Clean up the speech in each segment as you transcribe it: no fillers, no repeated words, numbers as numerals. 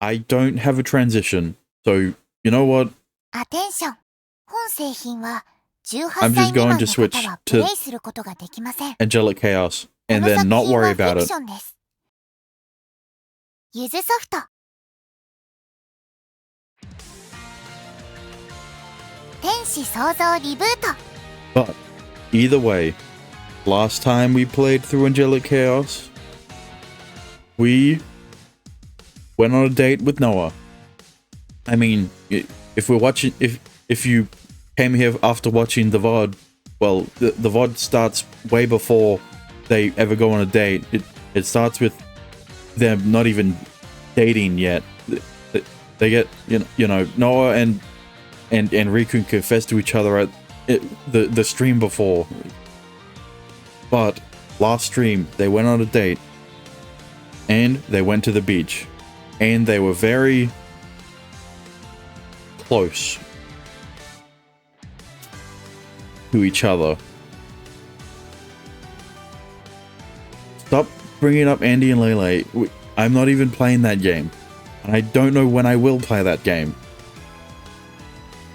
I don't have a transition. So, you know what? Attention. 本製品は18 I'm 歳 just 未 going 満 to の switch 方はプレ to イすることができません。 Angelic Chaos こ and の then 作 not 品 worry はフィ about ク it. ションです。ゆずソフト。天使創造リブート。 But either way, last time we played through Angelic Chaos, we went on a date with Noah. I mean, if we're watching, if you came here after watching the VOD, well, the VOD starts way before they ever go on a date. It starts with them not even dating yet. They get you know Noah and Riku confess to each other at the stream before. But last stream they went on a date and they went to the beach and they were very close to each other. Stop bringing up Andy and Lele. I'm not even playing that game, and I don't know when I will play that game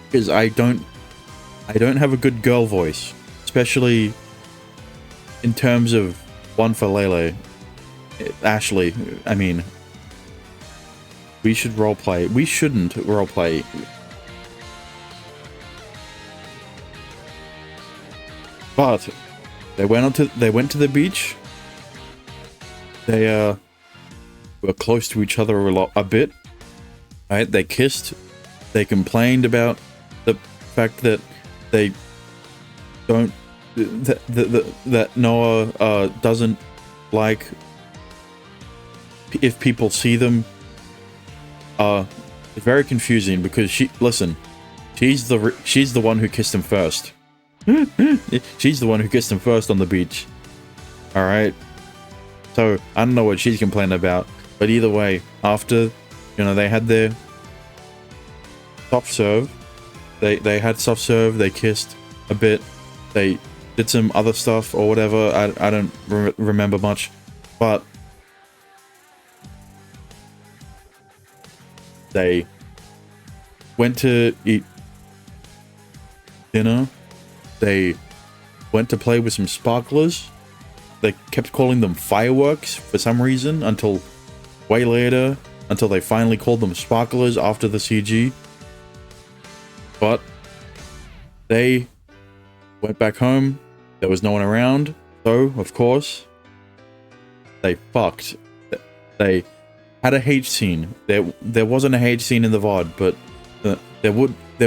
because I don't have a good girl voice, especially in terms of one for Lele. Ashley, I mean, we should roleplay. We shouldn't roleplay. But they went to the beach. They were close to each other a bit. Right? They kissed. They complained about the fact that they don't that Noah doesn't like if people see them. It's very confusing because she's the one who kissed him first. She's the one who kissed him first on the beach. All right. So I don't know what she's complaining about, but either way, after they had their soft serve, they had soft serve. They kissed a bit. They did some other stuff or whatever. I don't remember much, but they went to eat dinner. They went to play with some sparklers. They kept calling them fireworks for some reason until way later, until they finally called them sparklers after the CG. But they went back home. There was no one around, so of course they fucked. They had a H scene. There wasn't a H scene in the VOD, but there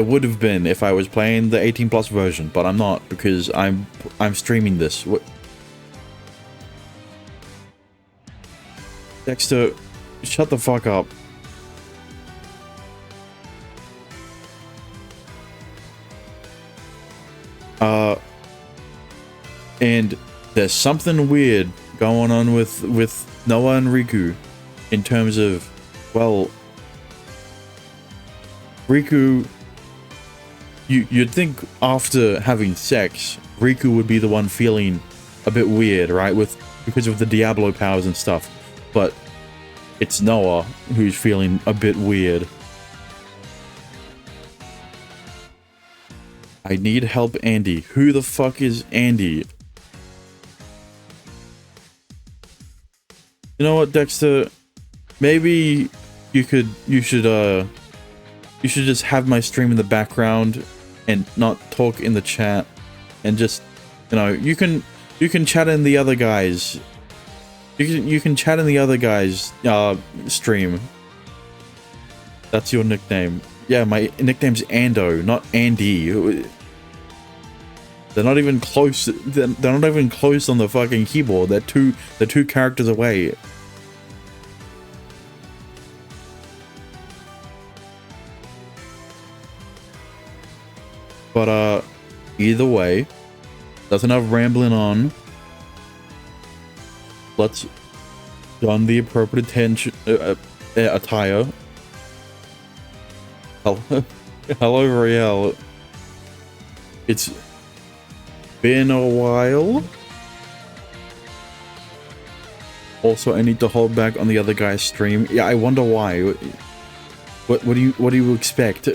would have been if I was playing the 18+ version, but I'm not because I'm streaming this. What? Dexter, shut the fuck up. And there's something weird going on with Noah and Riku in terms of, well, Riku, you'd think after having sex, Riku would be the one feeling a bit weird, right? Because of the Diablo powers and stuff. But it's Noah who's feeling a bit weird. I need help, Andy. Who the fuck is Andy? You know what, Dexter? Maybe you should just have my stream in the background and not talk in the chat, and just you can chat in the other guys. You can chat in the other guys' stream. That's your nickname. Yeah, my nickname's Ando, not Andy. They're not even close. They're not even close on the fucking keyboard. They're two characters away. But either way, that's enough rambling on. Let's don the appropriate attire. Hello, Riel. It's been a while. Also, I need to hold back on the other guy's stream. Yeah, I wonder why. What do you expect?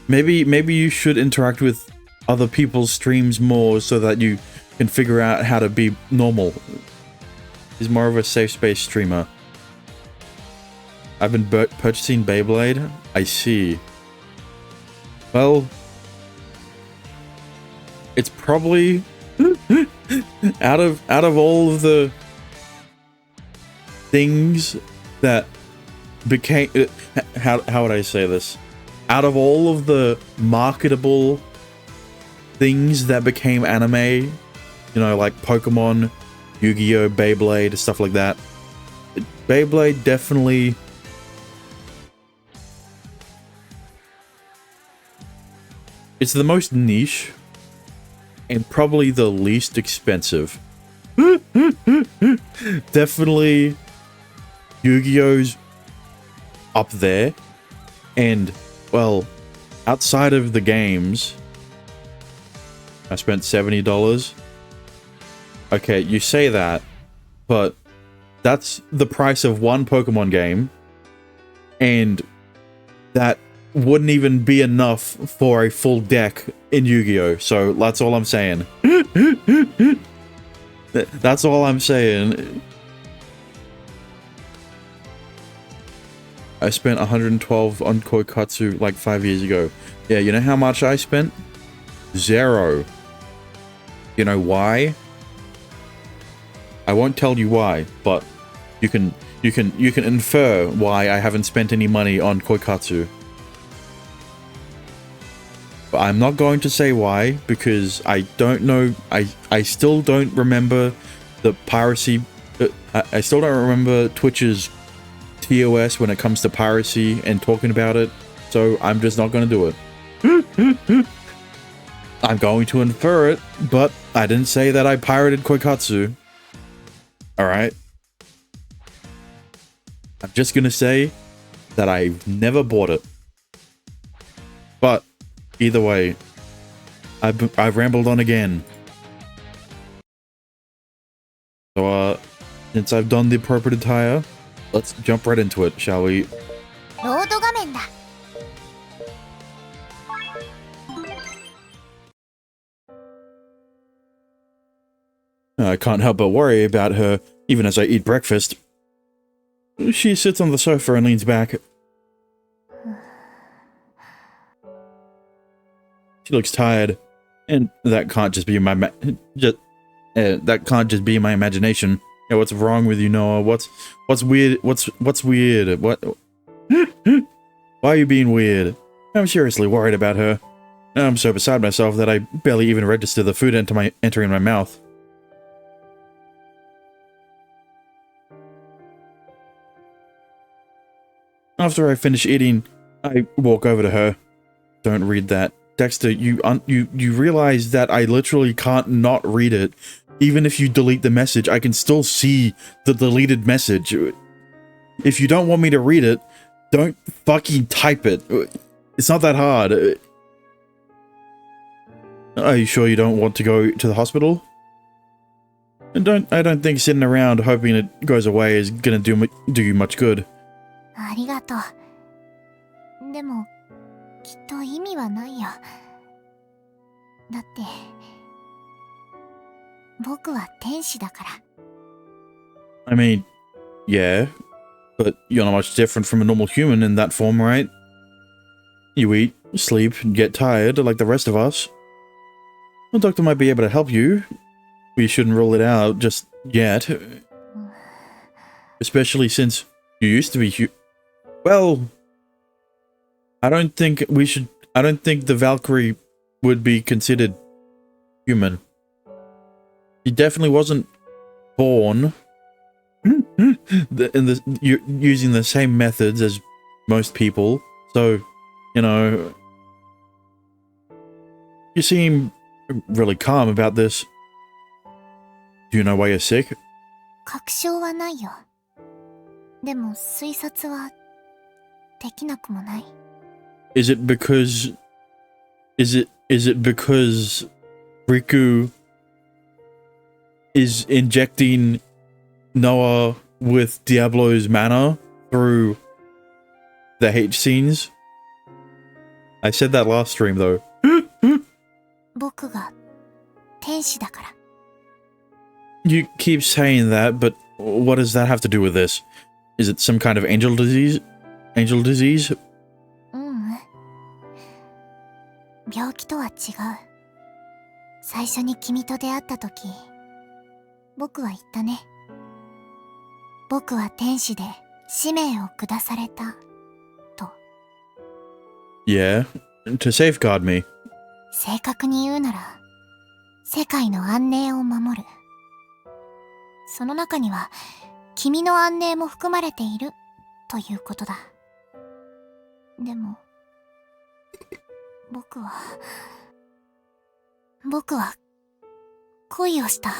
Maybe you should interact with other people's streams more so that you can figure out how to be normal. He's more of a safe space streamer. I've been purchasing Beyblade. I see. Well, it's probably out of all of the things that became, how would I say this? Out of all of the marketable things that became anime, you know, like Pokemon, Yu-Gi-Oh, Beyblade, stuff like that, Beyblade definitely it's the most niche and probably the least expensive. Definitely Yu-Gi-Oh's up there, and well, outside of the games, I spent $70. Okay, you say that, but that's the price of one Pokemon game, and that wouldn't even be enough for a full deck in Yu-Gi-Oh! So that's all I'm saying. That's all I'm saying. I spent 112 on Koikatsu like 5 years ago. Yeah, you know how much I spent? Zero. You know why? I won't tell you why, but you can infer why I haven't spent any money on Koikatsu. But I'm not going to say why, because I don't know. I still don't remember the piracy. I still don't remember Twitch's TOS when it comes to piracy and talking about it. So I'm just not going to do it. I'm going to infer it, but I didn't say that I pirated Koikatsu. Alright? I'm just going to say that I've never bought it. But either way, I've rambled on again. So, since I've done the appropriate attire, let's jump right into it, shall we? ロード画面だ。I can't help but worry about her, even as I eat breakfast. She sits on the sofa and leans back. She looks tired, and that can't just be my that can't just be my imagination. Yeah, what's wrong with you, Noah? What's weird? What's weird? What? Why are you being weird? I'm seriously worried about her. I'm so beside myself that I barely even register the food entering my mouth. After I finish eating, I walk over to her. Don't read that. Dexter, you realize that I literally can't not read it. Even if you delete the message, I can still see the deleted message. If you don't want me to read it, don't fucking type it. It's not that hard. Are you sure you don't want to go to the hospital? And I don't think sitting around hoping it goes away is gonna do you much good. ありがとう。でも、きっと意味はないよ。だって、僕は天使だから。I mean, yeah, but you're not much different from a normal human in that form, right? You eat, sleep, and get tired like the rest of us. The doctor might be able to help you. We shouldn't rule it out just yet. Especially since you used to be well, I don't think the Valkyrie would be considered human. He definitely wasn't born using the same methods as most people. So, you know, you seem really calm about this. Do you know why you're sick? 確証はないよ。でも推察はできなくもない。Is it because Riku is injecting Noah with Diablo's mana through The H scenes? I said that last stream though. 僕が天使だから。 You keep saying that, but what does that have to do with this? Is it some kind of angel disease? Angel disease? ううん。病気とは違う。最初に君と出会った時、僕は言ったね。僕は天使で使命を下された、と。Yeah, to safeguard me. 正確に言うなら、世界の安寧を守る。その中には、君の安寧も含まれている、ということだ。でも、僕は恋をした。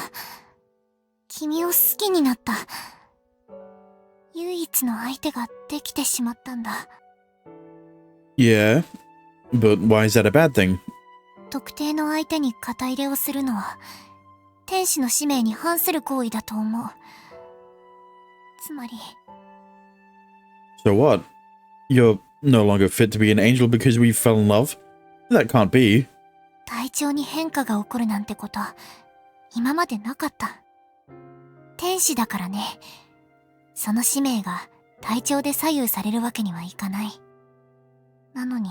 君を好きになった。唯一の相手ができてしまったんだ。Yeah, but why is that a bad thing? 特定の相手に肩入れをするのは、天使の使命に反する行為だと思う。つまり。So what? You're no longer fit to be an angel because we fell in love? That can't be. 体調に変化が起こるなんてこと、今までなかった。天使だからね。その使命が体調で左右されるわけにはいかない。なのに、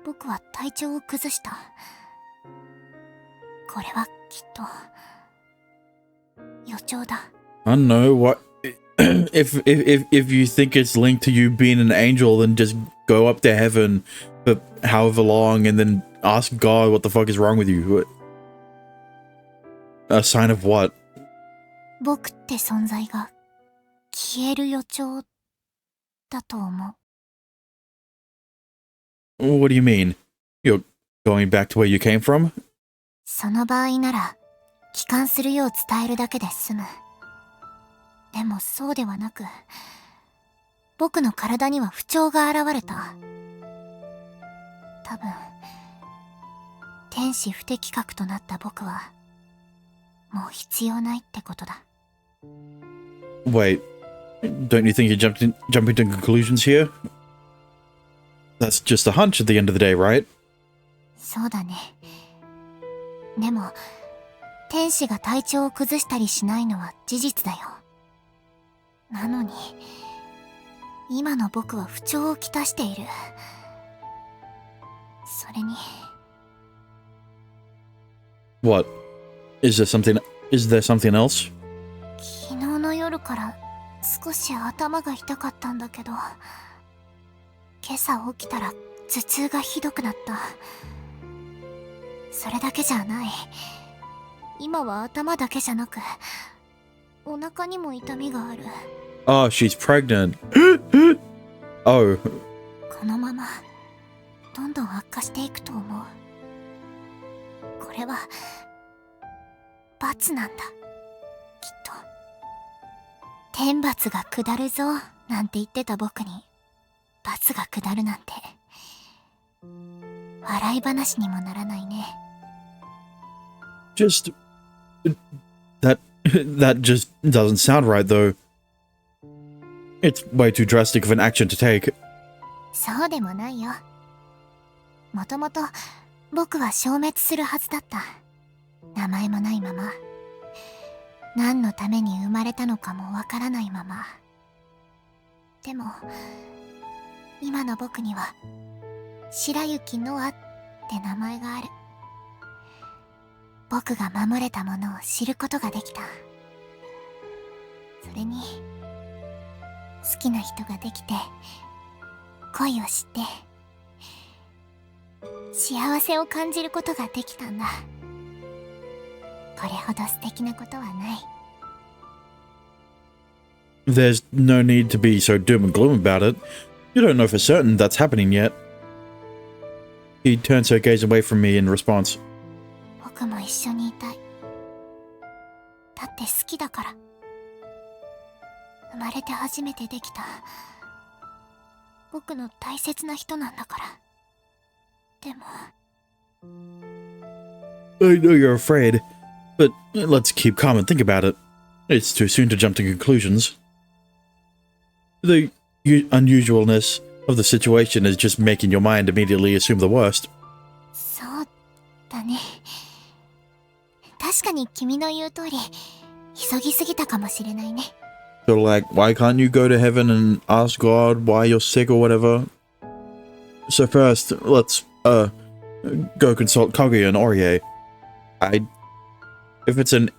僕は体調を崩した。これはきっと、予兆だ。I don't know, what... if you think it's linked to you being an angel, then just go up to heaven for however long and then ask God what the fuck is wrong with you. A sign of what? 僕って存在が消える予兆だと思う。What do you mean? You're going back to where you came from? その場合なら帰還するよう伝えるだけで済む。でもそうではなく、僕の体には不調が現れた。多分、天使不適格となった僕はもう必要ないってことだ。Wait, don't you think you're jumping to conclusions here? That's just a hunch at the end of the day, right? そうだね。でも、天使が体調を崩したりしないのは事実だよ。なのに、今の僕は不調をきたしている。それに。What? Is there something else? 昨日の夜から少し頭が痛かったんだけど、今朝起きたら頭痛がひどくなった。それだけじゃない。今は頭だけじゃなく、お腹にも痛みがある。Oh, she's pregnant. Oh. このままどんどん悪化していくと思う。これは罰なんだ。きっと。天罰が下るぞなんて言ってた僕に罰が下るなんて笑い話にもならないね。Just that just doesn't sound right though. It's way too drastic of an action to take. そうでもないよ。もともと僕は消滅するはずだった。名前もないまま。何のために生まれたのかもわからないまま。でも、今の僕には、白雪ノアって名前がある。僕が守れたものを知ることができた。それに、好きな人ができて、恋を知って、幸せを感じることができたんだ。これほど素敵なことはない。There's no need to be so doom and gloom about it. You don't know for certain that's happening yet. He turns her gaze away from me in response. 僕も一緒にいたい。だって好きだから。生まれて初めてできた。僕の大切な人なんだから。でも。I know you're afraid, but let's keep calm and think about it. It's too soon to jump to conclusions. The unusualness of the situation is just making your mind immediately assume the worst. そうだね。確かに君の言う通り、急ぎすぎたかもしれないね。So like, why can't you go to heaven and ask God why you're sick or whatever? So first, let's go consult Kaguya and Orie. If it's an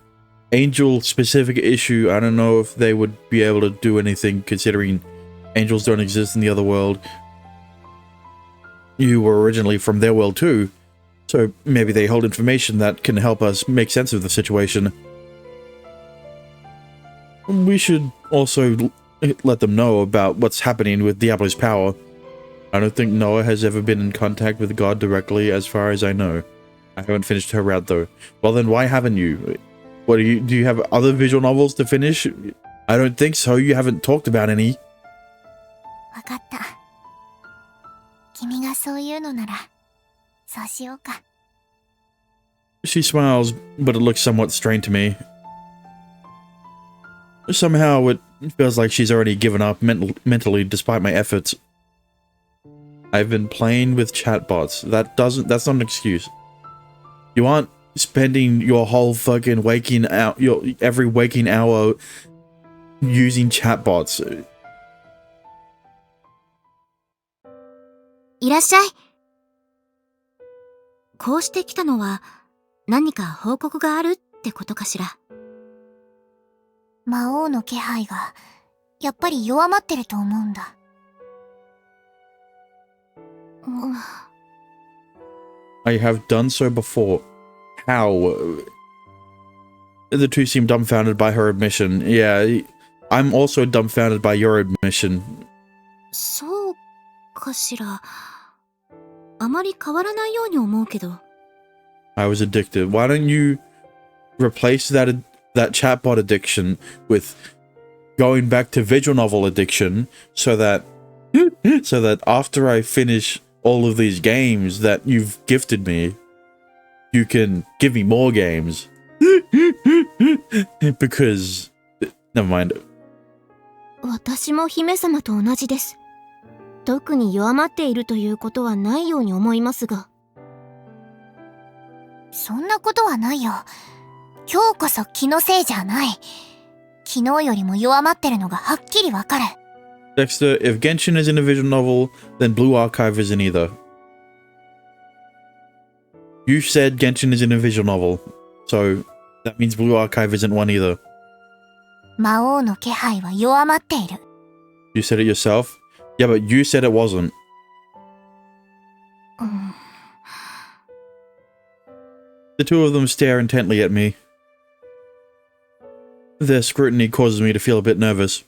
angel-specific issue, I don't know if they would be able to do anything, considering angels don't exist in the other world. You were originally from their world too, so maybe they hold information that can help us make sense of the situation. We should also let them know about what's happening with Diablo's power. I don't think Noah has ever been in contact with God directly, as far as I know. I haven't finished her route though. Well then, why haven't you? What do you have other visual novels to finish? I don't think so. You haven't talked about any. わかった。君がそう言うのなら、そうしようか。She smiles, but it looks somewhat strained to me. Somehow it feels like she's already given up mentally despite my efforts. I've been playing with chatbots. That's not an excuse. You aren't spending your whole fucking every waking hour using chatbots. いらっしゃい。こうして来たのは何か報告があるってことかしら。魔王の気配がやっぱり弱まってると思うんだ。I have done so before. How? The two seem dumbfounded by her admission. Yeah, I'm also dumbfounded by your admission. そうかしら。あまり変わらないように思うけど。I was addicted. Why don't you replace that chatbot addiction with going back to visual novel addiction, so that after I finish all of these games that you've gifted me, you can give me more games. Because never mind. 私も姫様と同じです。特に弱まっているということはないように思いますが。そんなことはないよ。今日こそ気のせいじゃない。昨日よりも弱まってるのがはっきりわかる。Dexter, if Genshin is in a visual novel, then Blue Archive isn't either. You said Genshin is in a visual novel, so that means Blue Archive isn't one either. 魔王の気配は弱まっている。You said it yourself? Yeah, but you said it wasn't. The two of them stare intently at me. Their scrutiny causes me to feel a bit nervous.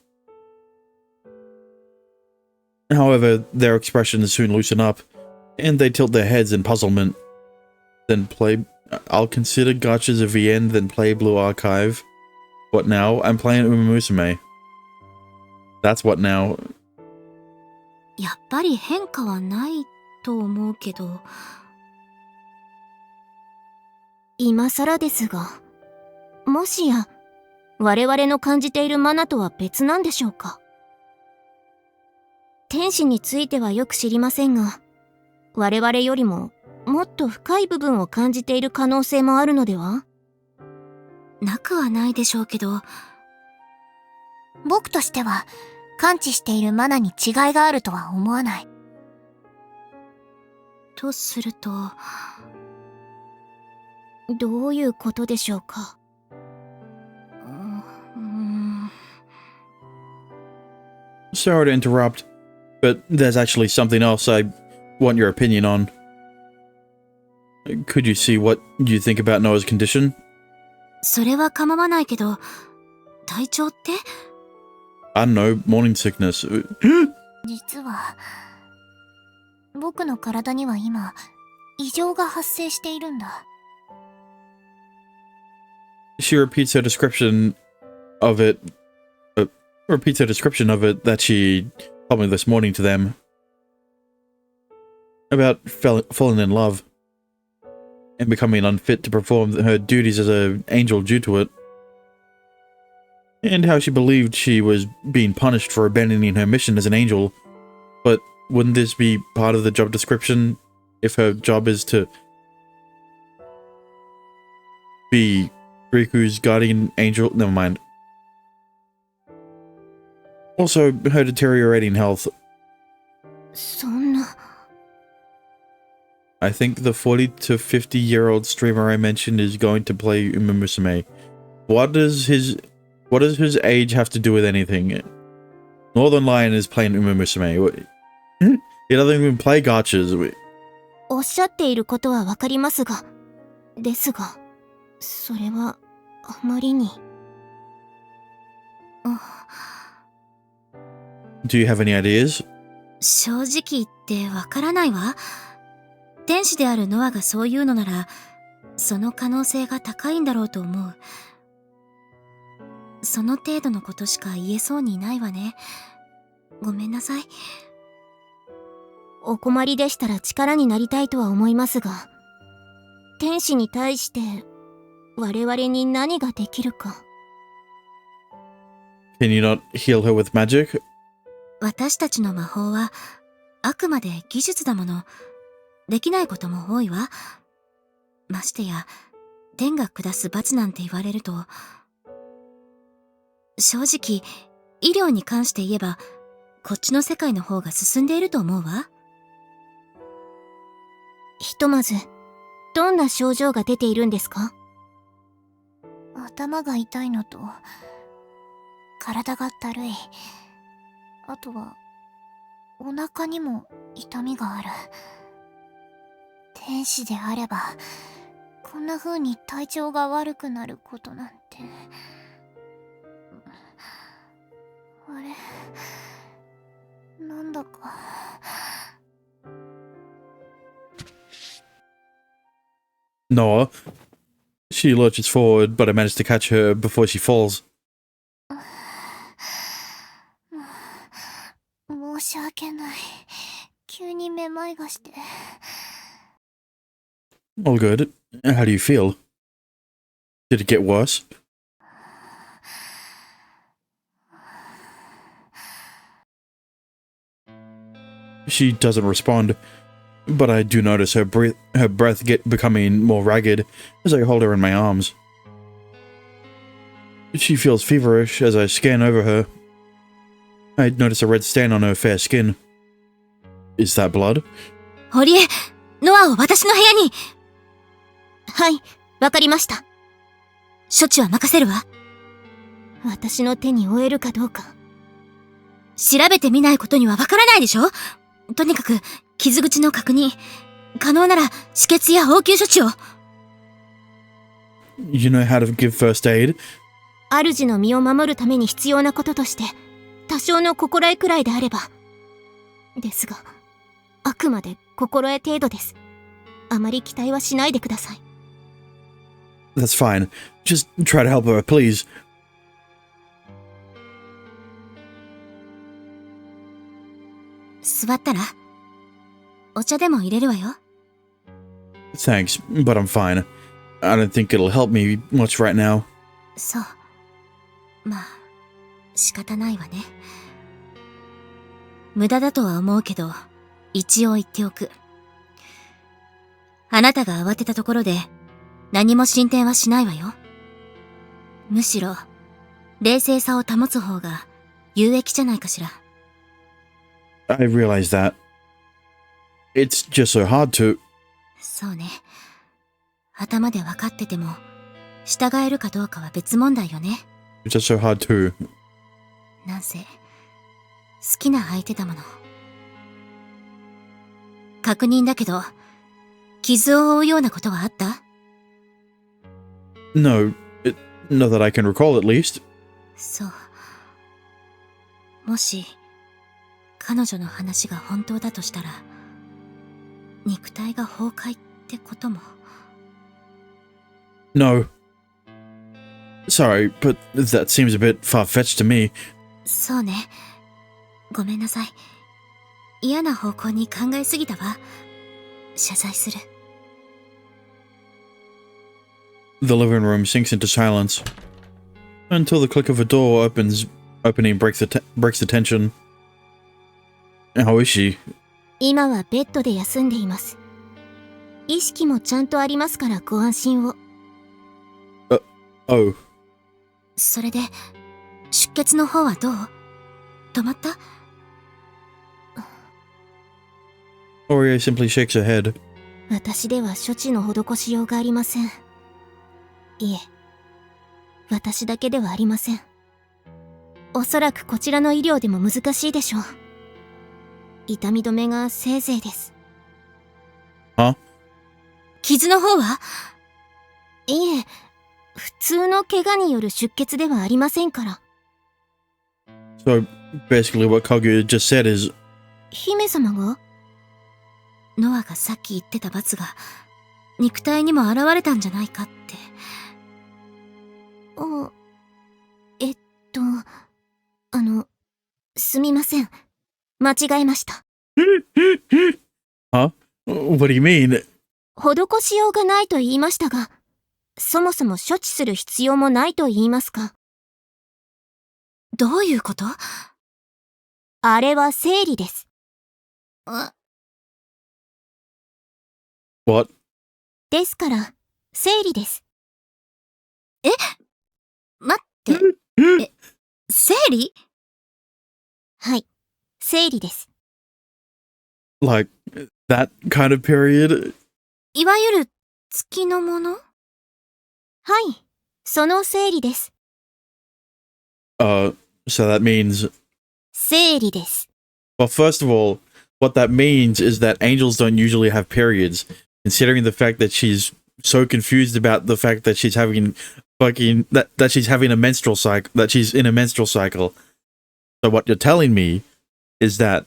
However, their expressions soon loosen up, and they tilt their heads in puzzlement. I'll consider gachas a VN, then play Blue Archive. What now? I'm playing Uma Musume. That's what now. やっぱり変化はないと思うけど。今更ですが、もしや我々の感じているマナとは別なんでしょうか。天使についてはよく知りませんが、我々よりももっと深い部分を感じている可能性もあるのでは？なくはないでしょうけど、僕としては感知しているマナに違いがあるとは思わない。とすると、どういうことでしょうか。Sorry to interrupt, but there's actually something else I want your opinion on. Could you see what you think about Noah's condition? それは構わないけど、体調って？ I don't know, morning sickness. 実は、僕の体には今、異常が発生しているんだ。She repeats her description of it that she told me this morning to them. About falling in love. And becoming unfit to perform her duties as an angel due to it. and how she believed she was being punished for abandoning her mission as an angel. But wouldn't this be part of the job description if her job is to be Riku's guardian angel? Never mind. Also, her deteriorating health. そんな。 I think the 40 to 50-year-old streamer I mentioned is going to play Uma Musume. What does his age have to do with anything? Northern Lion is playing Uma Musume. He doesn't even play gachas. おっしゃっていることはわかりますが、ですが、それはあまりに。Do you have any ideas? 正直言ってわからないわ。天使であるノアがそう言うのなら、その可能性が高いんだろうと思う。その程度のことしか言えそうにないわね。ごめんなさい。お困りでしたら力になりたいとは思いますが、天使に対して我々に何ができるか。Can you not heal her with magic? 私たちの魔法はあくまで技術だもの。できないことも多いわ。ましてや天が下す罰なんて言われると、正直医療に関して言えばこっちの世界の方が進んでいると思うわ。ひとまずどんな症状が出ているんですか？頭が痛いのと体がだるい、あとはお腹にも痛みがある。天使であればこんな風に体調が悪くなることなんて。あれ、なんだか。Noah. She lurches forward, but I manage to catch her before she falls. 申し訳ない。急にめまいがして。All good. How do you feel? Did it get worse? She doesn't respond, but I do notice her breath becoming more ragged as I hold her in my arms. She feels feverish as I scan over her. I notice a red stain on her fair skin. Is that blood? 堀江、ノアを私の部屋に。はい、わかりました。処置は任せるわ。私の手に負えるかどうか。調べてみないことにはわからないでしょ。とにかく傷口の確認、可能なら止血や応急処置を。You know how to give first aid? 主の身を守るために必要なこととして、多少の心得くらいであれば。ですが、あくまで心得程度です。あまり期待はしないでください。That's fine. Just try to help her, please. 座ったらお茶でも入れるわよ。Thanks, but I'm fine. I don't think it'll help me much right now. そう。まあ、仕方ないわね。無駄だとは思うけど、一応言っておく。あなたが慌てたところで何も進展はしないわよ。むしろ、冷静さを保つ方が有益じゃないかしら。I realize that. It's just so hard to... そうね。頭で分かってても、従えるかどうかは別問題よね。It's just so hard to... なんせ、好きな相手だもの。確認だけど、傷を負うようなことはあった？ No, not that I can recall at least. そう。もし、彼女の話が本当だとしたら、肉体が崩壊ってことも。No. Sorry, but that seems a bit far-fetched to me. そうね。ごめんなさい。嫌な方向に考えすぎたわ。謝罪する。The living room sinks into silence. Until the click of a door opening breaks the tension. How is she? 今はベッドで休んでいます。意識もちゃんとありますからご安心を。Oh. それで、出血の方はどう？止まった？ Oria simply shakes her head. 私では処置の施しようがありません。いえ、私だけではありません。おそらくこちらの医療でも難しいでしょう。痛み止めがせいぜいです。は？傷の方は？いえ、普通の怪我による出血ではありませんから。So, basically what Kaguya just said is... 姫様が？ノアがさっき言ってた罰が、肉体にも現れたんじゃないかって。すみません。間違えました。Huh? What do you mean? 施しようがないと言いましたが、そもそも処置する必要もないと言いますか。どういうこと？あれは生理です。What? ですから、生理です。え？待って。生理？はい、生理です。Like, that kind of period? いわゆる月のもの？はい、その生理です。So that means... 生理です。 Well, first of all, what that means is that angels don't usually have periods, considering the fact that she's so confused about the fact that she's having that she's having a menstrual cycle, that she's in a menstrual cycle. So what you're telling me is that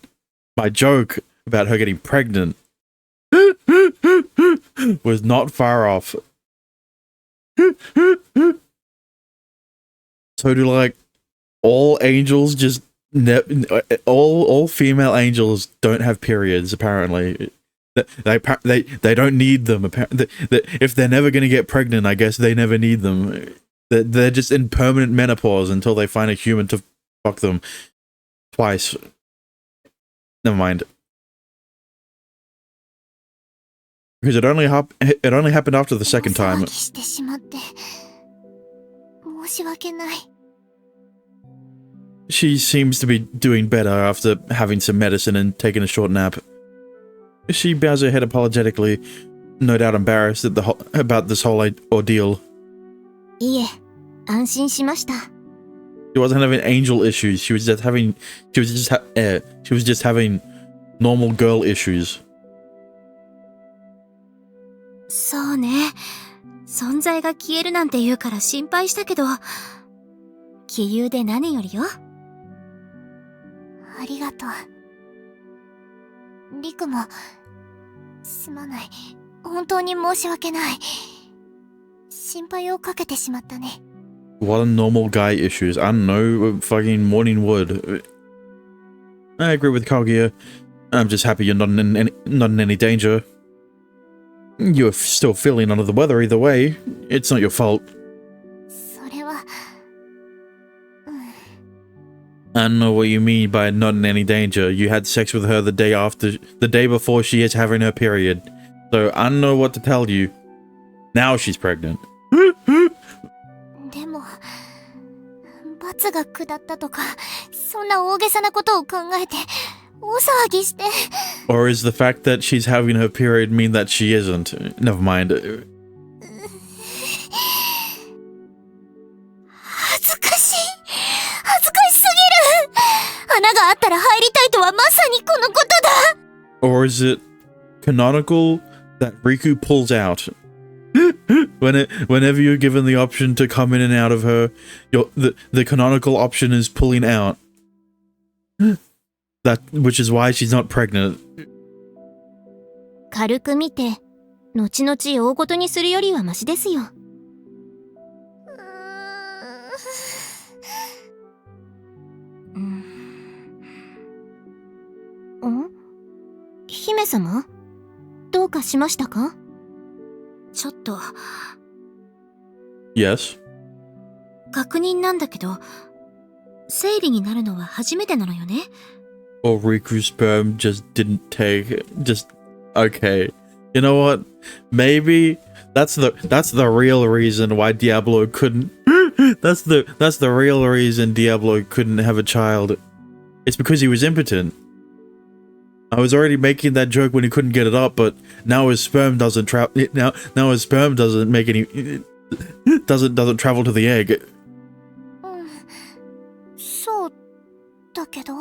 my joke about her getting pregnant was not far off. So do like all angels just all female angels don't have periods apparently. They don't need them. If they're never going to get pregnant, I guess they never need them. They're just in permanent menopause until they find a human to fuck them twice. Never mind. Because it only happened after the second time. 大騒ぎしてしまって申し訳ない。 She seems to be doing better after having some medicine and taking a short nap. She bows her head apologetically, no doubt embarrassed about this whole ordeal. いえ、安心しました。She wasn't having angel issues. She was just having normal girl issues. そうね。存在が消えるなんて言うから心配したけど、杞憂で何よりよ。ありがとう。リクもすまない。本当に申し訳ない。心配をかけてしまったね。What are normal guy issues? I don't know, fucking morning wood. I agree with Kaguya. I'm just happy you're not in any danger. You're still feeling under the weather either way. It's not your fault. それは、I don't know what you mean by not in any danger. You had sex with her the day before she is having her period. So I don't know what to tell you. Now she's pregnant. でも罰が下ったとかそんな大げさなことを考えて大騒ぎして。 Or is the fact that she's having her period mean that she isn't? Never mind. 恥ずかしすぎる。穴があったら入りたいとはまさにこのことだ。 Or is it canonical that Riku pulls out? Whenever you're given the option to come in and out of her, the canonical option is pulling out. Which is why she's not pregnant. 軽く見て、後々大ごとにするよりはマシですよ。姫様？どうかしましたか？ちょっと。Yes? 確認なんだけど、生理になるのは初めてなのよね。Or Riku's sperm just didn't take. Just okay. You know what? Maybe that's the real reason why Diablo couldn't. that's the real reason Diablo couldn't have a child. It's because he was impotent. I was already making that joke when he couldn't get it up, but now his sperm doesn't travel. Now his sperm doesn't make any. Doesn't travel to the egg. そうだけど。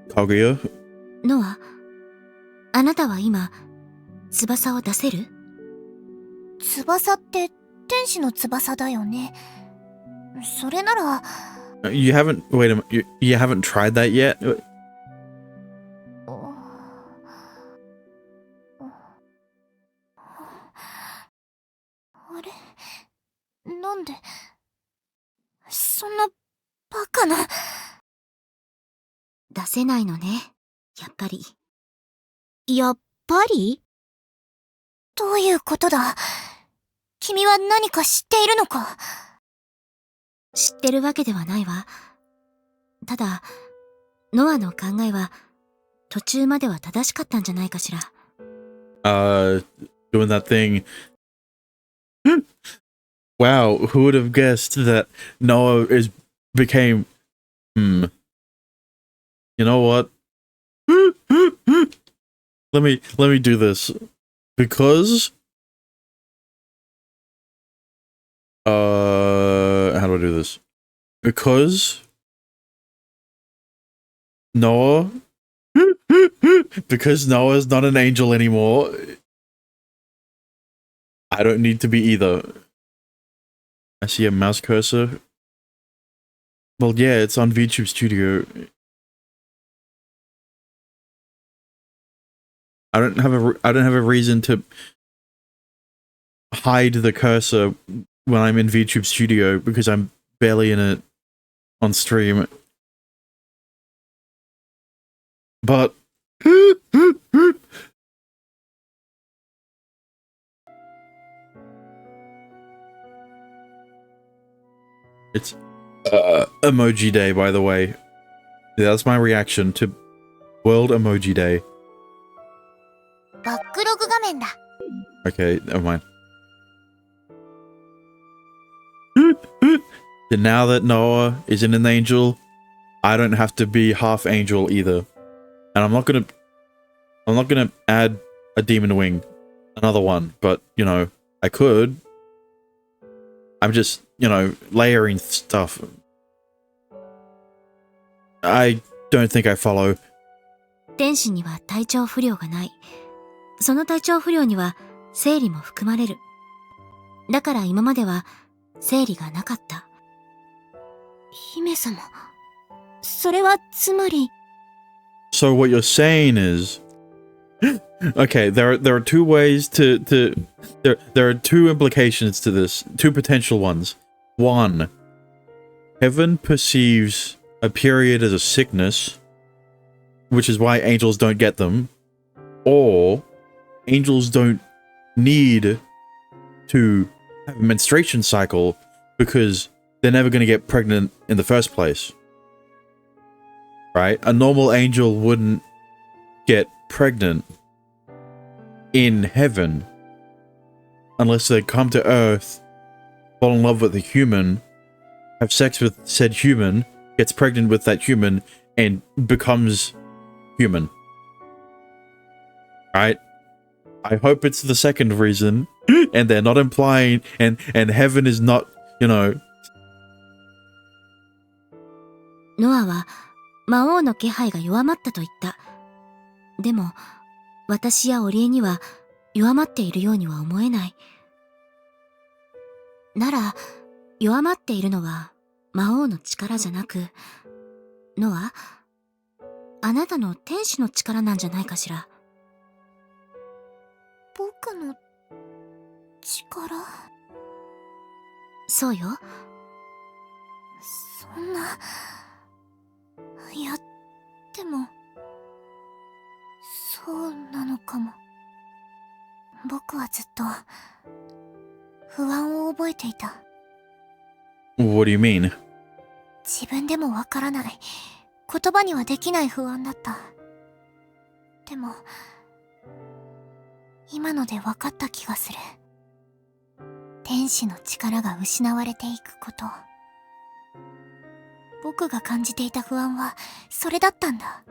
Kaguya? ノア、あなたは今、翼を出せる？翼って天使の翼だよね。それなら。You haven't. Wait a minute. You haven't tried that yet? あれ？なんでそんなバカな。出せないのね、やっぱり。やっぱり？どういうことだ？君は何か知っているのか？知ってるわけではないわ。ただ、ノアの考えは途中までは正しかったんじゃないかしら。Doing that thing. Wow, who would have guessed that Noah became. You know what? Let me do this. Because how do I do this? Because Noah because Noah's not an angel anymore. I don't need to be either. I see a mouse cursor. Well, yeah, it's on VTube Studio. I don't have a reason to hide the cursor when I'm in VTube Studio because I'm barely in it on stream. But it's Emoji Day, by the way. Yeah, that's my reaction to World Emoji Day. バックログ画面だ。Okay, never mind. And now that Noah isn't an angel, I don't have to be half angel either. And I'm not gonna add a demon wing, another one, but you know, I could. I'm just, you know, layering stuff. I don't think I follow. 天使には体調不良がない。その体調不良には生理も含まれる。だから今までは生理がなかった。姫様、それはつまり。So what you're saying is, okay, there are two ways to there are two implications to this, two potential ones. One, heaven perceives a period as a sickness, which is why angels don't get them, or angels don't need to have a menstruation cycle because they're never going to get pregnant in the first place. Right? A normal angel wouldn't get pregnant in heaven unless they come to Earth, fall in love with a human, have sex with said human, gets pregnant with that human, and becomes human. Right? I hope it's the second reason, and they're not implying, and heaven is not, you know. ノアは魔王の気配が弱まったと言った。でも、私やオリエには弱まっているようには思えない。なら、弱まっているのは魔王の力じゃなく、ノア、あなたの天使の力なんじゃないかしら。僕の力？そうよ。そんな。いや、でもそうなのかも。僕はずっと不安を覚えていた。 What do you mean? 自分でもわからない、言葉にはできない不安だった。でも今ので分かった気がする。天使の力が失われていくこと。僕が感じていた不安はそれだったんだ。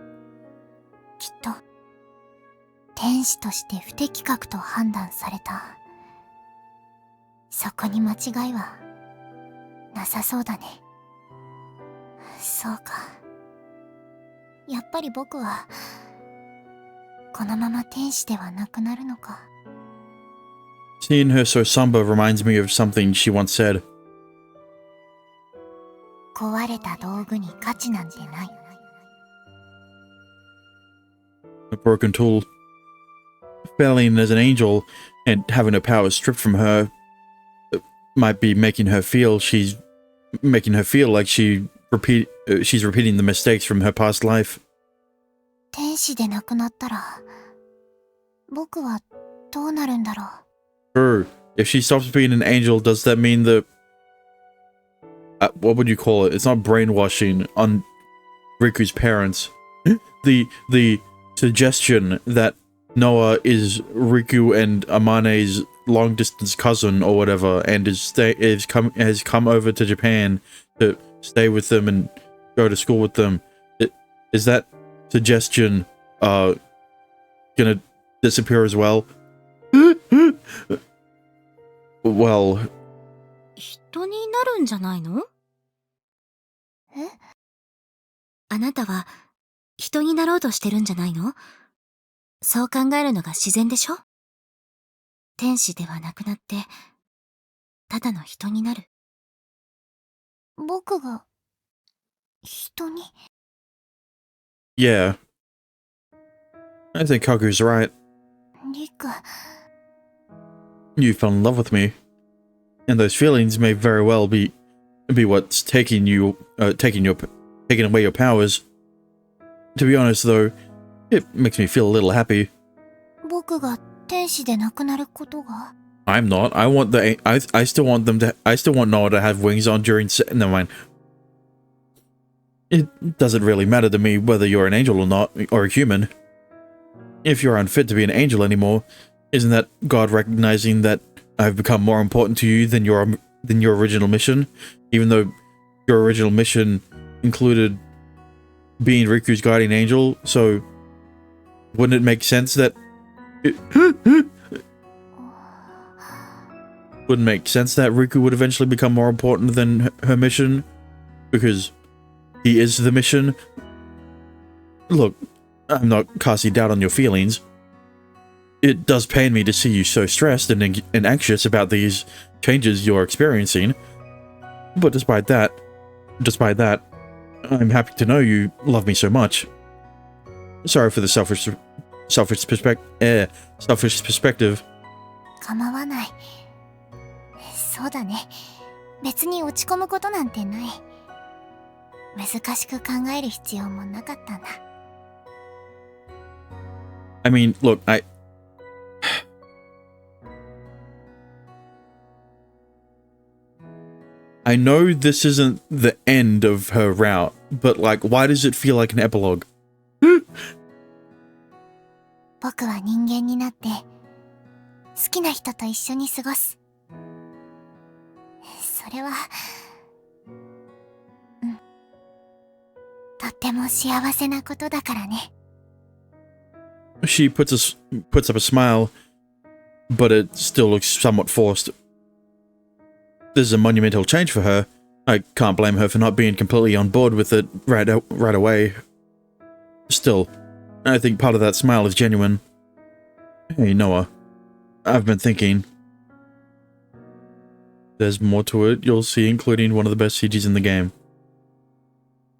きっと天使として不適格と判断された。そこに間違いはなさそうだね。そうか。やっぱり僕はこのまま天使ではなくなるのか。 Seeing her so somber reminds me of something she once said. 壊れた道具に価値なんてない。 A broken tool. Failing as an angel and having her powers stripped from her might be making her feel like she's repeating the mistakes from her past life. 天使でなくなったら僕はどうなるんだろう。 True. If she stops being an angel, does that mean that what would you call it? It's not brainwashing on Riku's parents. The suggestion that Noah is Riku and Amane's long distance cousin or whatever, and has come over to Japan to stay with them and go to school with them. Is that suggestion gonna disappear as well? Well, 人になるんじゃないの？え？あなたは人になろうとしてるんじゃないの？そう考えるのが自然でしょ？天使ではなくなって、ただの人になる。僕が人に？ yeah. I think Kagu's right. リク、 You fell in love with me, and those feelings may very well be what's taking away your powers. To be honest, though, it makes me feel a little happy. 僕が天使でなくなることが？ I'm not. I still want Noah to have wings on during. Never mind. It doesn't really matter to me whether you're an angel or not, or a human. If you're unfit to be an angel anymore, isn't that God recognizing that I've become more important to you than your original mission? Even though your original mission included being Riku's guardian angel, so wouldn't it make sense that wouldn't make sense that Riku would eventually become more important than her mission? Because he is the mission. Look, I'm not casting doubt on your feelings. It does pain me to see you so stressed and anxious about these changes you're experiencing. But despite that, I'm happy to know you love me so much. Sorry for the selfish perspective. 構わない。そうだね。別に落ち込むことなんてない。難しく考える必要もなかったんだ。I mean, look, I know this isn't the end of her route, but like, why does it feel like an epilogue? 僕は人間になって好きな人と一緒に過ごす。それは、とっても幸せなことだからね。She puts up a smile, but it still looks somewhat forced. This is a monumental change for her. I can't blame her for not being completely on board with it right away. Still, I think part of that smile is genuine. Hey, Noah. I've been thinking. There's more to it, you'll see, including one of the best CGs in the game.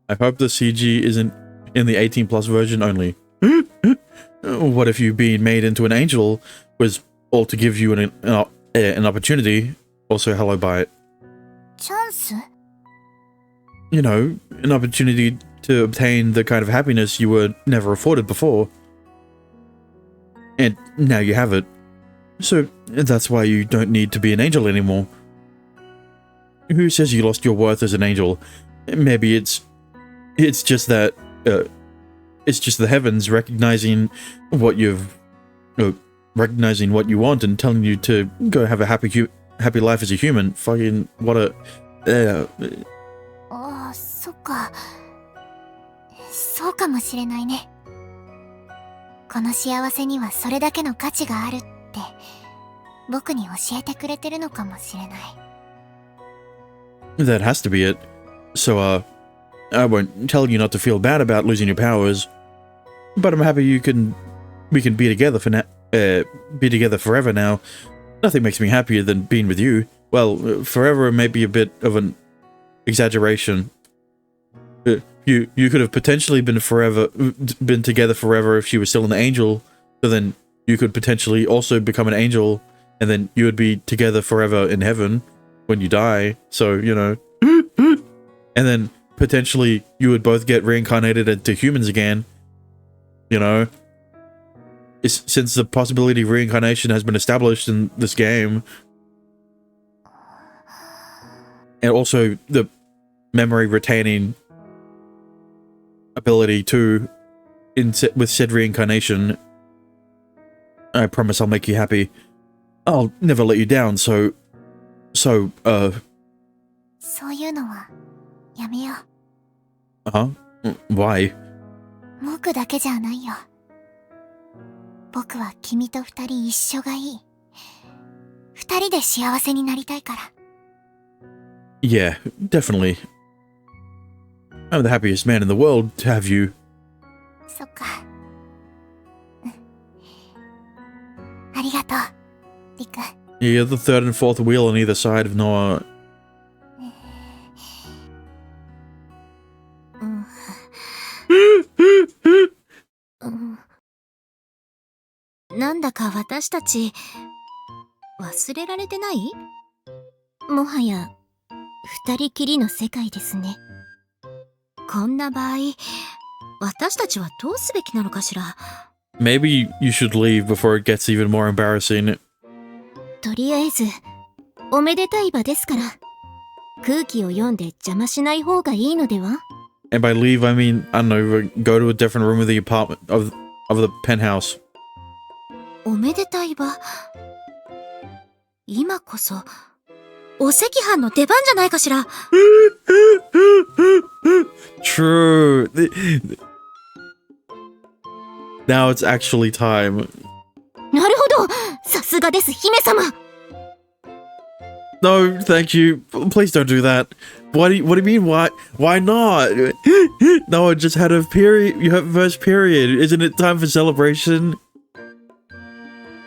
I hope the CG isn't in the 18+ version only. What if you being made into an angel was all to give you an opportunity? Also, hello, by it. チャンス？ You know, an opportunity to obtain the kind of happiness you were never afforded before. And now you have it. So that's why you don't need to be an angel anymore. Who says you lost your worth as an angel? Maybe it's just that it's just the heavens recognizing what recognizing what you want and telling you to go have a happy life as a human. Fucking what a ああ、そっか。そうかもしれないね。この幸せにはそれだけの価値があるって僕に教えてくれてるのかもしれない。That has to be it. So, I won't tell you not to feel bad about losing your powers, but I'm happy we can be together be together forever now. Nothing makes me happier than being with you. Well, forever may be a bit of an exaggeration. You could have potentially been together forever if she was still an angel, so then you could potentially also become an angel, and then you would be together forever in heaven when you die. So, you know, and then potentially you would both get reincarnated into humans again, you know, since the possibility of reincarnation has been established in this game. And also the memory retaining ability too with said reincarnation. I promise I'll make you happy. I'll never let you down, so そういうのはやめよう。Huh? Why? 僕だけじゃないよ。僕は君と二人一緒がいい。二人で幸せになりたいから。Yeah, definitely. I'm the happiest man in the world to have you. そっか。ありがとう、リク。You're the third and fourth wheel on either side of Noah. なんだか私たち忘れられてない？もはや二人きりの世界ですね。こんな場合、私たちはどうすべきなのかしら。Maybe you should leave before it gets even more embarrassing. とりあえずおめでたい場ですから空気を読んで邪魔しない方がいいのでは？ And by leave, I mean, I don't know, go to a different room of the apartment, of the penthouse. おめでたい場。今こそお赤飯の出番じゃないかしら。True. Now it's actually time. なるほど、さすがです姫様。No, thank you. Please don't do that. What do you mean? Why not? No, I just had a period. You have first period. Isn't it time for celebration?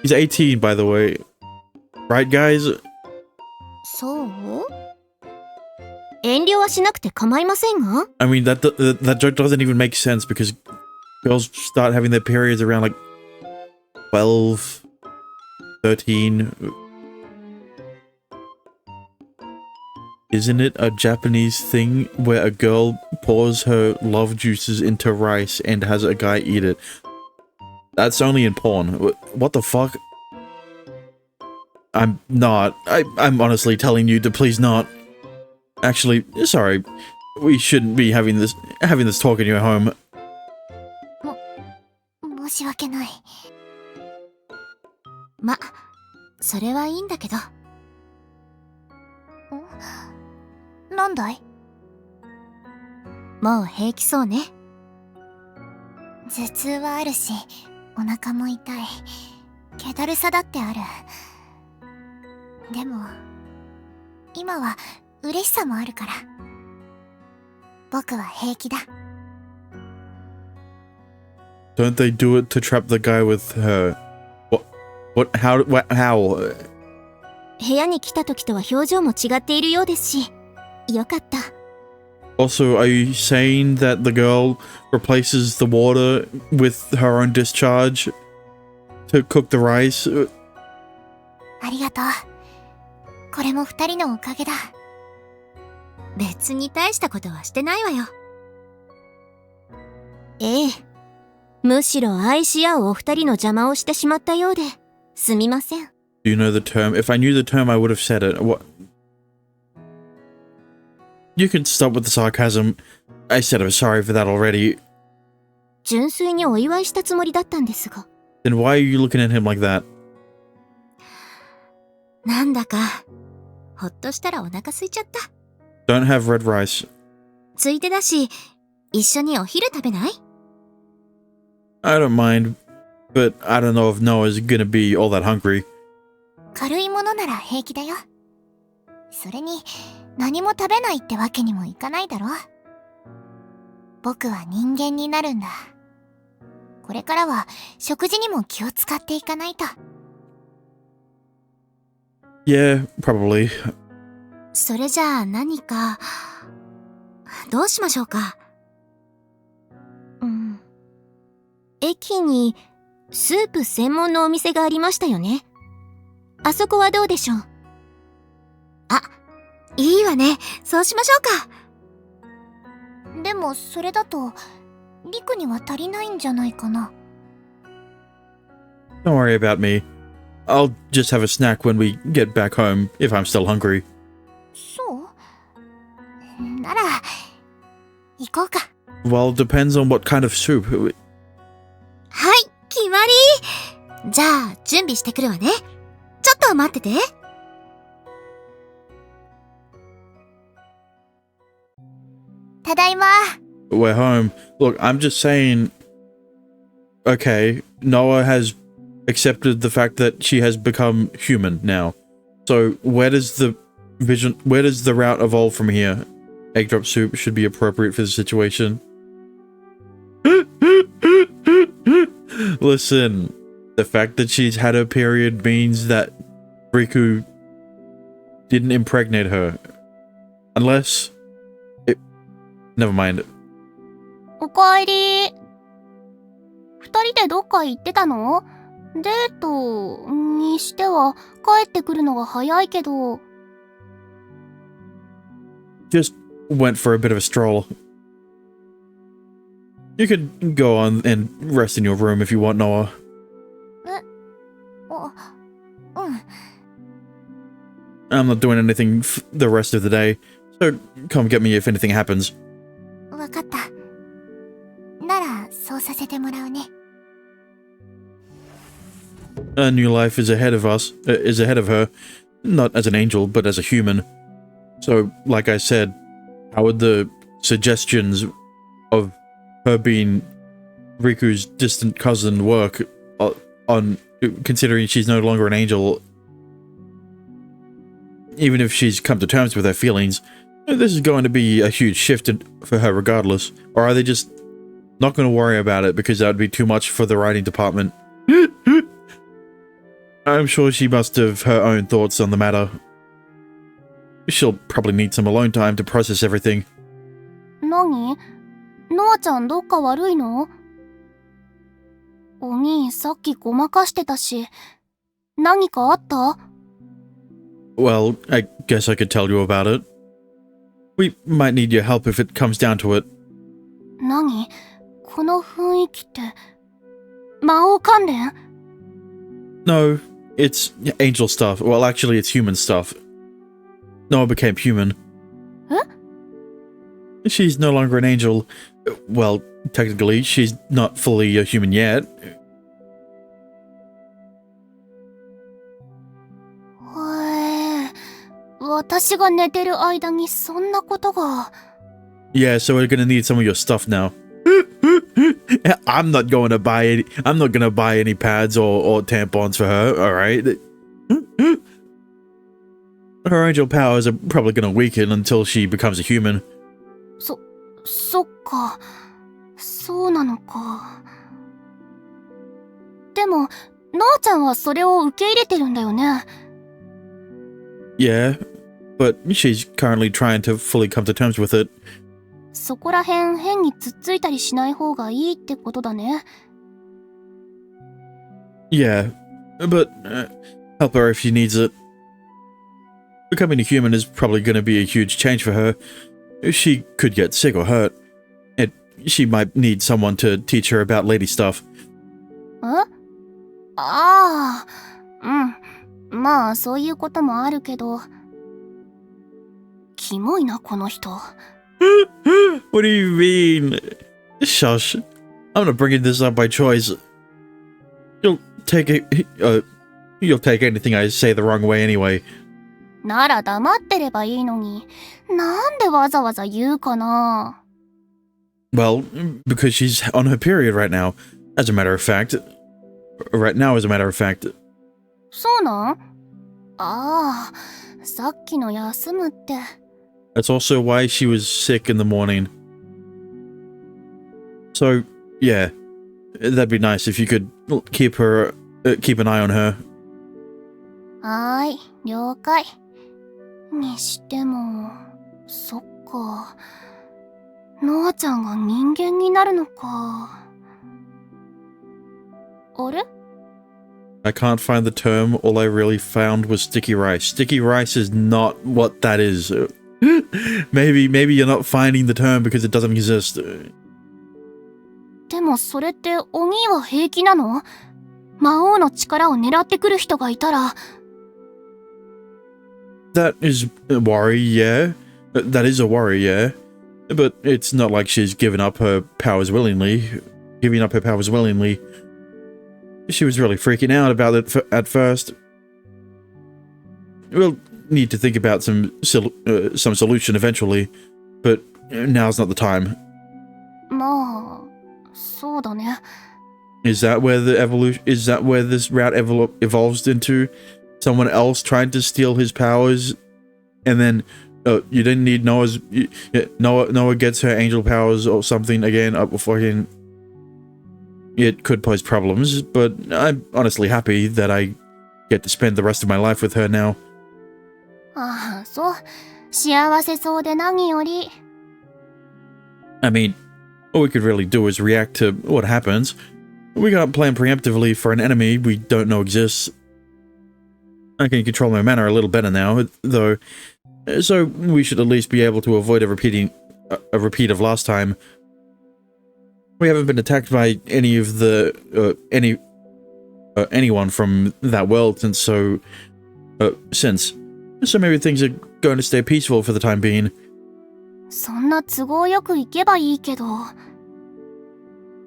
He's 18, by the way. Right, guys? そう？遠慮はしなくて構いませんが？ I mean, that joke doesn't even make sense because girls start having their periods around like 12, 13. Isn't it a Japanese thing where a girl pours her love juices into rice and has a guy eat it? That's only in porn. What the fuck? I'm not. I'm honestly telling you to please not. Actually, sorry. We shouldn't be having this talk in your home. 申し訳ない。ま、それはいいんだけど。なんだい？もう平気そうね。頭痛はあるし、お腹も痛い。気だるさだってある。でも、今は嬉しさもあるから。僕は平気だ。Don't they do it to trap the guy with her? How? 部屋に来た時とは表情も違っているようですし、よかった。Also, are you saying that the girl replaces the water with her own discharge to cook the rice? ありがとう。これも二人のおかげだ。別に大したことはしてないわよ。ええ。むしろ愛し合うお二人の邪魔をしてしまったようで、すみません。Do you know the term? If I knew the term, I would have said it. What? You can stop with the sarcasm. I said I'm sorry for that already. 純粋にお祝いしたつもりだったんですが。Then why are you looking at him like that? なんだか、ほっとしたらお腹空いちゃった。Don't have red rice. ついでだし、一緒にお昼食べない？ I don't mind, but I don't know if Noah's gonna be all that hungry. 軽いものなら平気だよ。それに、何も食べないってわけにもいかないだろ。僕は人間になるんだ。これからは食事にも気を使っていかないと。Yeah, probably. それじゃあ何か、どうしましょうか。駅にスープ専門のお店がありましたよね。あそこはどうでしょう。あ、いいわね。そうしましょうか。でもそれだと、リクには足りないんじゃないかな。Don't worry about me. I'll just have a snack when we get back home if I'm still hungry. そうなら、行こうか。Well, depends on what kind of soup. はい、決まり。じゃあ、準備してくるわね。ちょっと待ってて。ただいま。We're home. Look, I'm just saying. Okay, Noah has accepted the fact that she has become human now. So where does the route evolve from here? Egg drop soup should be appropriate for the situation. Listen, the fact that she's had her period means that Riku didn't impregnate her. Unless... Never mind. おかえり。二人でどっか行ってたの？デートにしては帰ってくるのが早いけど。Just went for a bit of a stroll. You can go on and rest in your room if you want, Noah. うん。 I'm not doing anything the rest of the day, so come get me if anything happens. わかった。なら、そうさせてもらうね。A new life is ahead of her, not as an angel, but as a human. So, like I said, how would the suggestions of her being Riku's distant cousin work on considering she's no longer an angel? Even if she's come to terms with her feelings, this is going to be a huge shift for her regardless. Or are they just not going to worry about it because that would be too much for the writing department? I'm sure she must have her own thoughts on the matter. She'll probably need some alone time to process everything. 何？ノアちゃんどっか悪いの？お兄さっきごまかしてたし、何かあった？ Well, I guess I could tell you about it. We might need your help if it comes down to it. 何？この雰囲気って、魔王関連？ No, it's angel stuff. Well, actually, it's human stuff. Noah became human. Huh? She's no longer an angel. Well, technically, she's not fully a human yet. 私が寝てる間にそんなことが。Yeah, so we're gonna need some of your stuff now. I'm not gonna buy any pads or tampons for her, alright? Her angel powers are probably gonna weaken until she becomes a human. そっか。そうなのか。でも、ノアちゃんはそれを受け入れてるんだよね。Yeah, but she's currently trying to fully come to terms with it. そこらへん変につっついたりしない方がいいってことだね。Yeah, but help her if she needs it. Becoming a human is probably going to be a huge change for her. She could get sick or hurt. She might need someone to teach her about lady stuff. ああ、うん。まあそういうこともあるけど、キモいなこの人。What do you mean? Shush. I'm not bringing this up by choice. You'll take it. You'll take anything I say the wrong way anyway. なら黙ってればいいのに、なんでわざわざ言うかな。Well, because she's on her period right now. As a matter of fact. Right now, as a matter of fact. そうなん？ああ、さっきの休むって。That's also why she was sick in the morning. So, yeah. That'd be nice if you could keep an eye on her. はーい、了解。にしても、そっか。ノアちゃんが人間になるのか。あれ？ I can't find the term. All I really found was sticky rice. Sticky rice is not what that is. maybe you're not finding the term because it doesn't exist. でもそれってお兄は平気なの？魔王の力を狙ってくる人がいたら。That is a worry, yeah. That is a worry, yeah. But it's not like she's given up her powers willingly. She was really freaking out about it at first. We'll need to think about some solution eventually, but now's not the time. まあ、そうだね。Is that where this route evolves into? Someone else trying to steal his powers, and then you didn't need Noah's. Noah gets her angel powers or something again. Fucking. It could pose problems, but I'm honestly happy that I get to spend the rest of my life with her now. ああ、そう。幸せそうで何より。I mean, all we could really do is react to what happens. We can't plan preemptively for an enemy we don't know exists. I can control my manner a little better now, though, so we should at least be able to avoid a repeat of last time. We haven't been attacked by anyone from that world since, so maybe things are going to stay peaceful for the time being. そんな都合よくいけばいいけど。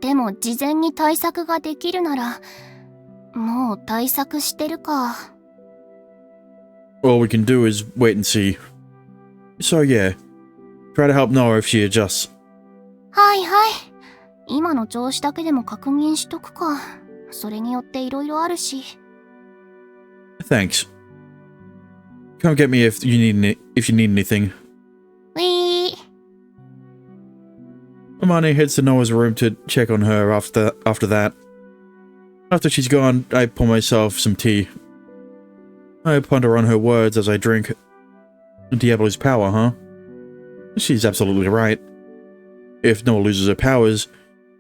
でも事前に対策ができるなら、もう対策してるか。All we can do is wait and see. So yeah, try to help Noah if she adjusts. はいはい。今の調子だけでも確認しとくか。それによって色々あるし。Thanks. Come get me if you need anything. ウィー。Amani heads to Noah's room to check on her after that. After she's gone, I pour myself some tea. I ponder on her words as I drink. Diablo's power, huh? She's absolutely right. If Noah loses her powers,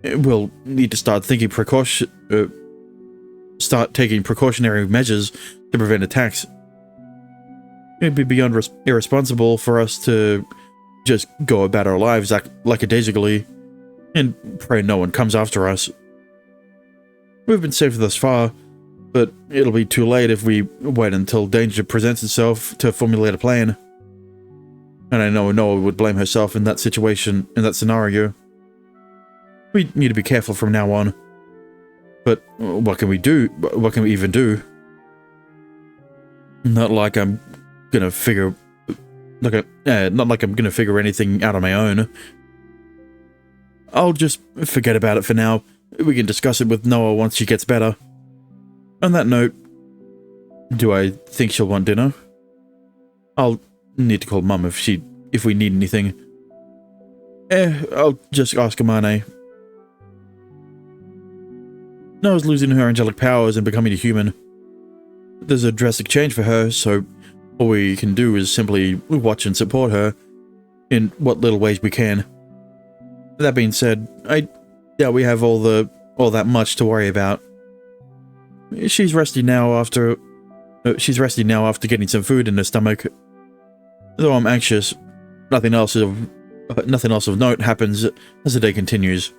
we'll need to start taking precautionary measures to prevent attacks. It'd be beyond irresponsible for us to just go about our lives lackadaisically and pray no one comes after us. We've been safe thus far, but it'll be too late if we wait until danger presents itself to formulate a plan. And I know Noah would blame herself in that scenario. We need to be careful from now on. But what can we do? What can we even do? Not like I'm gonna figure anything out on my own. I'll just forget about it for now. We can discuss it with Noah once she gets better. On that note, do I think she'll want dinner? I'll need to call Mum if we need anything. I'll just ask Amane. Noah's losing her angelic powers and becoming a human. There's a drastic change for her, so all we can do is simply watch and support her in what little ways we can. That being said, I doubt we have all that much to worry about. She's resting now after getting some food in her stomach. Though I'm anxious, nothing else of note happens as the day continues.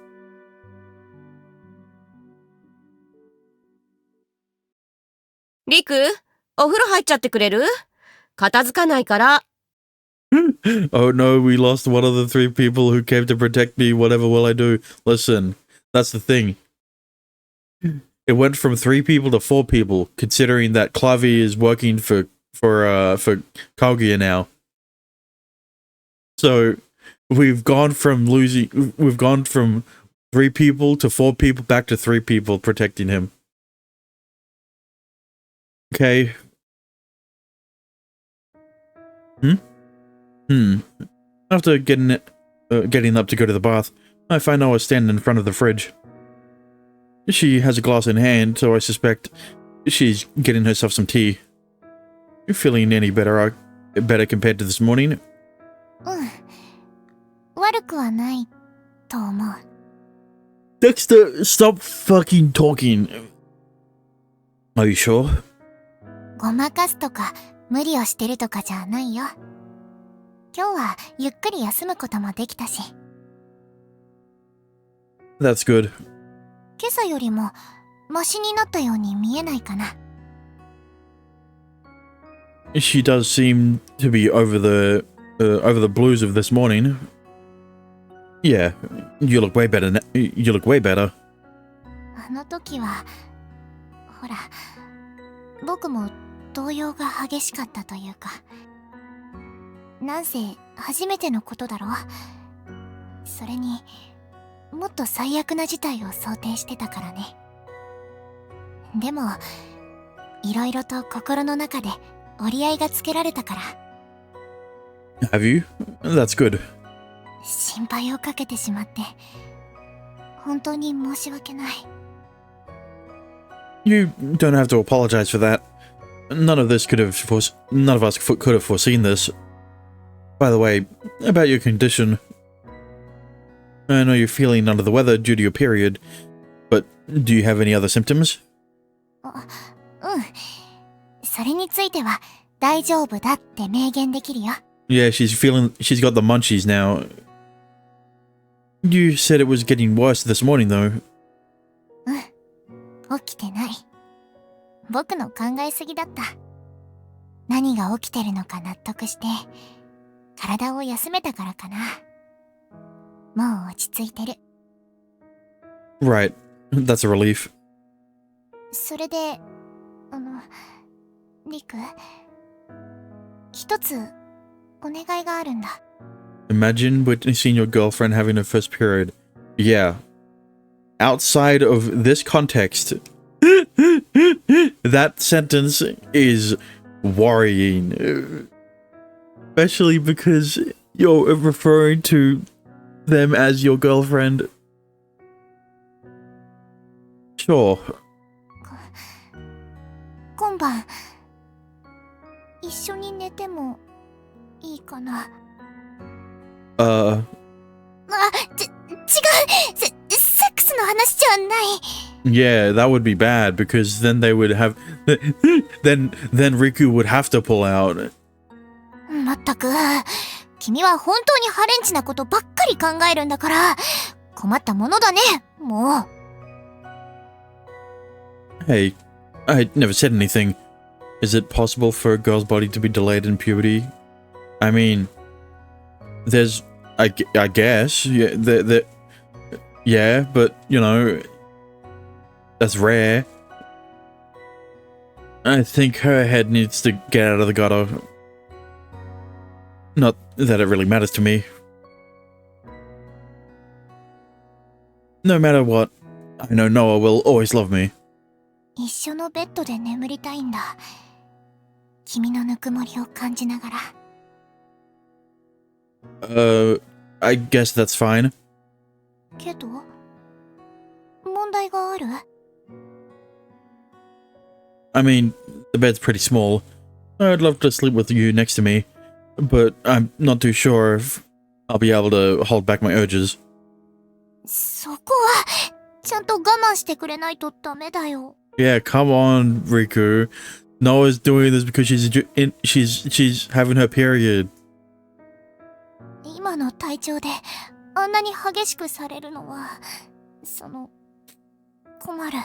リク、お風呂入っちゃってくれる？片付かないから。Oh no, we lost one of the 3 people who came to protect me. Whatever will I do? Listen, that's the thing. It went from 3 people to 4 people, considering that Klavi is working for Kaguya now. So we've gone from 3 people to 4 people back to 3 people protecting him. Okay. After getting up to go to the bath, I find Noah standing in front of the fridge. She has a glass in hand, so I suspect she's getting herself some tea. You feeling any better compared to this morning? 悪くはないと思う。 Dexter, stop fucking talking. Are you sure? ごまかすとか無理をしてるとかじゃないよ。今日はゆっくり休むこともできたし。 That's good. 今朝よりもマシになったように見えないかな。 She does seem to be over the blues of this morning. Yeah, you look way better. You look way better. あの時はほら僕も動揺が激しかったというか、なんせ初めてのことだろ。それにもっと最悪な事態を想定してたからね。でもいろいろと心の中で折り合いがつけられたから。 Have you? That's good. 心配をかけてしまって本当に申し訳ない。 You don't have to apologize for that. None of us could have foreseen this. By the way, about your condition. I know you're feeling under the weather due to your period, but do you have any other symptoms? それについては大丈夫だって明言できるよ。 Yeah, she's got the munchies now. You said it was getting worse this morning, though. 起きてない。僕の考えすぎだった。何が起きてるのか納得して体を休めたからかな。もう落ち着いてる。 Right. That's a relief. それでリク、一つお願いがあるんだ。 Imagine witnessing your girlfriend having her first period. Yeah. Outside of this context, that sentence is worrying. Especially because you're referring to them as your girlfriend. Sure. 今晩一緒に寝てもいいかな。違う、セックスの話じゃない。 Yeah, that would be bad because then they would have then Riku would have to pull out. まったく、君は本当にハレンチなことばっかり考えるんだから困ったものだね、もう。 Hey, I never said anything. Is it possible for a girl's body to be delayed in puberty? I mean, there's, I guess, yeah, yeah, but, you know, that's rare. I think her head needs to get out of the gutter. Not that it really matters to me. No matter what, I know Noah will always love me. 一緒のベッドで眠りたいんだ。君のぬくもりを感じながら。I guess that's fine. けど、問題がある？ I mean, the bed's pretty small. I'd love to sleep with you next to me, but I'm not too sure if I'll be able to hold back my urges. そこはちゃんと我慢してくれないとダメだよ。 Yeah, come on, Riku. Noah's doing this because she's having her period. 今の体調であんなに激しくされるのは、困る。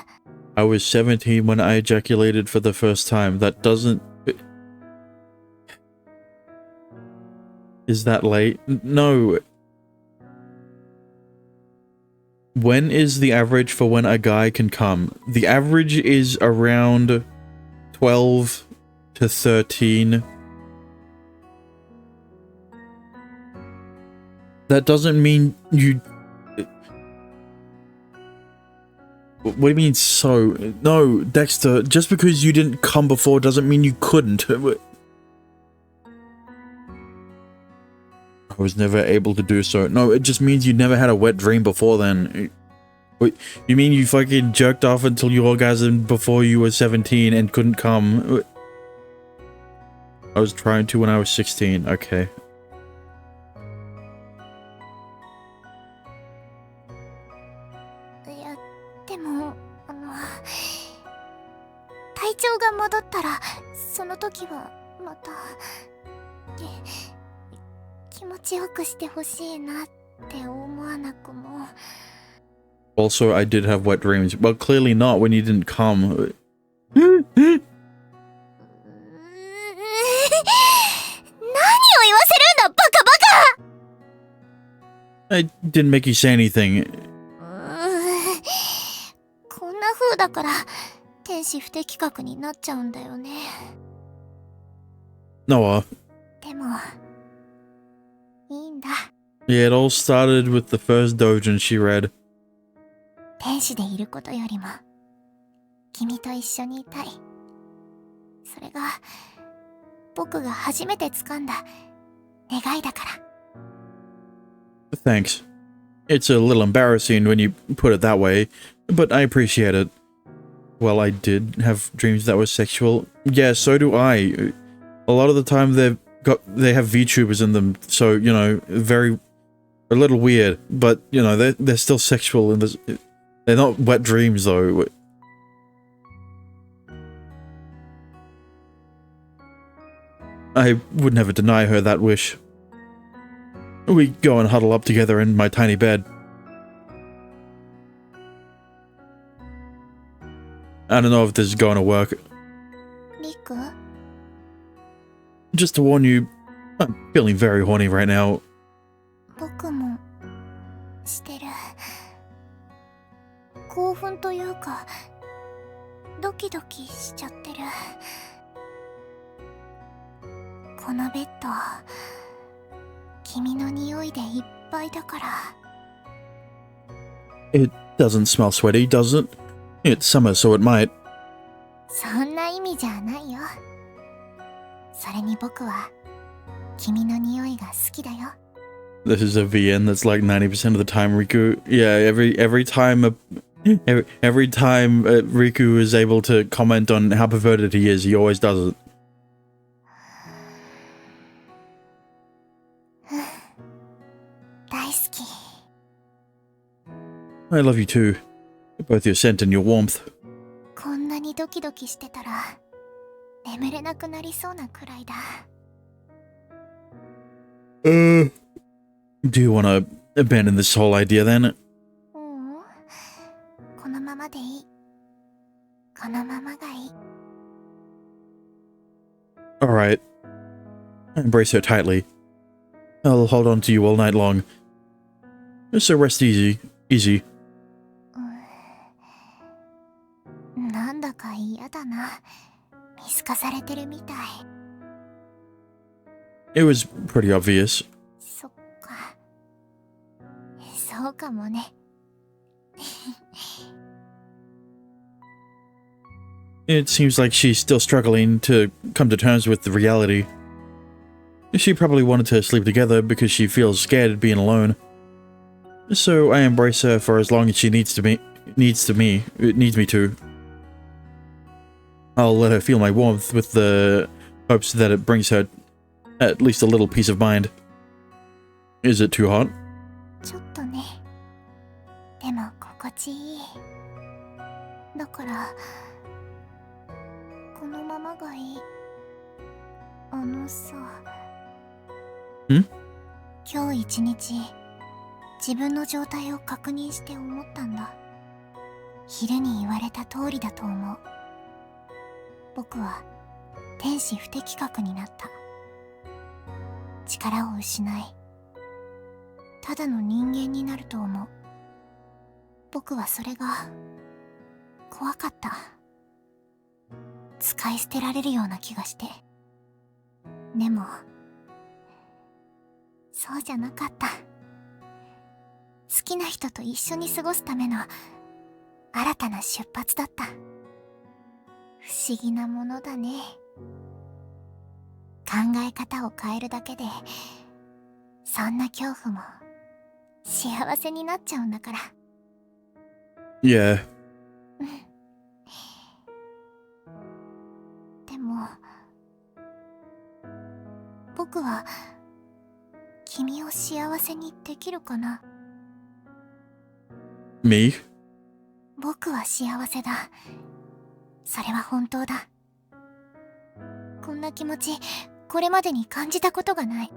I was 17 when I ejaculated for the first time. That doesn't... Is that late? No. When is the average for when a guy can come? The average is around 12 to 13. That doesn't mean you... What do you mean so? No, Dexter, just because you didn't come before doesn't mean you couldn't. I was never able to do so. No, it just means you never had a wet dream before then. Wait, you mean you fucking jerked off until you orgasmed before you were 17 and couldn't come? I was trying to when I was 16. Okay. いや、でも、体調が戻ったら、その時は、また、気持ちよくしてほしいなって思わなくも。 Also, I did have wet dreams. Well, clearly not when you didn't come. 何を言わせるんだ、バカバカ！ I didn't make you say anything. こんな風だから天使不適格になっちゃうんだよね。 Noah. でもいいんだ。 Yeah, it all started with the first doujin she read. 天使でいることよりも君と一緒にいたい。それが僕が初めて掴んだ願いだから。 Thanks. It's a little embarrassing when you put it that way, but I appreciate it. Well, I did have dreams that were sexual. Yeah, so do I. A lot of the time they have VTubers in them, so, you know, a little weird, but, you know, they're still sexual and they're not wet dreams, though. I would never deny her that wish. We go and huddle up together in my tiny bed. I don't know if this is going to work. リク、 Just to warn you, I'm feeling very horny right now. 僕もしてる。興奮というかドキドキしちゃってる。このベッド君の匂いでいっぱいだから。 It doesn't smell sweaty, does it? It's summer, so it might. そんな意味じゃないよ。それに僕は君の匂いが好きだよ。 This is a VN that's like 90% of the time Riku. Yeah, every time Riku is able to comment on how perverted he is, he always does it. 大好き。 I love you too. Both your scent and your warmth. こんなにドキドキしてたら眠れなくなりそうなくらいだ。 Do you want to abandon this whole idea then? このままでいい。このままがいい。 Alright. Embrace her tightly. I'll hold on to you all night long. So rest easy. Easy. なんだか嫌だな。見透かされてるみたい。 It was pretty obvious. そっか。そうかもね。 It seems like she's still struggling to come to terms with the reality. She probably wanted to sleep together because she feels scared of being alone. So I embrace her for as long as she needs me to. I'll let her feel my warmth with the hopes that it brings her at least a little peace of mind. Is it too hot? ちょっとね。でも心地いい。だからこのままがいい。あのさ。今日一日自分の状態を確認して思ったんだ。昼に言われた通りだと思う。僕は天使不適格になった。力を失い、ただの人間になると思う。僕はそれが怖かった。使い捨てられるような気がして。でもそうじゃなかった。好きな人と一緒に過ごすための新たな出発だった。不思議なものだね。考え方を変えるだけでそんな恐怖も幸せになっちゃうんだから。Yeah. でも僕は君を幸せにできるかな。 Me? 僕は幸せだ。それは本当だ。こんな気持ちこれまでに感じたことがない。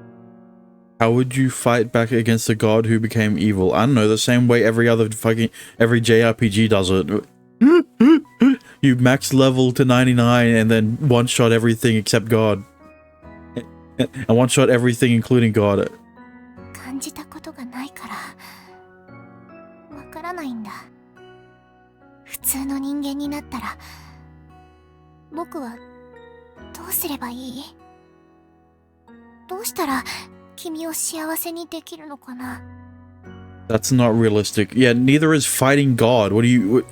How would you fight back against a god who became evil? I don't know, the same way every JRPG does it. You max level to 99 and then one-shot everything except God. And one-shot everything including God. 感じたことがないからわからないんだ。普通の人間になったら僕はどうすればいい？どうしたら君を幸せにできるのかな？ That's not realistic. Yeah, neither is fighting God. What do you...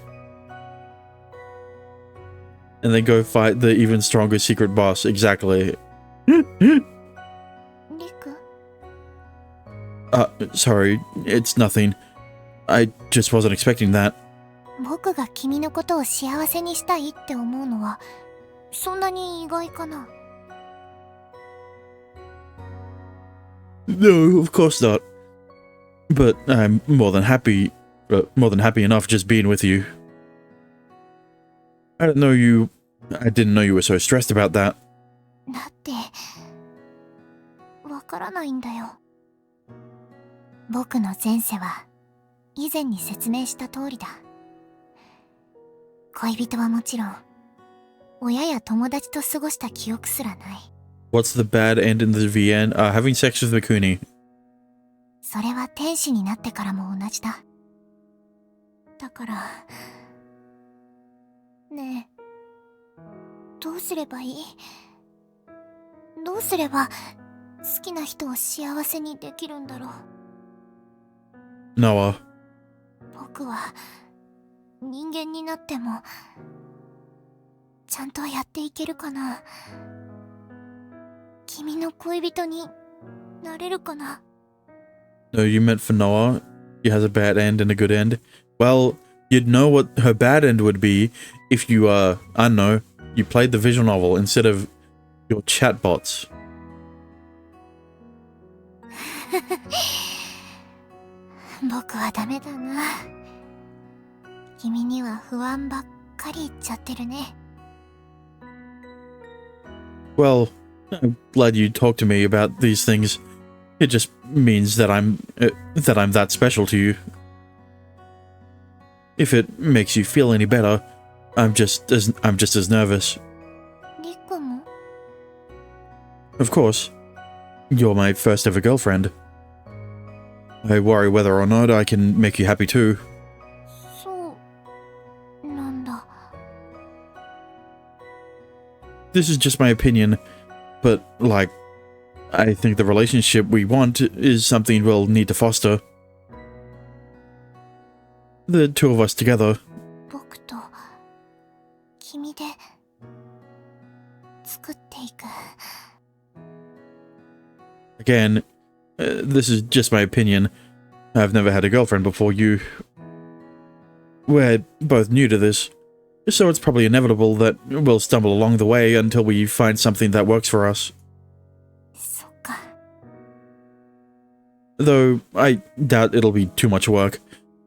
And then go fight the even stronger secret boss. Exactly. リク？ Sorry, it's nothing. I just wasn't expecting that. 僕が君のことを幸せにしたいって思うのはそんなに意外かな？ No, of course not. But I'm more than happy enough just being with you. I didn't know you were so stressed about that. だってわからないんだよ。僕の前世は以前に説明した通りだ。恋人はもちろん親や友達と過ごした記憶すらない。 What's the bad end in the VN? Having sex with Mikuni. それは天使になってからも同じだ。だからねえ、どうすればいい？どうすれば好きな人を幸せにできるんだろう。 Noah. 僕は人間になってもちゃんとやっていけるかな？君の恋人になれるかな？ No, you meant for Noah. He has a bad end and a good end. Well, you'd know what her bad end would be if you, I don't know, you played the visual novel instead of your chatbots. 僕はダメだな。君には不安ばっかり言っちゃってるね。 Well, I'm glad you talked to me about these things. It just means that I'm that special to you. If it makes you feel any better, I'm just as nervous. リクも？ Of course, you're my first ever girlfriend. I worry whether or not I can make you happy too. そうなんだ。 This is just my opinion, but like, I think the relationship we want is something we'll need to foster. The two of us together. 僕と君で作っていく。 Again, this is just my opinion. I've never had a girlfriend before you. We're both new to this, so it's probably inevitable that we'll stumble along the way until we find something that works for us. そっか。 Though I doubt it'll be too much work.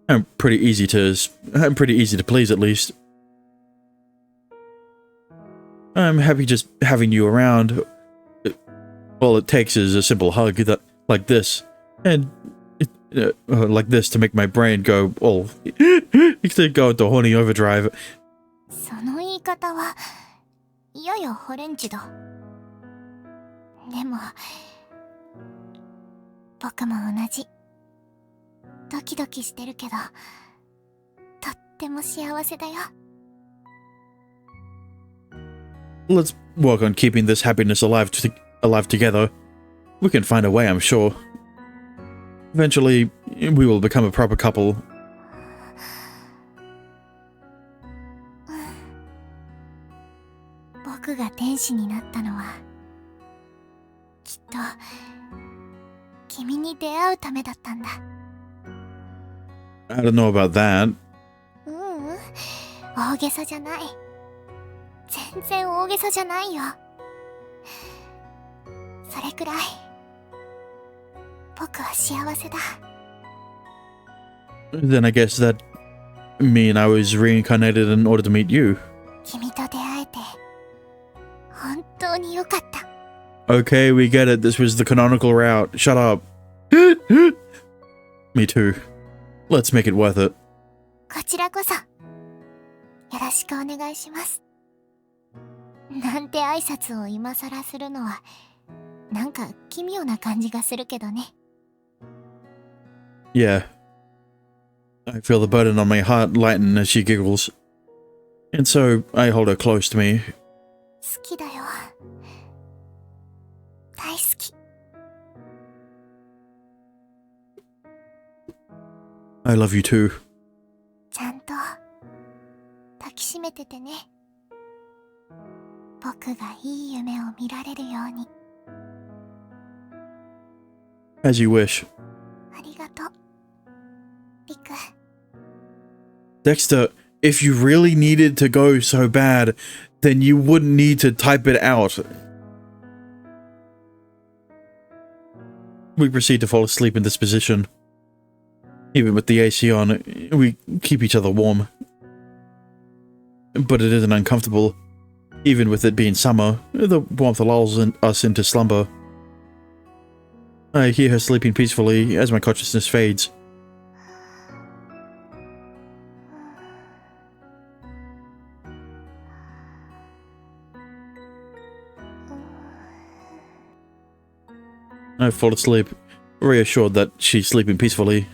I'm pretty easy to please, at least. I'm happy just having you around. All it takes is a simple hug like this, and like this to make my brain go, oh, to go into horny overdrive. その言い方はややホレンチだ。でも僕も同じ。ドキドキしてるけどとっても幸せだよ。 Let's work on keeping this happiness alive together. We can find a way, I'm sure. Eventually, we will become a proper couple. 僕が天使になったのはきっと君に出会うためだったんだ。 I don't know about that. 大げさじゃない。全然大げさじゃないよ。それくらい僕は幸せだ。 Then I guess that mean I was reincarnated in order to meet you. 君と出会えて本当によかった。 Okay, we get it. This was the canonical route. Shut up. Me too. Let's make it worth it. こちらこそよろしくお願いします。なんて挨拶を今さらするのはなんか奇妙な感じがするけどね。 Yeah. I feel the burden on my heart lighten as she giggles. And so, I hold her close to me. 好きだよ。大好き。 I love you too. ちゃんと抱きしめててね。僕がいい夢を見られるように。 As you wish. ありがとうリク。 Dexter, if you really needed to go so bad, then you wouldn't need to type it out. We proceed to fall asleep in this position. Even with the AC on, we keep each other warm. But it isn't uncomfortable. Even with it being summer, the warmth lulls us into slumber. I hear her sleeping peacefully as my consciousness fades. I fall asleep, reassured that she's sleeping peacefully.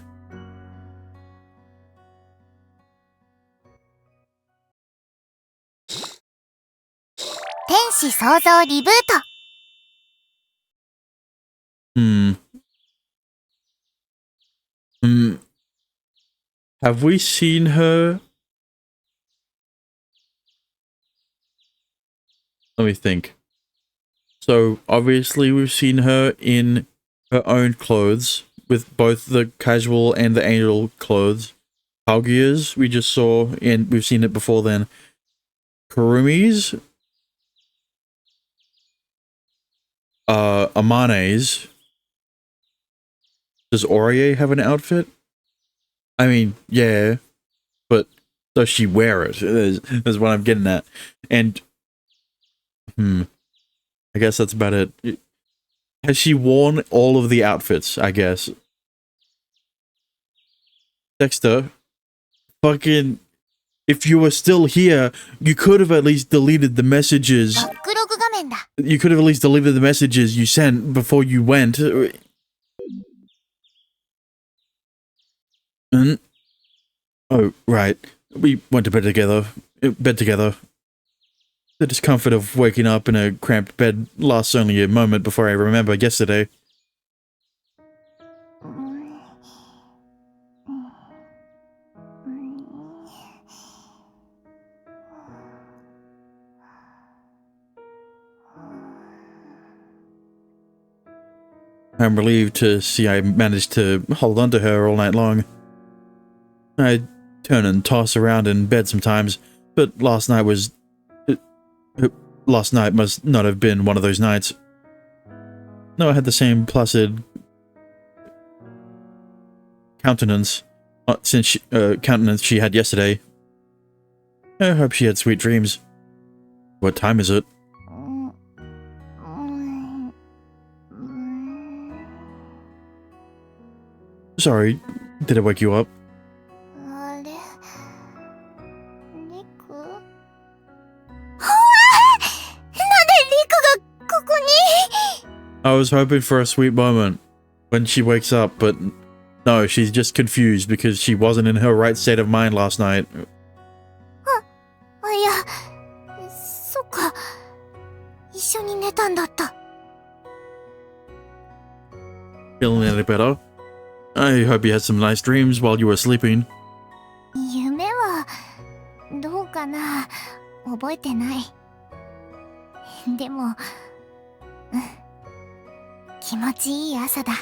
天使創造リブート。 Have we seen her? Let me think. So, obviously we've seen her in her own clothes, with both the casual and the angel clothes. Palgia's we just saw, and we've seen it before then. Kurumi's. Amane's. Does Orie have an outfit? I mean, yeah, but does she wear it? Is what I'm getting at. And, I guess that's about it. Has she worn all of the outfits, I guess? Dexter, fucking, if you were still here, you could have at least deleted the messages. ロックログ画面だ。 You could have at least deleted the messages you sent before you went. Oh, right. We went to bed together. The discomfort of waking up in a cramped bed lasts only a moment before I remember yesterday. I'm relieved to see I managed to hold on to her all night long. I turn and toss around in bed sometimes, but last night must not have been one of those nights. No, I had the same placid countenance countenance she had yesterday. I hope she had sweet dreams. What time is it? Sorry, did I wake you up? あれ、リク？はあ、なんでリクがここに？ I was hoping for a sweet moment when she wakes up, but no, she's just confused because she wasn't in her right state of mind last night. あ、いや、そっか。一緒に寝たんだった。Feeling any better? I hope you had some nice dreams while you were sleeping. 夢はどうかな、覚えてない。でも、気持ちいい朝だ。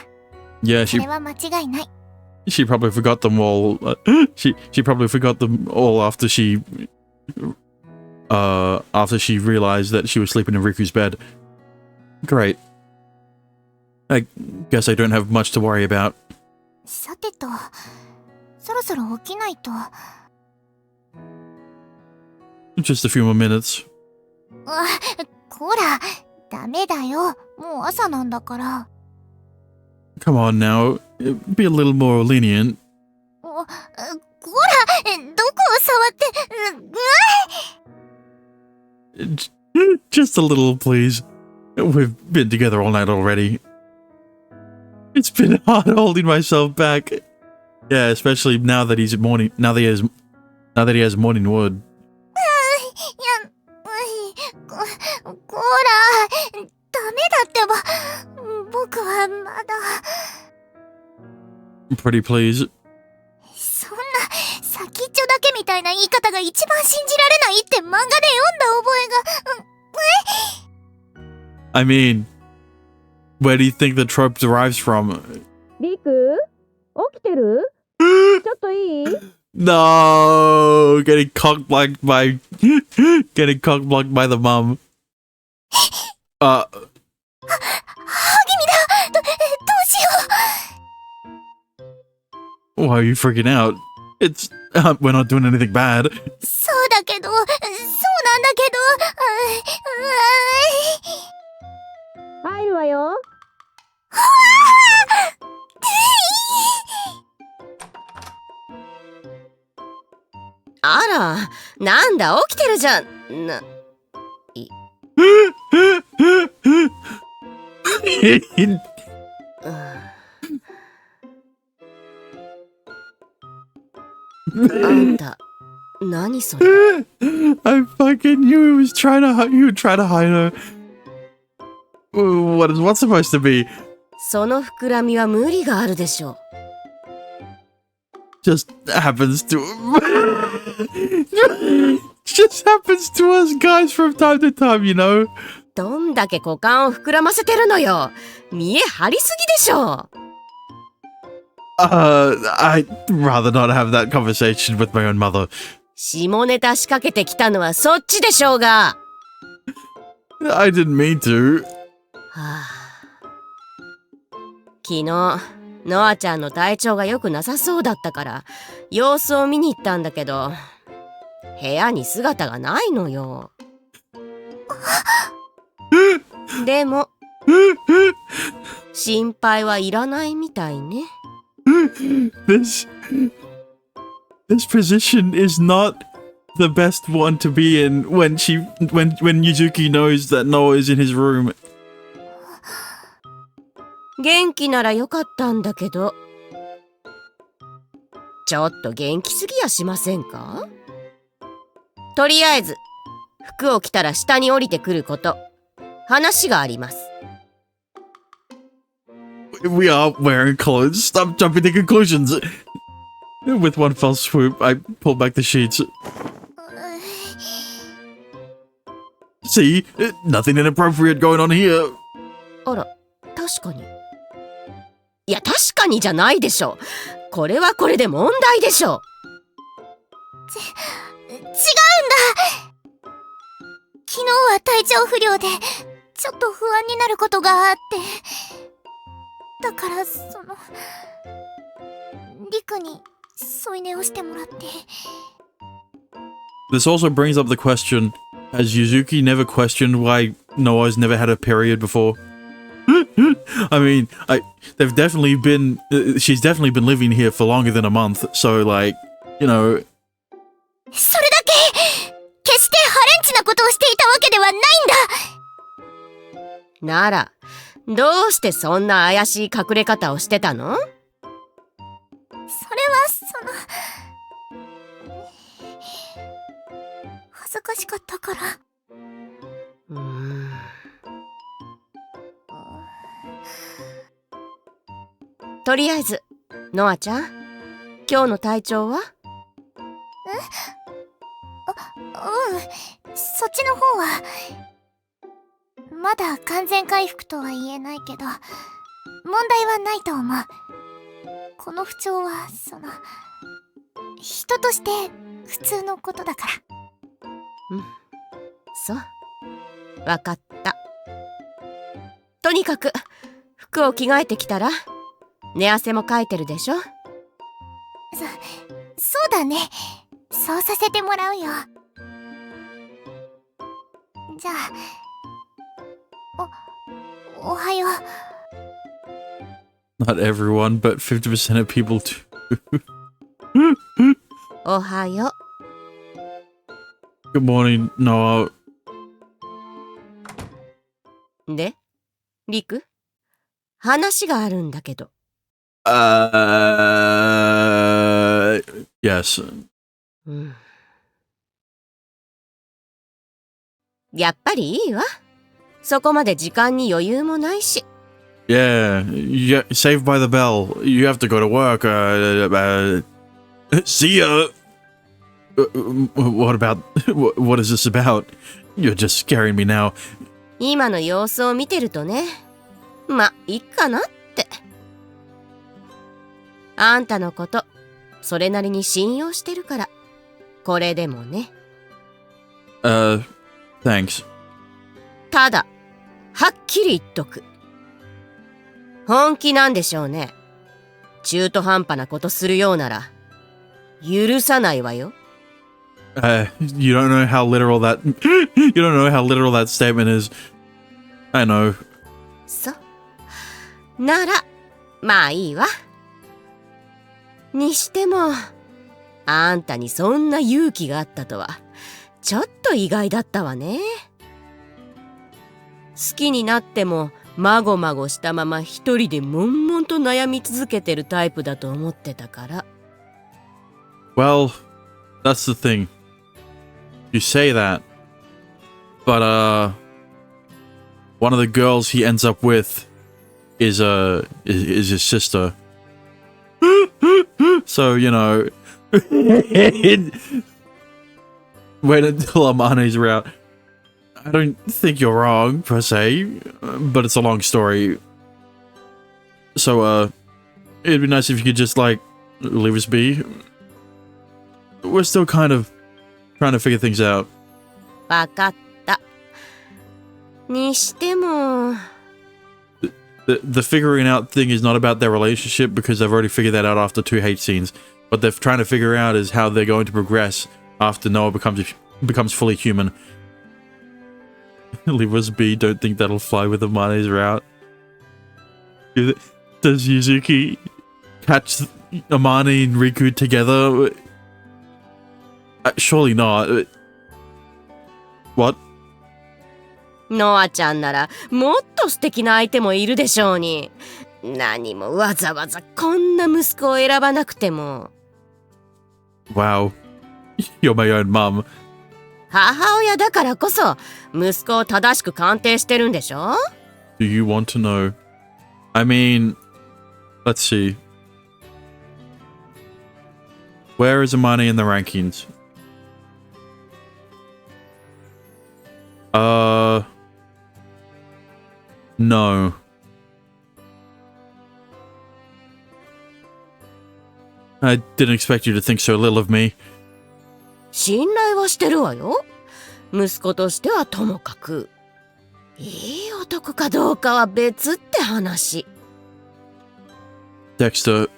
Yeah, それは間違いない。 she probably forgot them all. She probably forgot them all after she realized that she was sleeping in Riku's bed. Great. I guess I don't have much to worry about. さてと、そろそろ起きないと。Just a few more minutes. あ、こら、ダメだよ。もう朝なんだから。 Come on now, be a little more lenient. こら、どこを触って、Just a little, please. We've been together all night already. It's been hard holding myself back. Yeah, especially now that he's morning. Now that he has morning wood. こら、ダメだってば。僕はまだ。 Pretty please. そんな先っちょだけみたいな言い方が一番信じられないって漫画で読んだ覚えが。 I mean, where do you think the trope derives from? リク起きてるちょっといい No, getting cock-blocked by the mum. 励みだ。どうしよう。 Why are you freaking out? It's we're not doing anything bad. そうだけど、そうなんだけど。入るわよ。あら、なんだ起きてるじゃん。あんた、何それ。I fucking knew he would try to hide her. What's supposed to be? その膨らみは無理があるでしょ Just happens to just happens to us guys from time to time, you know. どんだけ股間を膨らませてるのよ。見え張りすぎでしょ。I'd rather not have that conversation with my own mother. 下ネタ仕掛けてきたのはそっちでしょうが。I didn't mean to. はあ、昨日ノアちゃんの体調が良くなさそうだったから様子を見に行ったんだけど、部屋に姿がないのよ。でも心配はいらないみたいね。This position is not the best one to be in when Yuzuki knows that Noah is in his room. 元気ならよかったんだけど、ちょっと元気すぎやしませんか？とりあえず服を着たら下に降りてくること、話があります。We are wearing clothes. Stop jumping to conclusions. With one fell swoop, I pulled back the sheets. See? Nothing inappropriate going on here. あら、確かに。いや、確かにじゃないでしょ。これはこれで問題でしょ。違うんだ。昨日は体調不良でちょっと不安になることがあって、だからリクに添い寝をしてもらって。 This also brings up the question, has Yuzuki never questioned why Noah's never had a period before? I mean, they've definitely been. She's definitely been living here for longer than a month. So, like, you know. それだけ決してハレンチなことをしていたわけではないんだ。なら、どうしてそんな怪しい隠れ方をしてたの？それは恥ずかしかったから。とりあえず、ノアちゃん、今日の体調は？そっちの方はまだ完全回復とは言えないけど、問題はないと思う。この不調は人として普通のことだから。そう、わかった。とにかく服を着替えてきたら。寝汗もかいてるでしょ。そうだね。そうさせてもらうよ。じゃあ、おはよう。 Not everyone, but 50% of people do. おはよGood morning, Noah. で、リク、話があるんだけど。Yes. やっぱりいいわ。そこまで時間に余裕もないし。Yeah, Saved by the Bell. You have to go to work. See ya. What about? What is this about? You're just scaring me now. 今の様子を見てるとね。ま、いっかなって。あんたのこと、それなりに信用してるから。これでもね。Thanks. ただ、はっきり言っとく。本気なんでしょうね。中途半端なことするようなら、許さないわよ。You don't know how literal that you don't know how literal that statement is. I know. そう。なら、まあいいわ。にしても、あんたにそんな勇気があったとは、ちょっと意外だったわね。好きになっても、まごまごしたまま一人で悶々と悩み続けてるタイプだと思ってたから。Well, that's the thing. You say that, but one of the girls he ends up with is his sister. So, you know, wait until Amane's around. I don't think you're wrong, per se, but it's a long story. So, it'd be nice if you could just, like, leave us be. We're still kind of trying to figure things out. わかった。にしても... The figuring out thing is not about their relationship because they've already figured that out after 2 hate scenes. What they're trying to figure out is how they're going to progress after Noah becomes fully human. Leave us be, don't think that'll fly with Amane's route. Does Yuzuki catch Amane and Riku together? Surely not. What? ノアちゃんならもっと素敵な相手もいるでしょうに。何もわざわざこんな息子を選ばなくても。Wow. You're my own mom. 母親だからこそ息子を正しく鑑定してるんでしょ？ Do you want to know? I mean, let's see. Where is Amane in the rankings? No. I didn't expect you to think so little of me. 信頼はしてるわよ。息子としてはともかく。いい男かどうかは別って話。Dexter.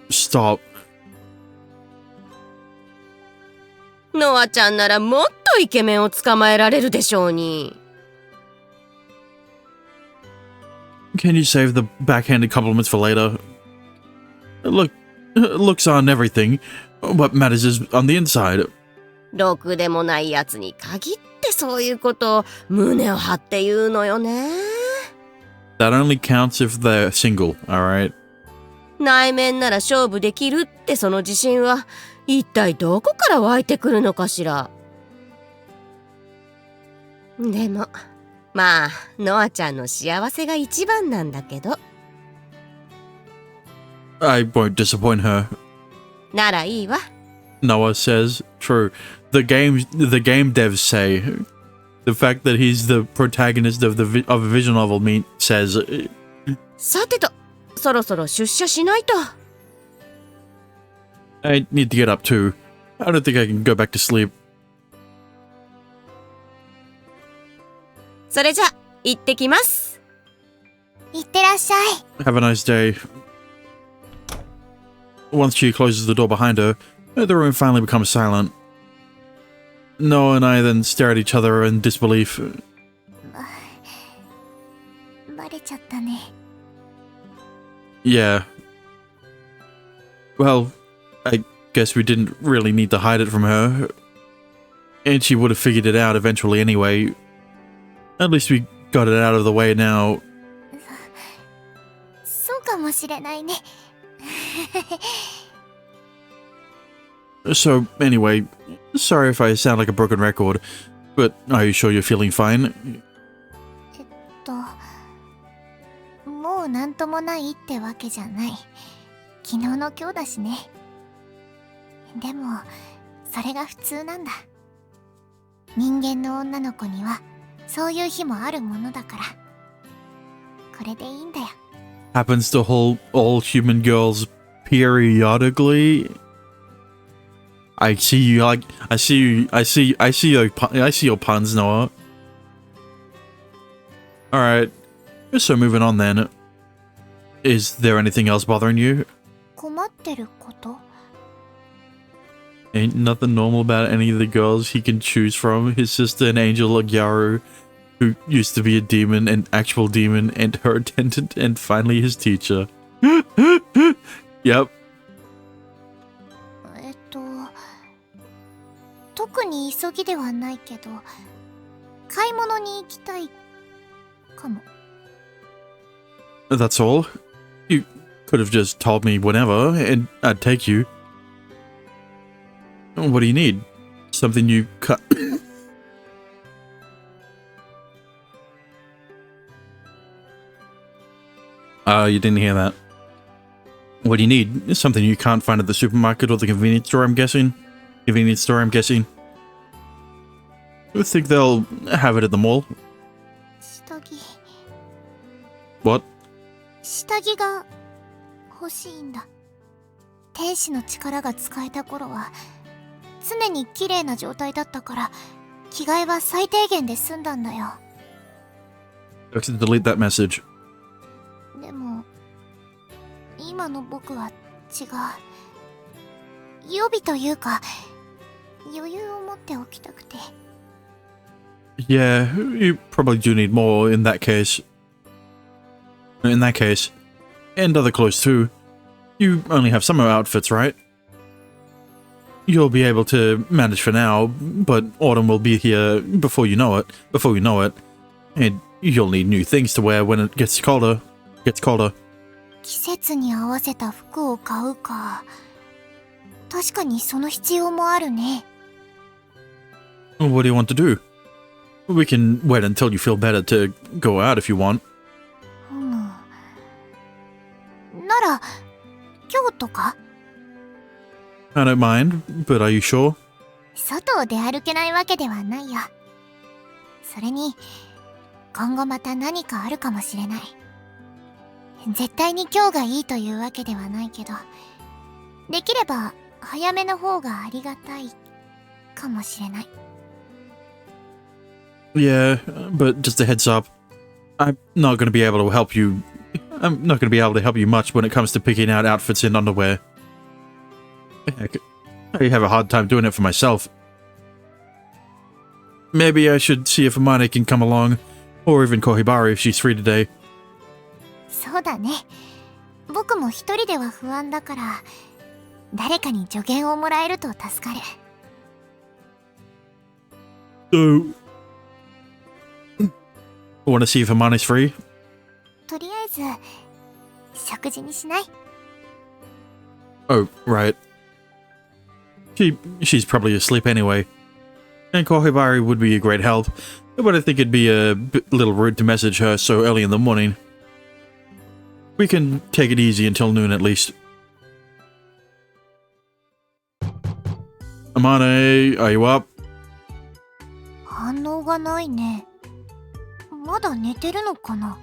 Stop. ノアちゃんならもっとイケメンを捕まえられるでしょうに。Can you save the backhanded compliments for later? Look, looks aren't everything. What matters is on the inside. ろくでもないやつに限ってそういうことを胸を張って言うのよね。That only counts if they're single, alright? 内面なら勝負できるってその自信は一体どこから湧いてくるのかしら。でもまあノアちゃんの幸せが一番なんだけど。I won't disappoint her. ならいいわ。 Noah says. True. The game devs say. The fact that he's the protagonist of a visual novel says. さてと、そろそろ出社しないと。I need to get up too. I don't think I can go back to sleep. それじゃ行ってきます。いってらっしゃい。 Have a nice day. Once she closes the door behind her, the room finally becomes silent. Noah and I then stare at each other in disbelief. バレちゃったね。Yeah. Well, I guess we didn't really need to hide it from her. And she would have figured it out eventually anyway. At least we got it out of the way now. そうかもしれないね。So, anyway, sorry if I sound like a broken record, but are you sure you're feeling fine? もうなんともないってわけじゃない。昨日の今日だしね。でも、それが普通なんだ。人間の女の子には、そういう日もあるものだから。これでいいんだよ。Happens to all human girls periodically. I see your puns, Noah. Alright, so moving on then. Is there anything else bothering you? 困ってること？ Ain't nothing normal about any of the girls he can choose from. His sister and Angel Gyaru, who used to be a demon, an actual demon, and her attendant, and finally his teacher. Yep. 特に急ぎではないけど、買い物に行きたいかも。That's all? You could have just told me whenever, and I'd take you. What do you need? Something you cut. You didn't hear that. What do you need? Something you can't find at the supermarket or the convenience store, I'm guessing? I think they'll have it at the mall. 下着。What? 下着が欲しいんだ。天使の力が使えた頃は常に綺麗な状態だったから着替えは最低限で済んだんだよ。Delete that message. でも今の僕は違う。予備というか余裕を持っておきたくて。Yeah, you probably do need more in that case. In that case. And other clothes too. You only have summer outfits, right? You'll be able to manage for now, but autumn will be here before you know it. And you'll need new things to wear when it gets colder. 季節に合わせた服を買うか。確かにその必要もあるね。What do you want to do? We can wait until you feel better to go out if you want. なら今日とか？ I don't mind, but are you sure? 外を出歩けないわけではないよ。それに今後また何かあるかもしれない。絶対に今日がいいというわけではないけど、できれば早めの方がありがたいかもしれない。Yeah, but just a heads up. I'm not going to be able to help you. I'm not going to be able to help you much when it comes to picking out outfits and underwear. Heck, I have a hard time doing it for myself. Maybe I should see if Amane can come along, or even Kohibari if she's free today. そうだね。僕も一人では不安だから、誰かに助言をもらえると助かる。So, want to see if Hermione's free? とりあえず、食事にしない？ Oh, right. She's probably asleep anyway. And Kohibari would be a great help, but I think it'd be a little rude to message her so early in the morning. We can take it easy until noon at least. Amane, are you up? 反応がないね。まだ寝てるのかな？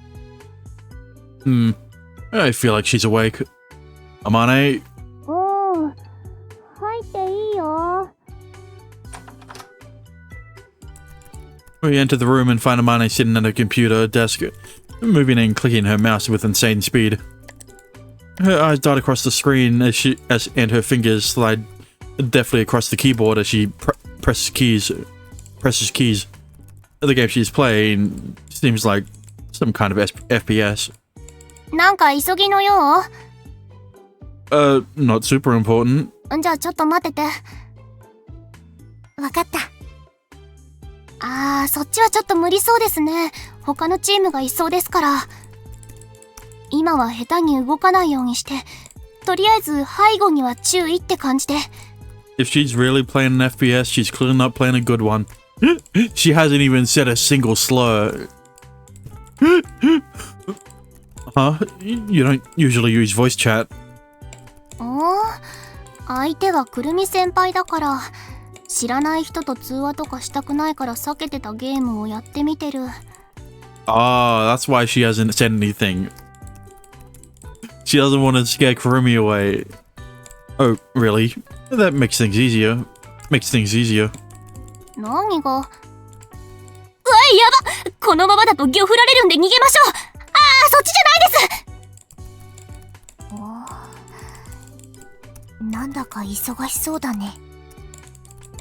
I feel like she's awake. Amane? おー、入っていいよ。We enter the room and find Amane sitting at her computer desk, moving and clicking her mouse with insane speed. Her eyes dart across the screen and her fingers slide deftly across the keyboard as she presses keys. The game she's playing seems like some kind of FPS. なんか急ぎのよ Not super important. じゃあちょっと待ってて。わかった。そっちはちょっと無理そうですね。他のチームがいそうですから。今は下手に動かないようにして、とりあえず背後には注意って感じで。If she's really playing an FPS, she's clearly not playing a good one. She hasn't even said a single slur. Huh? You don't usually use voice chat. 相手はくるみ先輩だから、知らない人と通話とかしたくないから避けてたゲームをやってみてる。That's why she hasn't said anything. She doesn't want to scare Kurumi away. Oh, really? That makes things easier. 何が？うわ、やば！このままだとギョ振られるんで逃げましょう。そっちじゃないです。なんだか忙しそうだね。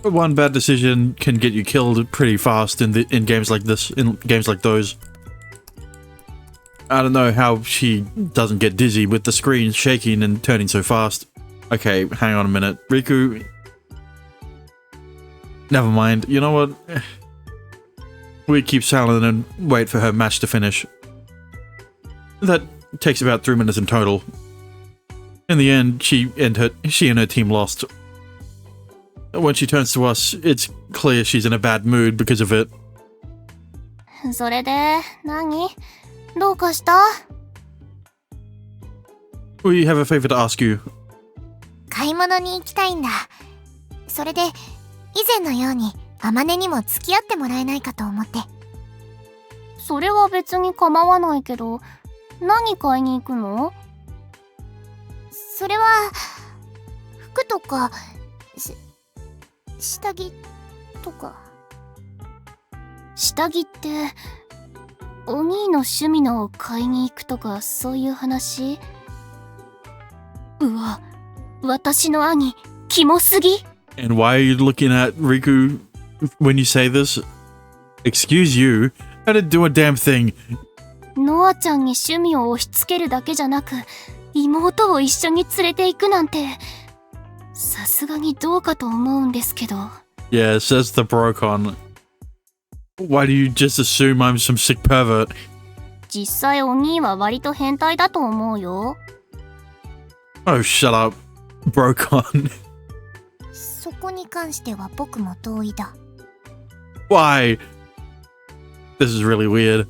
One bad decision can get you killed pretty fast in games like this, in games like those. I don't know how she doesn't get dizzy with the screen shaking and turning so fast. Okay, hang on a minute. Riku... Never mind. You know what? We keep silent and wait for her match to finish. That takes about 3 minutes in total. In the end, she and her team lost. When she turns to us, it's clear she's in a bad mood because of it. それで、何？どうかした？ We have a favor to ask you. 買い物に行きたいんだ。それで、以前のように、あまねにも付き合ってもらえないかと思って。それは別に構わないけど、何買いに行くの？それは、服とか、下着とか。下着って、お兄の趣味のを買いに行くとかそういう話？うわ、私の兄、キモすぎ。And why are you looking at Riku when you say this? Excuse you? I didn't do a damn thing. ノアちゃんに趣味を押し付けるだけじゃなく、妹を一緒に連れて行くなんて、さすがにどうかと思うんですけど。Yeah, says the Brocon. Why do you just assume I'm some sick pervert? 実際お兄は割と変態だと思うよ。Oh, shut up, Brocon. そこに関しては僕も同意だ。Why? This is really weird.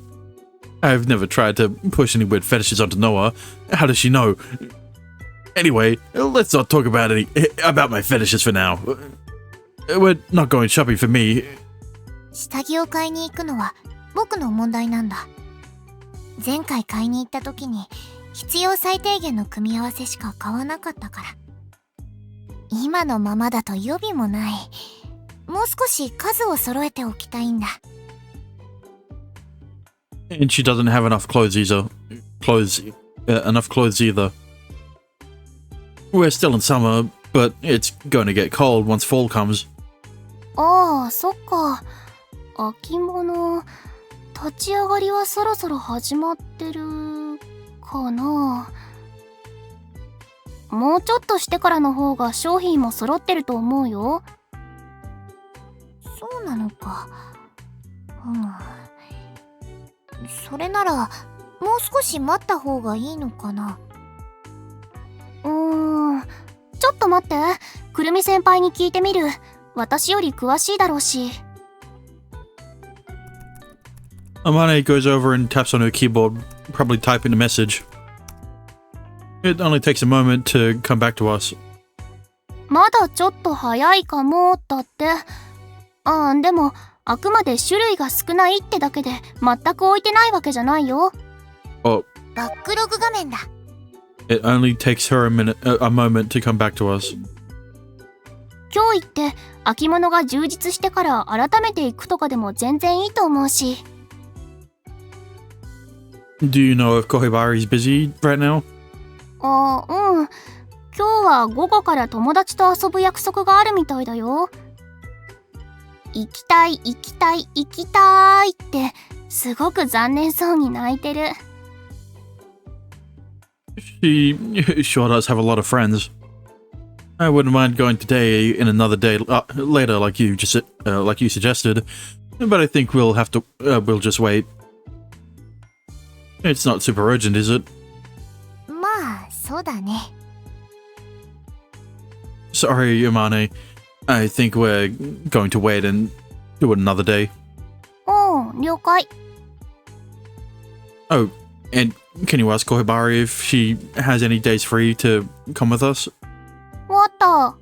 I've never tried to push any weird fetishes onto Noah. How does she know? Anyway, let's not talk about my fetishes for now. We're not going shopping for me. 下着を買いに行くのは僕の問題なんだ。前回買いに行った時に必要最低限の組み合わせしか買わなかったから。今のままだと予備もない。もう少し数を揃えておきたいんだ。And she doesn't have enough clothes either. We're still in summer, but it's going to get cold once fall comes. そっか。秋物、立ち上がりはそろそろ始まってるかな。もうちょっとしてからの方が商品も揃ってると思うよ。そうなのか。それならもう少し待った方がいいのかな。ちょっと待って、くるみ先輩に聞いてみる。私より詳しいだろうし。Amane goes over and taps on her keyboard, probably typing a message. It only takes a moment to come back to us. まだちょっと早いかもだって。でもあくまで種類が少ないってだけで全く置いてないわけじゃないよ。Oh, バックログ画面だ。it only takes her a moment to come back to us. 今日行って秋物が充実してから改めて行くとかでも全然いいと思うし。Do you know if Kohibari's busy right now? 今日は午後から友達と遊ぶ約束があるみたいだよ。行きたい行きたい行きたいってすごく残念そうに泣いてる。She sure does have a lot of friends. I wouldn't mind going today in another day later, like you suggested, but I think we'll just wait. It's not super urgent, is it? まあそうだね。Sorry, Amane. I think we're going to wait and do it another day. 了解。Oh, and can you ask Kohibari if she has any days free to come with us? わかった。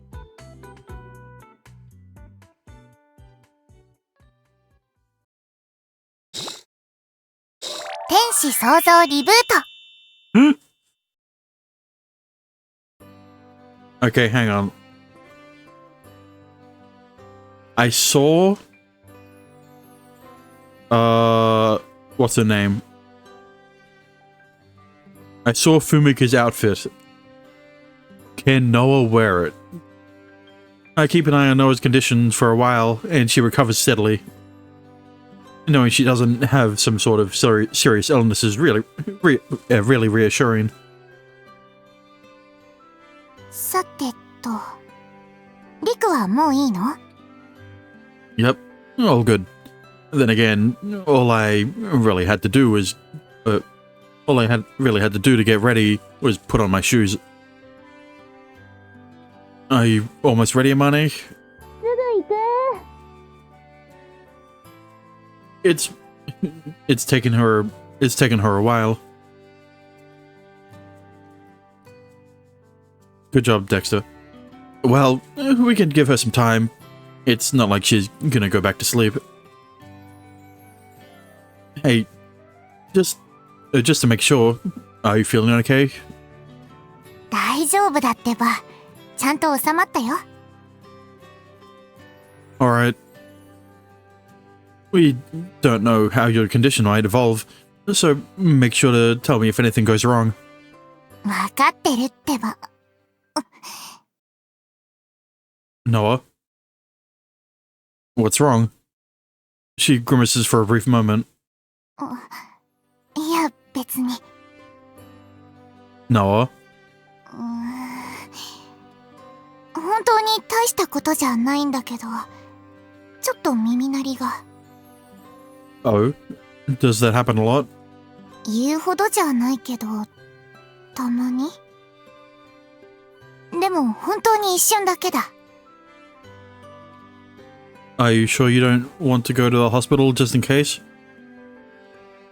天使創造リブート。Okay, hang on. I saw... what's her name? I saw Fumika's outfit. Can Noah wear it? I keep an eye on Noah's condition for a while, and she recovers steadily. Knowing she doesn't have some sort of serious illness is really reassuring. さてと、リクはもういいの？ Yep, all good. Then again, all I really had to do to get ready was put on my shoes. Are you almost ready, Amane? すぐ行く。It's taken her a while. Good job, Dexter. Well, we can give her some time. It's not like she's gonna go back to sleep. Hey, just to make sure, are you feeling okay? 大丈夫だってば。ちゃんと収まったよ。Alright. We don't know how your condition might evolve, so make sure to tell me if anything goes wrong. わかってるってば。Noah? What's wrong? She grimaces for a brief moment. いや、別に。Noah? 本当に大したことじゃないんだけど、ちょっと耳鳴りが。Oh? Does that happen a lot? 言うほどじゃないけど、たまに。でも本当に一瞬だけだ。Are you sure you don't want to go to the hospital just in case?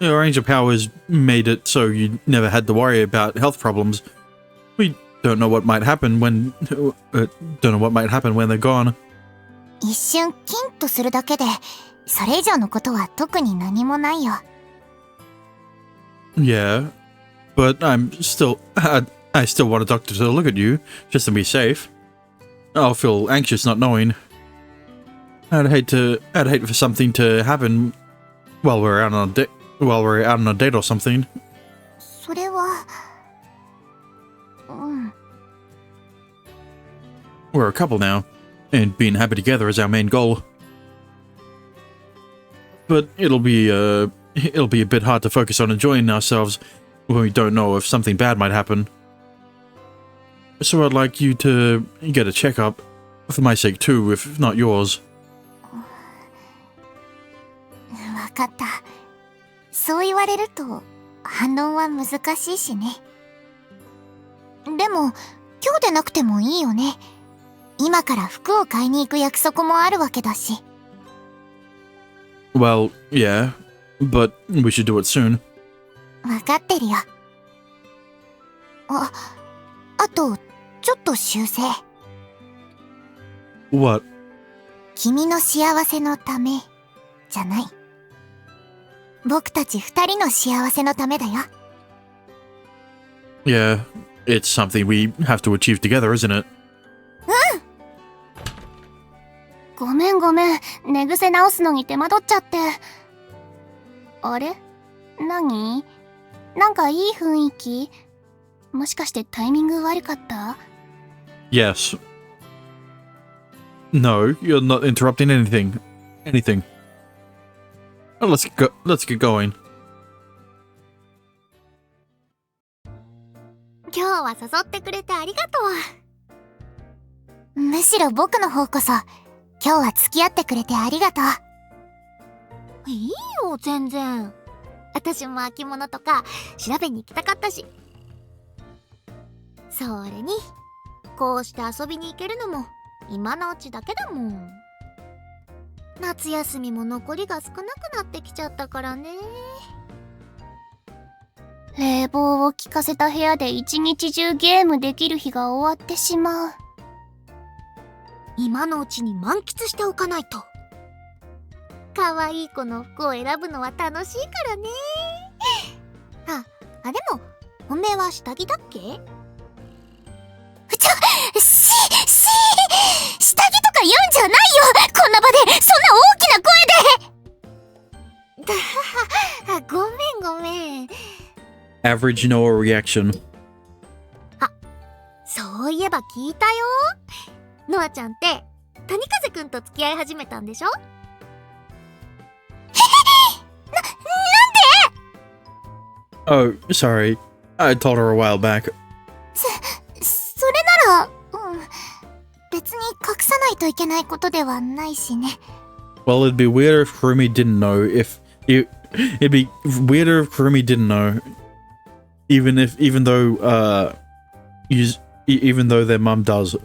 Your angel powers made it so you never had to worry about health problems. We don't know what might happen when they're gone. 一瞬キンとするだけで、それ以上のことは特に何もないよ。Yeah, but I still want a doctor to look at you, just to be safe. I'll feel anxious not knowing. I'd hate for something to happen while we're out on a date or something. それは、We're a couple now, and being happy together is our main goal. But it'll be a bit hard to focus on enjoying ourselves we don't know if something bad might happen. So I'd like you to get a checkup, for my sake too, if not yours. わかった。そう言われると反論は難しいしね。でも今日でなくてもいいよね。今から服を買いに行く約束もあるわけだし。Well, yeah, but we should do it soon. わかってるよ。あとちょっと修正。What? 君の幸せのためじゃない。僕たち二人の幸せのためだよ。Yeah, it's something we have to achieve together, isn't it? ごめん、寝癖直すのに手間取っちゃって。あれ？何？なんかいい雰囲気？もしかしてタイミング悪かった？ Yes. No, you're not interrupting anything. Let's get going. 今日は誘ってくれてありがとう。むしろ僕の方こそ今日は付き合ってくれてありがとう。いいよ、全然。私も秋物とか調べに行きたかったし。それにこうして遊びに行けるのも今のうちだけだもん。夏休みも残りが少なくなってきちゃったからね。冷房を効かせた部屋で一日中ゲームできる日が終わってしまう。今のうちに満喫しておかないと。可愛い子の服を選ぶのは楽しいからね。でも本命は下着だっけ？下着とか言うんじゃないよ。こんな場でそんな大きな声で。ごめん。Average Noah reaction. そういえば聞いたよ。ノアちゃんって谷風くんと付き合い始めたんでしょ？Oh, sorry. I told her a while back. それなら、別に隠さないといけないことではないしね。Well, it'd be weirder if Kurumi didn't know. It'd be weirder if Kurumi didn't know. Even though their mum does.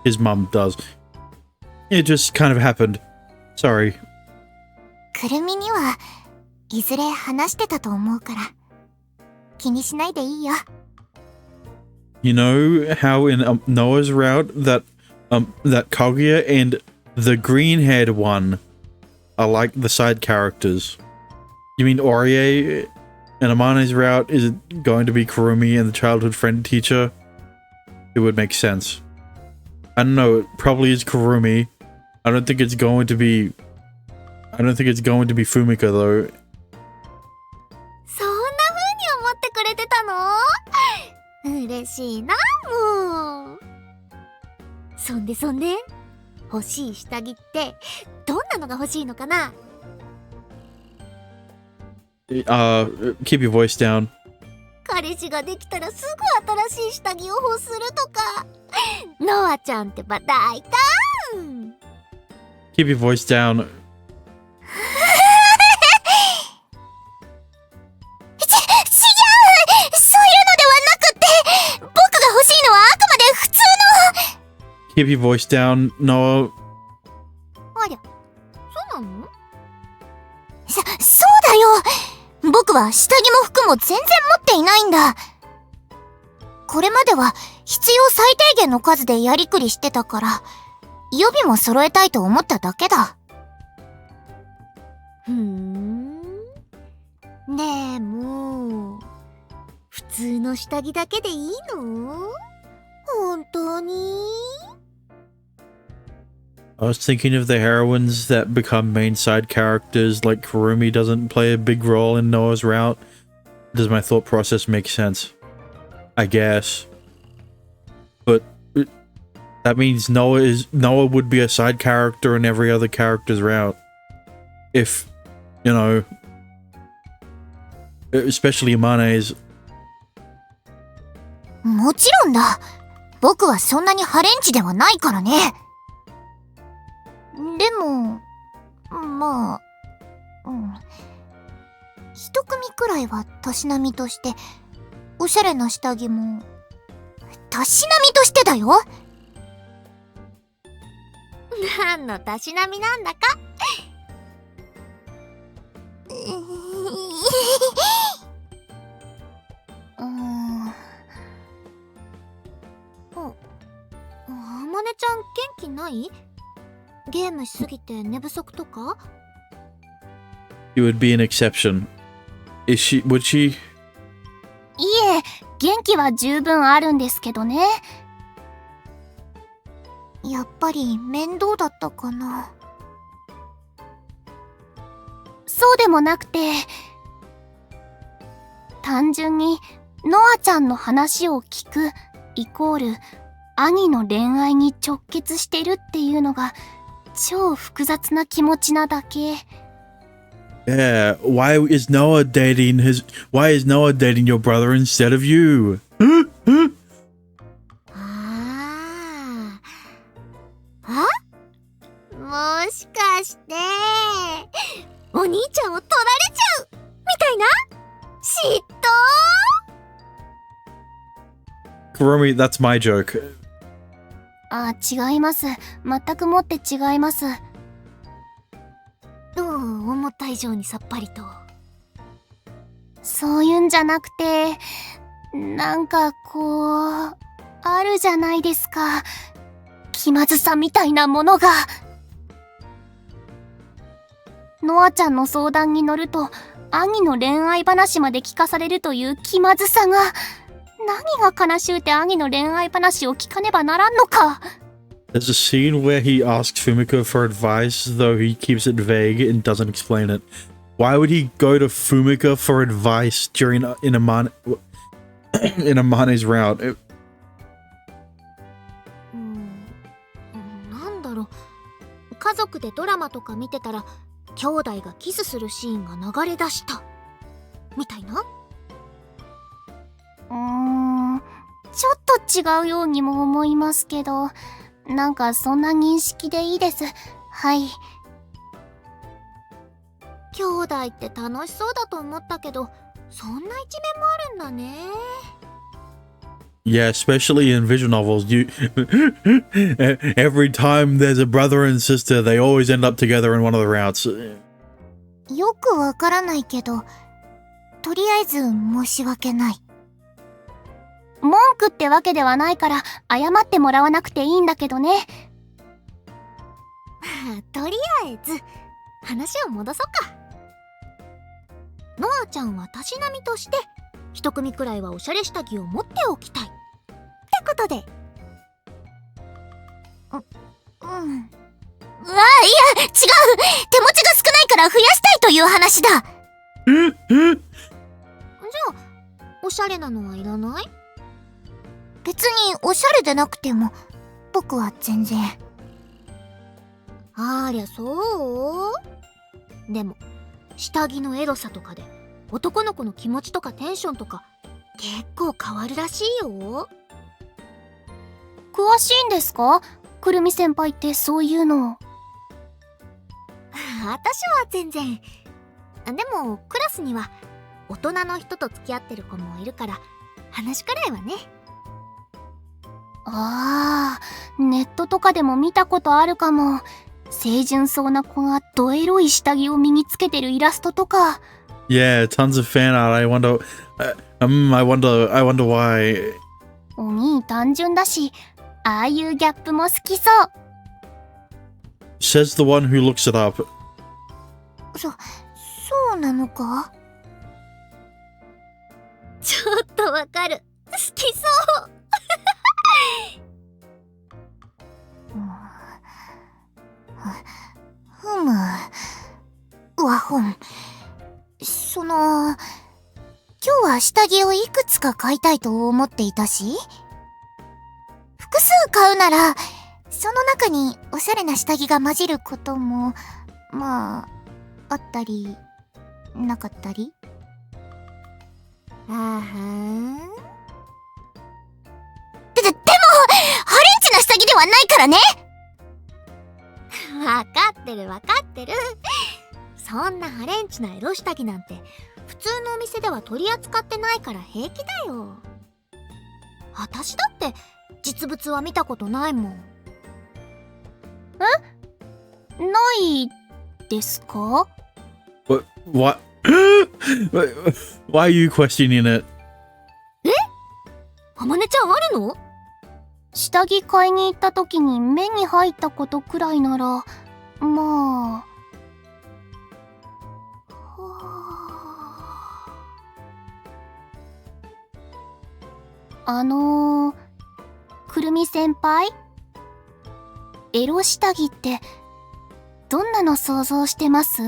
His mum does. It just kind of happened. Sorry. くるみにはいずれ話してたと思うから気にしないでいいよ。You know how in Noah's route that Kaguya and the green-haired one are like the side characters. You mean Orie and Amane's route is going to be Kurumi and the childhood friend teacher? It would make sense. I don't know, it probably is Kurumi. I don't think it's going to be Fumika though. そんな風に思ってくれてたの？嬉しいな、もう。そんで欲しい下着ってどんなのが欲しいのかな？ Keep your voice down. 彼氏ができたらすぐ新しい下着を欲するとか。ノアちゃんってば大胆。 Keep your voice down. そういうのではなくって、僕が欲しいのはあくまで普通の。 Keep your voice down, Noah. ありゃ、そうなの？そうだよ。僕は下着も服も全然持っていないんだ。これまでは必要最低限の数でやりくりしてたから、予備も揃えたいと思っただけだ。ねえ、もう普通の下着だけでいいの？本当に？ I was thinking of the heroines that become main side characters, like Kurumi doesn't play a big role in Noah's route. Does my thought process make sense? I guess. But that means Noah would be a side character in every other character's route. If, you know, especially Amane's, もちろんだ。僕はそんなにハレンチではないからね。でも、まあ、一組くらいはたしなみとして、おしゃれな下着も、たしなみとしてだよ。何のたしなみなんだか。あまねちゃん元気ない？ゲームしすぎて寝不足とか？ It would be an exception. Would she? いえ、元気は十分あるんですけどね。やっぱり面倒だったかな。そうでもなくて、単純にノアちゃんの話を聞くイコール兄の恋愛に直結してるっていうのが超複雑な気持ちなだけ。Yeah. Why is Noah dating your brother instead of you? もしかしてお兄ちゃんを取られちゃうみたいな嫉妬Kurumi, that's my joke. 違います。全くもって違います。思った以上にさっぱりと。そういうんじゃなくて、なんかこう、あるじゃないですか。気まずさみたいなものが。ノアちゃんの相談に乗ると、兄の恋愛話まで聞かされるという気まずさが、何が悲しゅうて兄の恋愛話を聞かねばならんのか。There's a scene where he asks Fumika for advice, though he keeps it vague and doesn't explain it. Why would he go to Fumika for advice during Inamane's route? なんだろう。家族でドラマとか見てたら、兄弟がキスするシーンが流れ出した。みたいな。ちょっと違うようにも思いますけど、なんかそんな認識でいいです。はい。兄弟って楽しそうだと思ったけど、そんな一面もあるんだね。Yeah, especially in visual novels, every time there's a brother and sister, they always end up together in one of the routes. よくわからないけど、とりあえず申し訳ない。文句ってわけではないから謝ってもらわなくていいんだけどね。とりあえず話を戻そうか。ノアちゃんはたしなみとして一組くらいはおしゃれ下着を持っておきたいってことで。いや、違う。手持ちが少ないから増やしたいという話だ。じゃあおしゃれなのはいらない？別におしゃれでなくても僕は全然。ありゃそう？でも下着のエロさとかで男の子の気持ちとかテンションとか結構変わるらしいよ。詳しいんですか？くるみ先輩ってそういうの。私は全然。でもクラスには大人の人と付き合ってる子もいるから話くらいはね。ネットとかでも見たことあるかも。清純そうな子がドエロい下着を身につけてるイラストとか。Yeah, tons of fan art. I wonder why. お兄単純だし、ああいうギャップも好きそう。Says the one who looks it up. そうなのか？ちょっとわかる。好きそう。今日は下着をいくつか買いたいと思っていたし、複数買うならその中におしゃれな下着が混じることもまああったりなかったり。ハレンチな下着ではないからね。わかってるわかってる。そんなハレンチなエロ下着なんて普通のお店では取り扱ってないから平気だよ。私だって実物は見たことないもん。ないですか？ What? Why are you questioning it? あまねちゃんあるの？下着買いに行った時に目に入ったことくらいなら、まあ。くるみ先輩？エロ下着ってどんなの想像してます？ど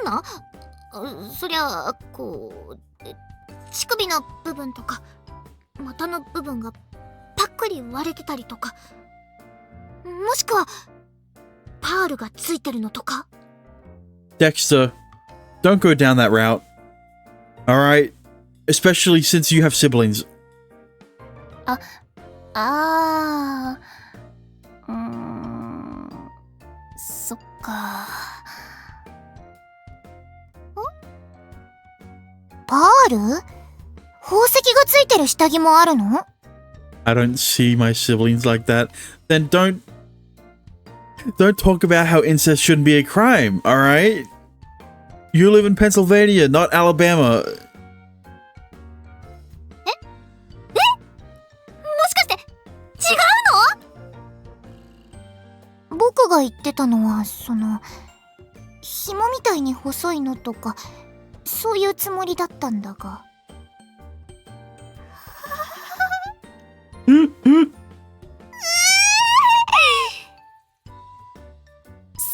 んな？そりゃこう乳首の部分とか股の部分がパックリ割れてたりとか、もしくはパールがついてるのとか。 Dexter, don't go down that route. Alright? Especially since you have siblings. そっか。パール？宝石がついてる下着もあるの？ I don't see my siblings like that. Then don't talk about how incest shouldn't be a crime, alright? You live in Pennsylvania, not Alabama. もしかして違うの？僕が言ってたのは紐みたいに細いのとかそういうつもりだったんだが。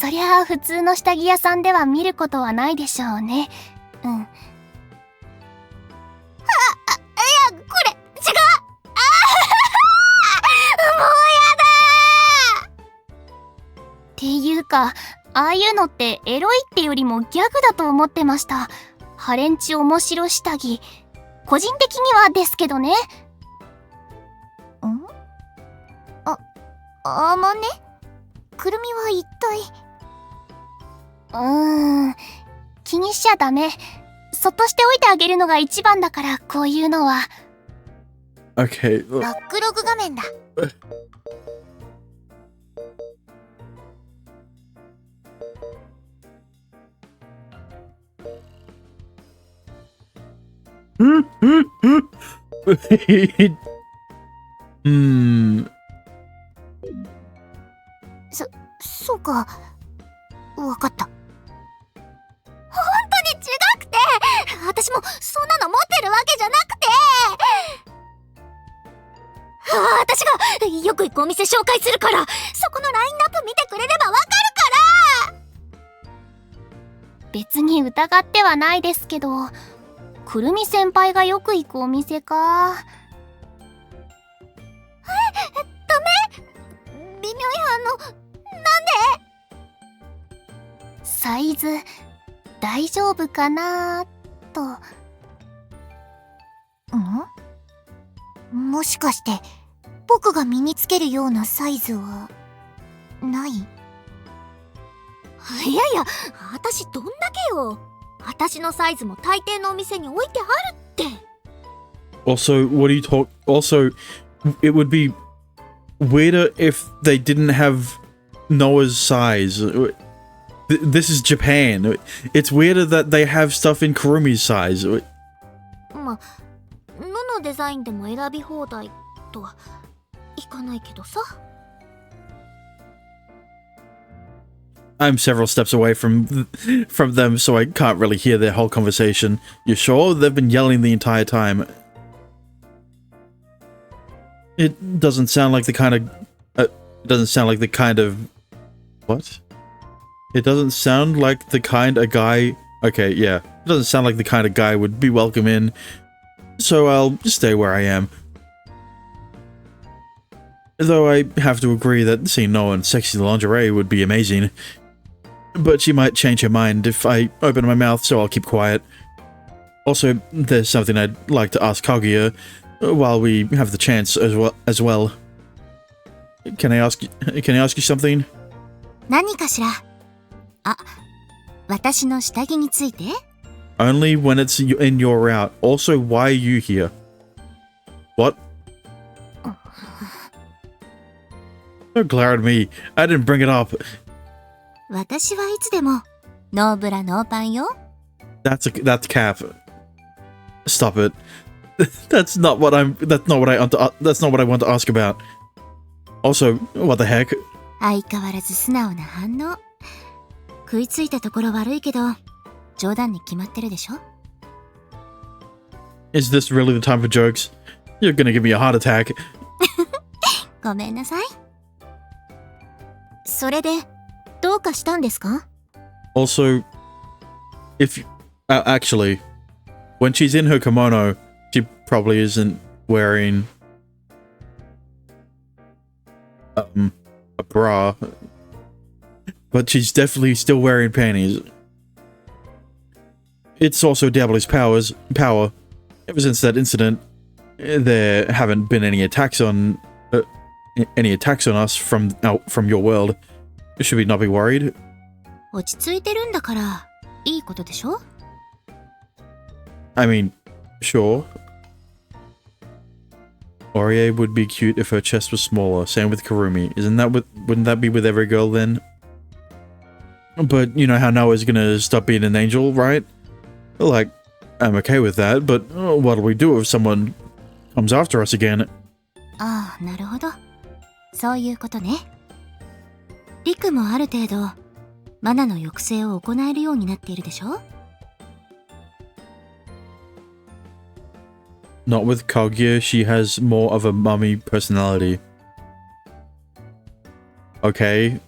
そりゃあ普通の下着屋さんでは見ることはないでしょうね。うん。いやこれ違う。もうやだ。っていうか、ああいうのってエロいってよりもギャグだと思ってました。ハレンチ面白下着。個人的にはですけどね。あまね？くるみは一体。気にしちゃダメ。そっとしておいてあげるのが一番だから、こういうのは。Okay. バックログ画面だ。そうか。わかった。本当に違くて、私もそんなの持ってるわけじゃなくて。私がよく行くお店紹介するから、そこのラインナップ見てくれればわかるから。別に疑ってはないですけど、くるみ先輩がよく行くお店か。ダメ？微妙にサイズ大丈夫かなと。もしかして僕が身につけるようなサイズはない？いやいや、私どんだけよ。私のサイズも大抵のお店に置いてあるって。Also, what do you talk? Also, it would be weirder if they didn't have Noah's size. This is Japan. It's weirder that they have stuff in Kurumi's size. まあ、ののデザインでも選び放題とはいかないけどさ。I'm several steps away from them, so I can't really hear their whole conversation. You sure? They've been yelling the entire time. It doesn't sound like the kind of... it doesn't sound like the kind of... What? It doesn't sound like the kind a guy... Okay, yeah. It doesn't sound like the kind of guy would be welcome in. So I'll stay where I am. Though I have to agree that seeing Noah in sexy lingerie would be amazing. But she might change her mind if I open my mouth, so I'll keep quiet. Also, there's something I'd like to ask Kaguya while we have the chance as well. Can I ask you something? 何かしら。あ、私の下着について？ Only when it's in your route. Also, why are you here? What? Don't glare at me. I didn't bring it up. 私はいつでもノーブラノーパンよ。That's cap. Stop it. That's not what I want to ask about. Also, what the heck? 相変わらず素直な反応。食いついたところ悪いけど、冗談に決まってるでしょ？ Is this really the time for jokes? You're gonna give me a heart attack. ごめんなさい。それで、どうかしたんですか？ Also, actually, when she's in her kimono, she probably isn't wearing a bra, but she's definitely still wearing panties. It's also Diablo's power. Ever since that incident, there haven't been any attacks on us from your world. Should we not be worried? 落ち着いてるんだから、いいことでしょ？ I mean, sure. Orie would be cute if her chest was smaller. Same with Karumi. Wouldn't that be with every girl then? But you know how Noah's gonna stop being an angel, right? Like, I'm okay with that, but what'll we do if someone comes after us again? ああ、なるほど。そういうことね。リクもある程度、マナの抑制を行えるようになっているでしょ？ Not with Kaguya, she has more of a mummy personality. Okay.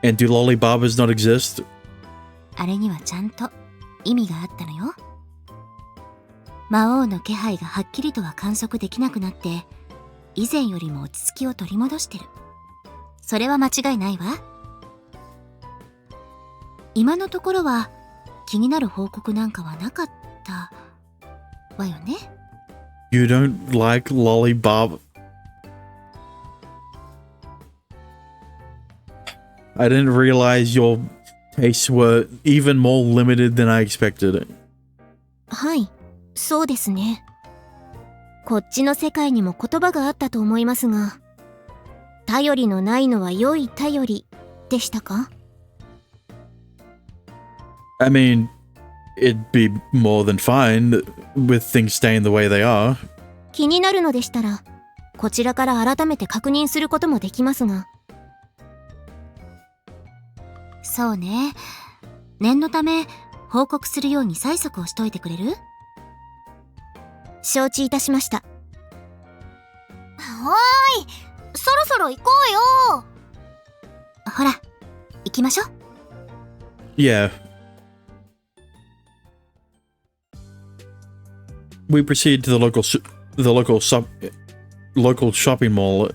And do lollybarbers not exist? あれにはちゃんと意味があったのよ。魔王の気配がはっきりとは観測できなくなって、以前よりも落ち着きを取り戻してる。それは間違いないわ。今のところは気になる報告なんかはなかったわよね。You don't like lollybarb? I didn't realize your tastes were even more limited than I expected. はい、そうですね。こっちの世界にも言葉があったと思いますが、頼りのないのは良い頼りでしたか？ I mean, it'd be more than fine with things staying the way they are. 気になるのでしたら、こちらから改めて確認することもできますが。そうね。念のため報告するように催促をしといてくれる？承知いたしました。はーい、そろそろ行こうよ。ほら、行きましょう。Yeah. We proceed to the local shopping mall.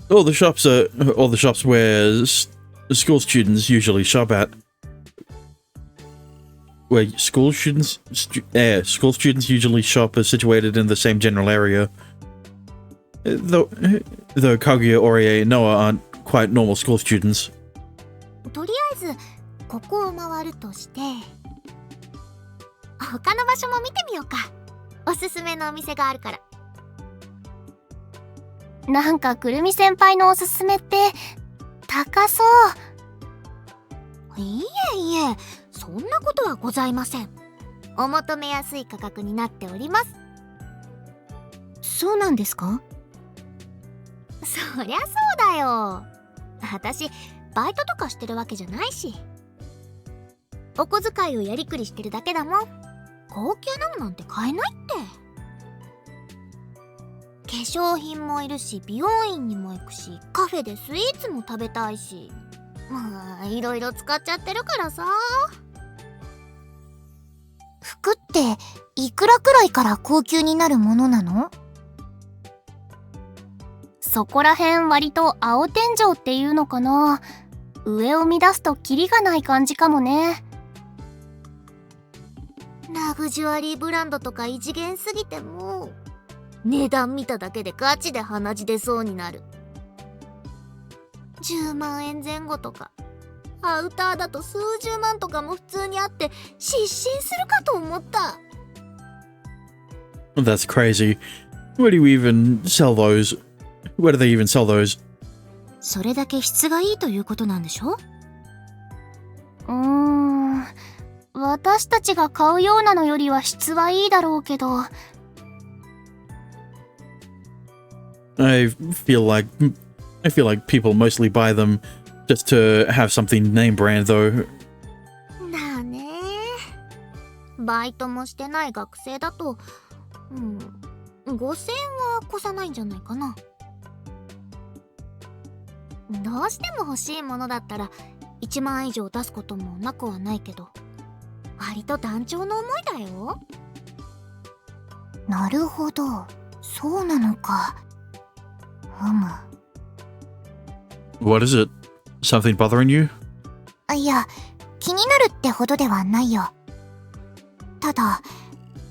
All the shops where school students usually shop at. Where school students usually shop are situated in the same general area. Though Kaguya, Orie, and Noah aren't quite normal school students. とりあえずここを回るとして、他の場所も見てみようか。おすすめのお店があるから。なんかくるみ先輩のおすすめって高そう。いえいえ、そんなことはございません。お求めやすい価格になっております。そうなんですか？そりゃそうだよ。私バイトとかしてるわけじゃないし、お小遣いをやりくりしてるだけだもん。高級なのなんて買えないって。化粧品もいるし、美容院にも行くし、カフェでスイーツも食べたいし、まあいろいろ使っちゃってるからさ。服っていくらくらいから高級になるものなの？そこらへん割と青天井っていうのかな。上を見出すとキリがない感じかもね。なグジュアリーブランドとか異次元すぎてもう値段見ただけでガチで鼻血出そうになる。10万円前後とかアウターだと数十万とかも普通にあって失神するかと思った。 That's crazy. Where do you even sell those? Where do they even sell those? それだけ質がいいということなんでしょ？私たちが買うようなのよりは質はいいだろうけど。I feel like people mostly buy them just to have something name brand though. だね。バイトもしてない学生だと、5000円は越さないんじゃないかな。どうしても欲しいものだったら1万以上出すこともなくはないけど、割と団長の思いだよ。なるほど、そうなのか。What is it? Something bothering you? いや、気になるってほどではないよ。ただ、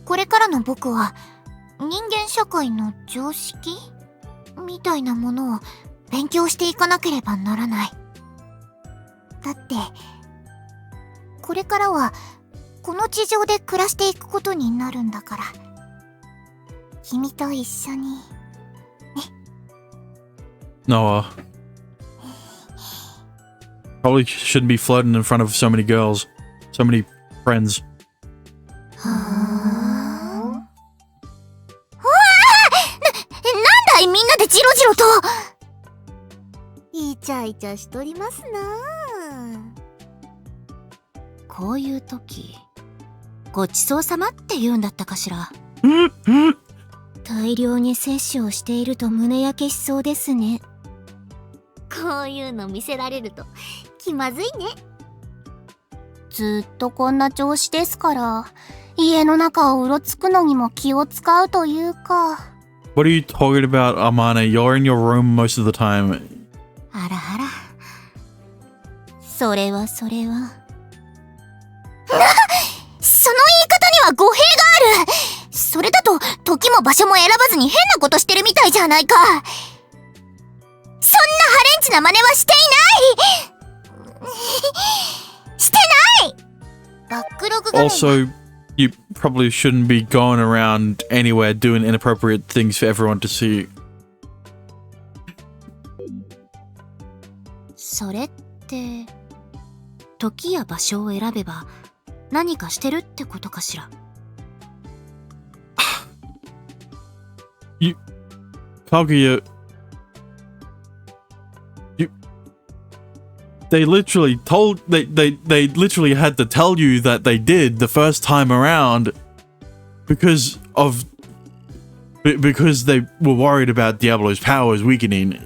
これからの僕は人間社会の常識みたいなものを勉強していかなければならない。だって、これからはこの地上で暮らしていくことになるんだから、君と一緒に。Noah. Probably shouldn't be flirting in front of so many girls. So many friends. なんだいみんなでジロジロと。イチャイチャしとりますな。こういう時、ごちそうさまって言うんだったかしら。大量に摂取をしていると胸焼けしそうですね。こういうの見せられると気まずいね。ずっとこんな調子ですから、家の中をうろつくのにも気を使うというか。What are you talking about, Amana? You're in your room most of the time. あらあら。それは。その言い方には語弊がある。それだと時も場所も選ばずに変なことしてるみたいじゃないか。そんなハレンチな真似はしていない。してない。バックログ画面。 Also, you probably shouldn't be going around anywhere doing inappropriate things for everyone to see. それって時や場所を選べば何かしてるってことかしら。Kaguya, they literally had to tell you that they did the first time around because they were worried about Diablo's powers weakening.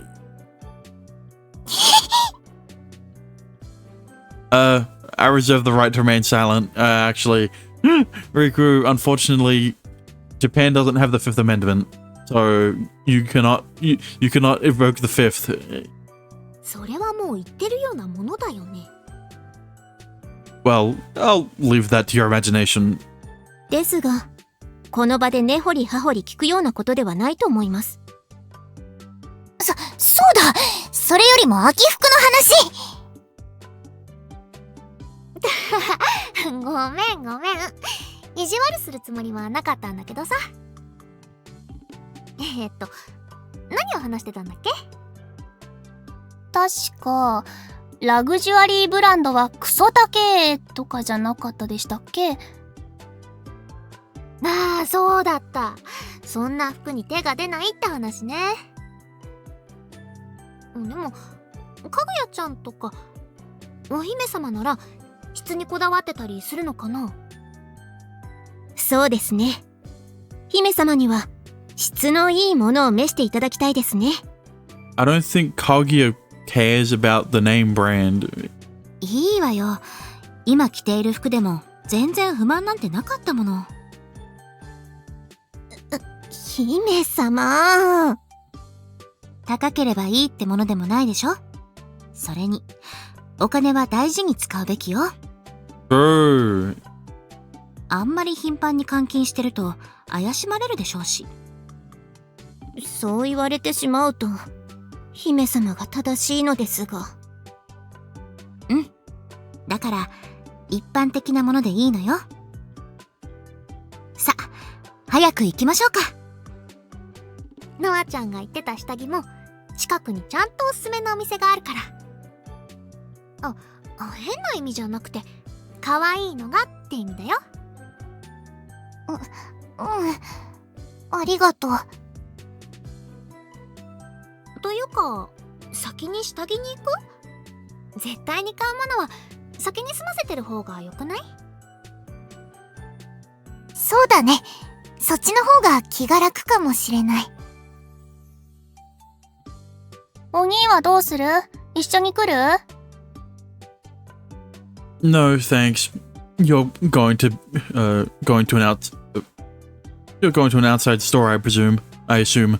I reserve the right to remain silent. Actually, Riku, unfortunately, Japan doesn't have the Fifth Amendment, so you cannot evoke the Fifth. それはもう言ってるようなものだよね。Well, I'll leave that to your imagination. ですが、この場で根掘り葉掘り聞くようなことではないと思います。そうだ。それよりも秋服の話。ごめん。意地悪するつもりはなかったんだけどさ。何を話してたんだっけ？確か、ラグジュアリーブランドはクソ高えとかじゃなかったでしたっけ？ああ、そうだった。そんな服に手が出ないって話ね。でも、かぐやちゃんとかお姫様なら質にこだわってたりするのかな？そうですね。姫様には質のいいものを召していただきたいですね。I don't think Kaguya cares about the name brand. いいわよ。今着ている服でも全然不満なんてなかったもの。姫様。高ければいいってものでもないでしょ。それに、お金は大事に使うべきよ。Bro. あんまり頻繁に監禁してると怪しまれるでしょうし。そう言われてしまうと姫様が正しいのですが。だから一般的なものでいいのよ。さあ早く行きましょうか。ノアちゃんが言ってた下着も近くにちゃんとおすすめのお店があるから。変な意味じゃなくて可愛いのがって意味だよ。ありがとう。というか先に下着に行く？絶対に買うものは先に済ませてる方がよくない？そうだね。そっちの方が気が楽かもしれない。お兄はどうする？一緒に来る？ No, thanks. You're going to an outside store, I assume.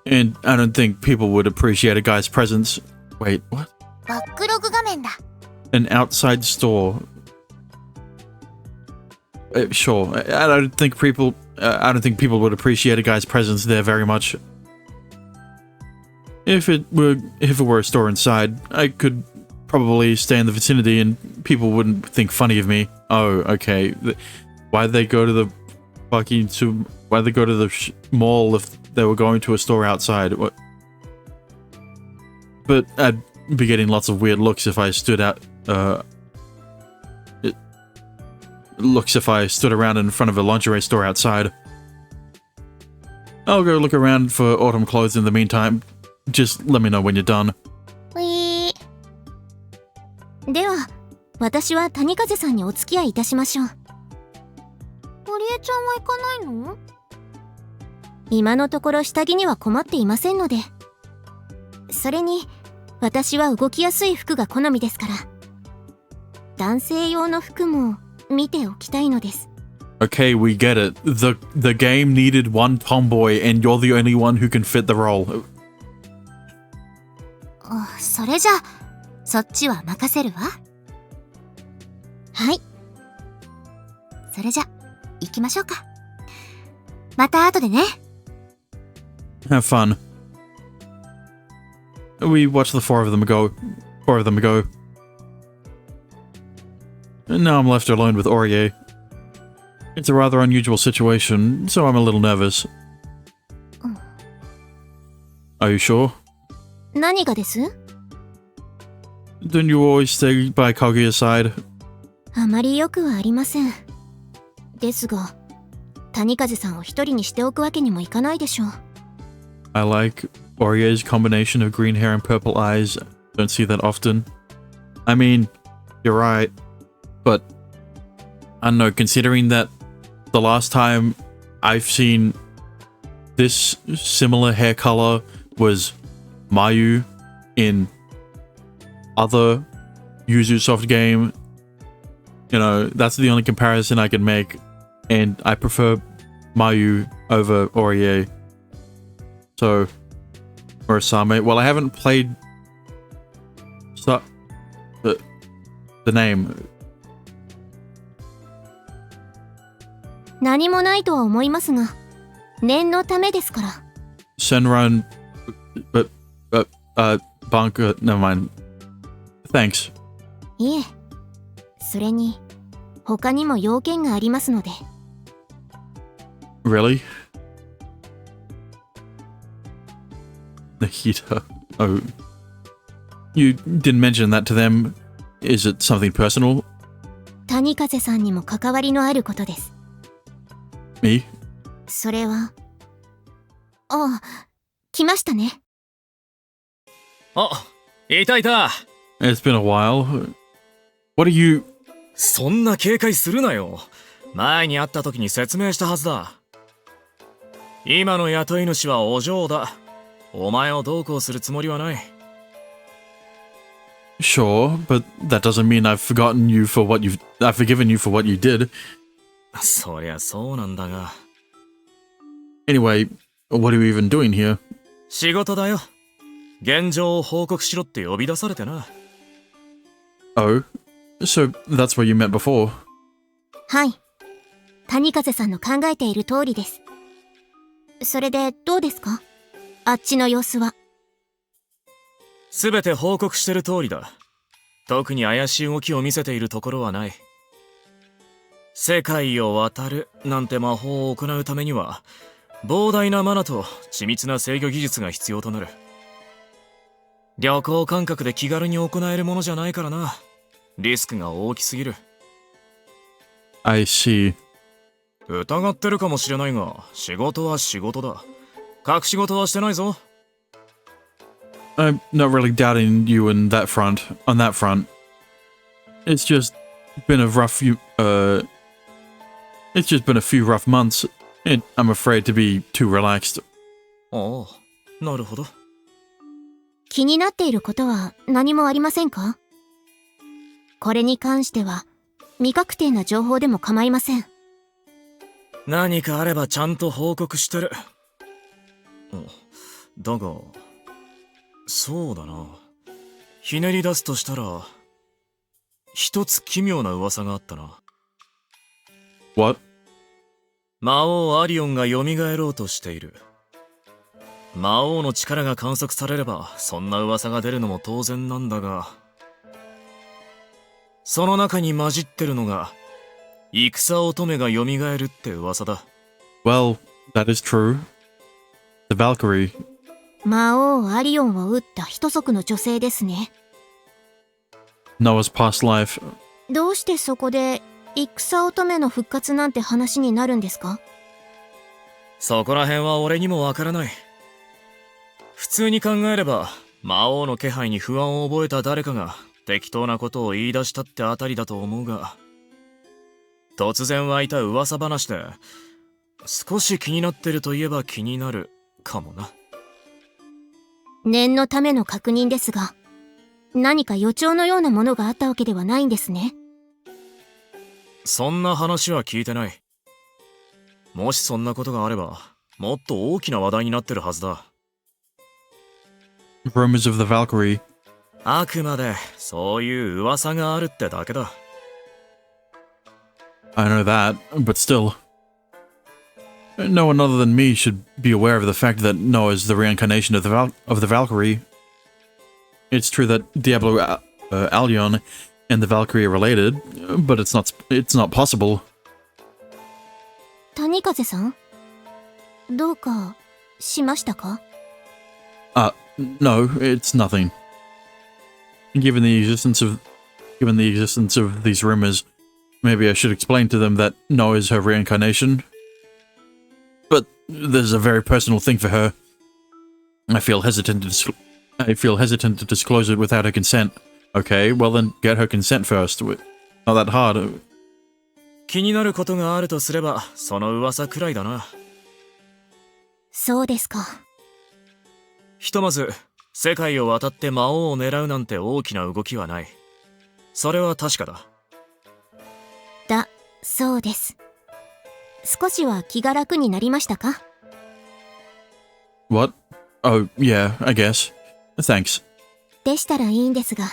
And I don't think people would appreciate a guy's presence. Wait, what? バックログ画面だ。 An outside store. Sure. I don't think people would appreciate a guy's presence there very much. If it were a store inside, I could probably stay in the vicinity and people wouldn't think funny of me. Oh, okay. Why'd they go to the mall if they were going to a store outside? What? But I'd be getting lots of weird looks if I stood out. If I stood around in front of a lingerie store outside. I'll go look around for autumn clothes in the meantime. Just let me know when you're done. では私は谷風さんにお付き合いいたしましょう。堀江ちゃんは行かないの？今のところ下着には困っていませんので。それに私は動きやすい服が好みですから、男性用の服も見ておきたいのです。 Okay, we get it. The game needed one tomboy and you're the only one who can fit the role. それじゃそっちは任せるわ。はい。それじゃ行きましょうか。また後でね。 Have fun. We watched the four of them go. And now I'm left alone with Aurier. It's a rather unusual situation, so I'm a little nervous. Are you sure? 何がです？ Don't you always stay by Kaguya's side? あまりよくはありません。ですが、谷風さんを一人にしておくわけにもいかないでしょう。I like Aurier's combination of green hair and purple eyes. Don't see that often. I mean, you're right. But, I don't know, considering that the last time I've seen this similar hair color was Mayu in other Yuzusoft game, you know, that's the only comparison I can make, and I prefer Mayu over Aurier. So, or Asame. Well, I haven't played the name. 何もないとは思いますが、念のためですから。Senran, Banka, never mind. Thanks. いえ、それに他にも要件がありますので。Really? Nikita. Oh. You didn't mention that to them. Is it something personal? 谷風さんにも関わりのあることです。Me? それは。来ましたね。いたいた。It's been a while. What are you... そんな警戒するなよ。前に会った時に説明したはずだ。今の雇い主はお嬢だ。お前をどうこうするつもりはない。Sure, but that doesn't mean I've forgiven you for what you did. そりゃそうなんだが。Anyway, what are you even doing here? 仕事だよ。現状を報告しろって呼び出されてな。Oh, so that's where you met before. はい。谷風さんの考えている通りです。それでどうですか？あっちの様子は。すべて報告してる通りだ。特に怪しい動きを見せているところはない。世界を渡るなんて魔法を行うためには、膨大なマナと緻密な制御技術が必要となる。旅行感覚で気軽に行えるものじゃないからな。リスクが大きすぎる。I see. 疑ってるかもしれないが、仕事は仕事だ。隠し事はしてないぞ。I'm not really doubting you on that front. It's just been it's just been a few rough months, and I'm afraid to be too relaxed. ああ、なるほど。気になっていることは何もありませんか？これに関しては未確定な情報でも構いません。何かあればちゃんと報告してる。だが、そうだな。ひねり出すとしたら、一つ奇妙な噂があったな。What? 魔王アリオンが蘇ろうとしている。魔王の力が観測されれば、そんな噂が出るのも当然なんだが、その中に混じってるのが、戦乙女が蘇るって噂だ。Well, that is true. The Valkyrie. 魔王アリオンを撃った一族の女性ですね。Noah's past life. どうしてそこで戦乙女の復活なんて話になるんですか？そこら辺は俺にもわからない。普通に考えれば、魔王の気配に不安を覚えた誰かが適当なことを言い出したってあたりだと思うが、突然湧いた噂話で、少し気になってるといえば気になるかもな。念のための確認ですが、何か予兆のようなものがあったわけではないんですね。そんな話は聞いてない。もしそんなことがあれば、もっと大きな話題になってるはずだ。Rumors of the Valkyrie. あくまでそういう噂があるってだけだ。I know that, but still. No one other than me should be aware of the fact that Noah is the reincarnation of the Valkyrie. It's true that Diablo Allion and the Valkyrie are related, but it's not possible. 谷風さん、どうかしましたか？ No, it's nothing. Given the existence of these rumors, maybe I should explain to them that Noah is her reincarnation. But this is a very personal thing for her. I feel hesitant to disclose it without her consent. Okay, well then get her consent first. Not that hard. 気になることがあるとすれば、その噂くらいだな。そうですか。ひとまず、世界を渡って魔王を狙うなんて大きな動きはない。それは確かだ。そうです。少しは気が楽になりましたか？ What? Oh, yeah, I guess. Thanks. でしたらいいんですが。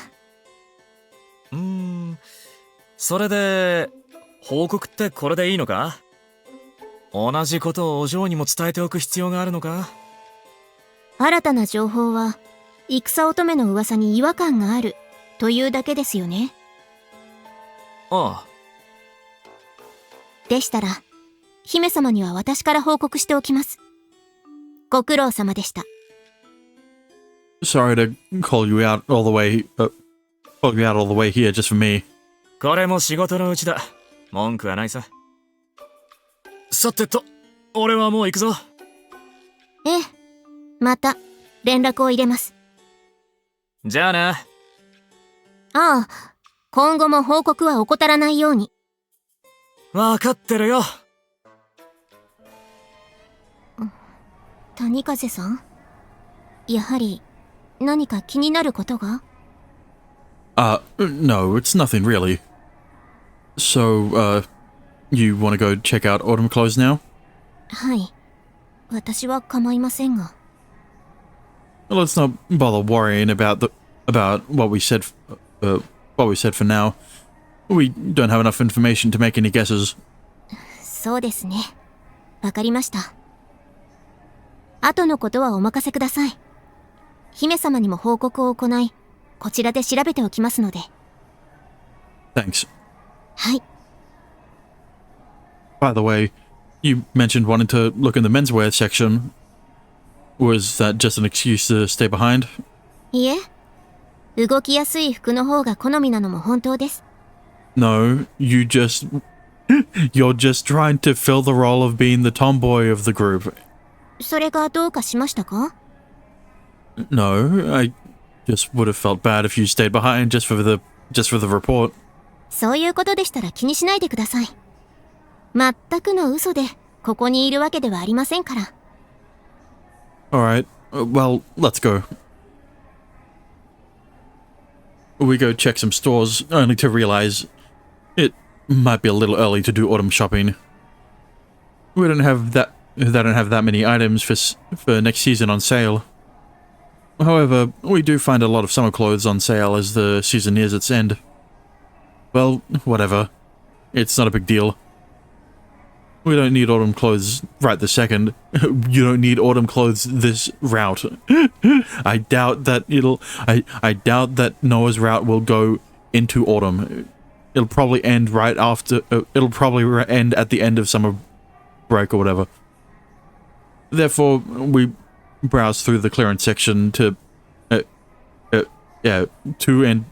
それで、報告ってこれでいいのか？同じことをお嬢にも伝えておく必要があるのか？新たな情報は、戦乙女の噂に違和感があるというだけですよね。ああ。でしたら、姫様には私から報告しておきます。ご苦労様でした。Sorry to call you out all the way here just for me. これも仕事のうちだ。文句はないさ。さてと、俺はもう行くぞ。ええ、また連絡を入れます。じゃあな。ああ、今後も報告は怠らないように。わかってるよ。谷風さん、やはり何か気になることが？ No, it's nothing really. So, you want to go check out Autumn Clothes now? はい。私は構いませんが。Let's not bother worrying about what we said for now. We don't have enough information to make any guesses. そうですね。わかりました。後のことはお任せください。姫様にも報告を行い、こちらで調べておきますので。Thanks. はい。By the way, you mentioned wanting to look in the menswear section. Was that just an excuse to stay behind? いえ、動きやすい服の方が好みなのも本当です。No, you're just trying to fill the role of being the tomboy of the group. それがどうかしましたか？ No, I just would have felt bad if you stayed behind just for the report. そういうことでしたら気にしないでください。全くの嘘でここにいるわけではありませんから。Alright, well, let's go. We go check some stores, only to realize it might be a little early to do autumn shopping. They don't have that many items for next season on sale. However, we do find a lot of summer clothes on sale as the season nears its end. Well, whatever. It's not a big deal. We don't need autumn clothes right this second. You don't need autumn clothes this route. I doubt that Noah's route will go into autumn. It'll probably end right after. It'll probably end at the end of summer break or whatever. Therefore, we browse through the clearance section to, to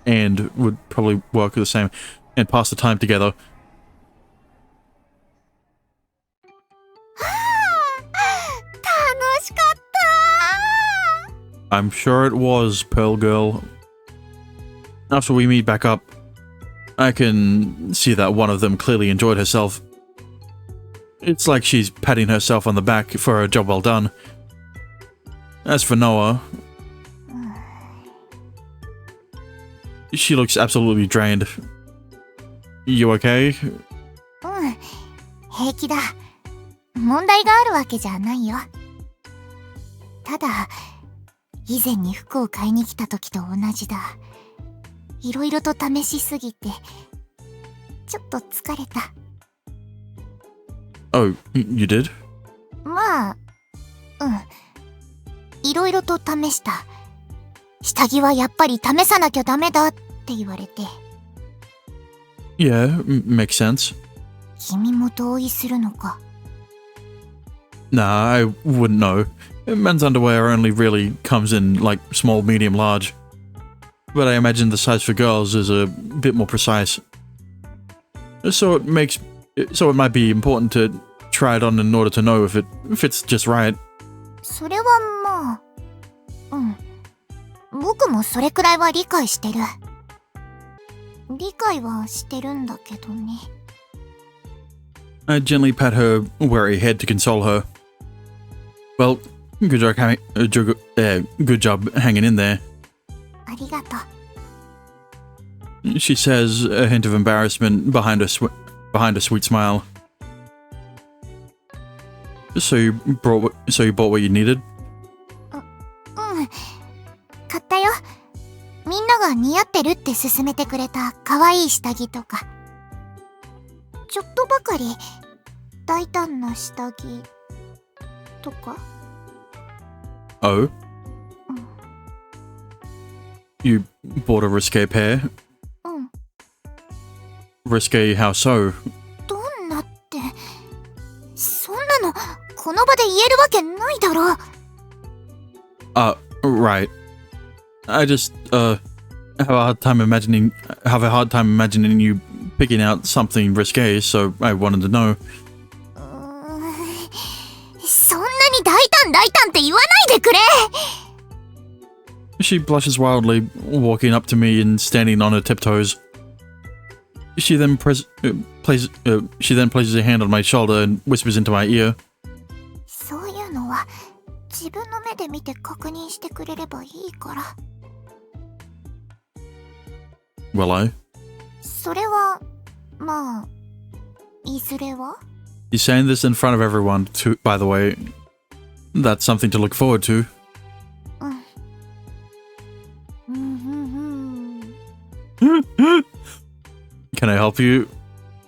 and would probably work the same, and pass the time together. I'm sure it was, Pearl Girl. After we meet back up, I can see that one of them clearly enjoyed herself. It's like she's patting herself on the back for a job well done. As for Noah, she looks absolutely drained. You okay? 平気だ。問題があるわけじゃないよ。ただ、以前に服を買いに来た時と同じだ。いろいろと試しすぎて、ちょっと疲れた。Oh, you did? まあ、いろいろと試した。下着はやっぱり試さなきゃダメだって言われて。Yeah, makes sense. 君も同意するのか？ Nah, I wouldn't know. Men's underwear only really comes in like small, medium, large. But I imagine the size for girls is a bit more precise. So it might be important to try it on in order to know if it's just right. それはまあ、僕もそれくらいは理解してる。理解はしてるんだけどね。I gently pat her weary head to console her. Well, good job hanging in there. ありがとう。She says, a hint of embarrassment behind a sweet smile. So you bought what you needed? 買ったよ。みんなが似合ってるって勧めてくれた可愛い下着とか。ちょっとばかり大胆な下着とか。Oh? You bought a risque pair? うん。 Risque how so? どんなって、そんなのこの場で言えるわけないだろ。Right. I just, have a hard time imagining you picking out something risque, so I wanted to know. そんなに大胆って言わないでくれ。 She blushes wildly, walking up to me and standing on her tiptoes. She then places her hand on my shoulder and whispers into my ear. そういうのは自分の目で見て確認してくれればいいから。Will I? それは、まあ、いずれは？ You're saying this in front of everyone, too, by the way. That's something to look forward to. うん。help you?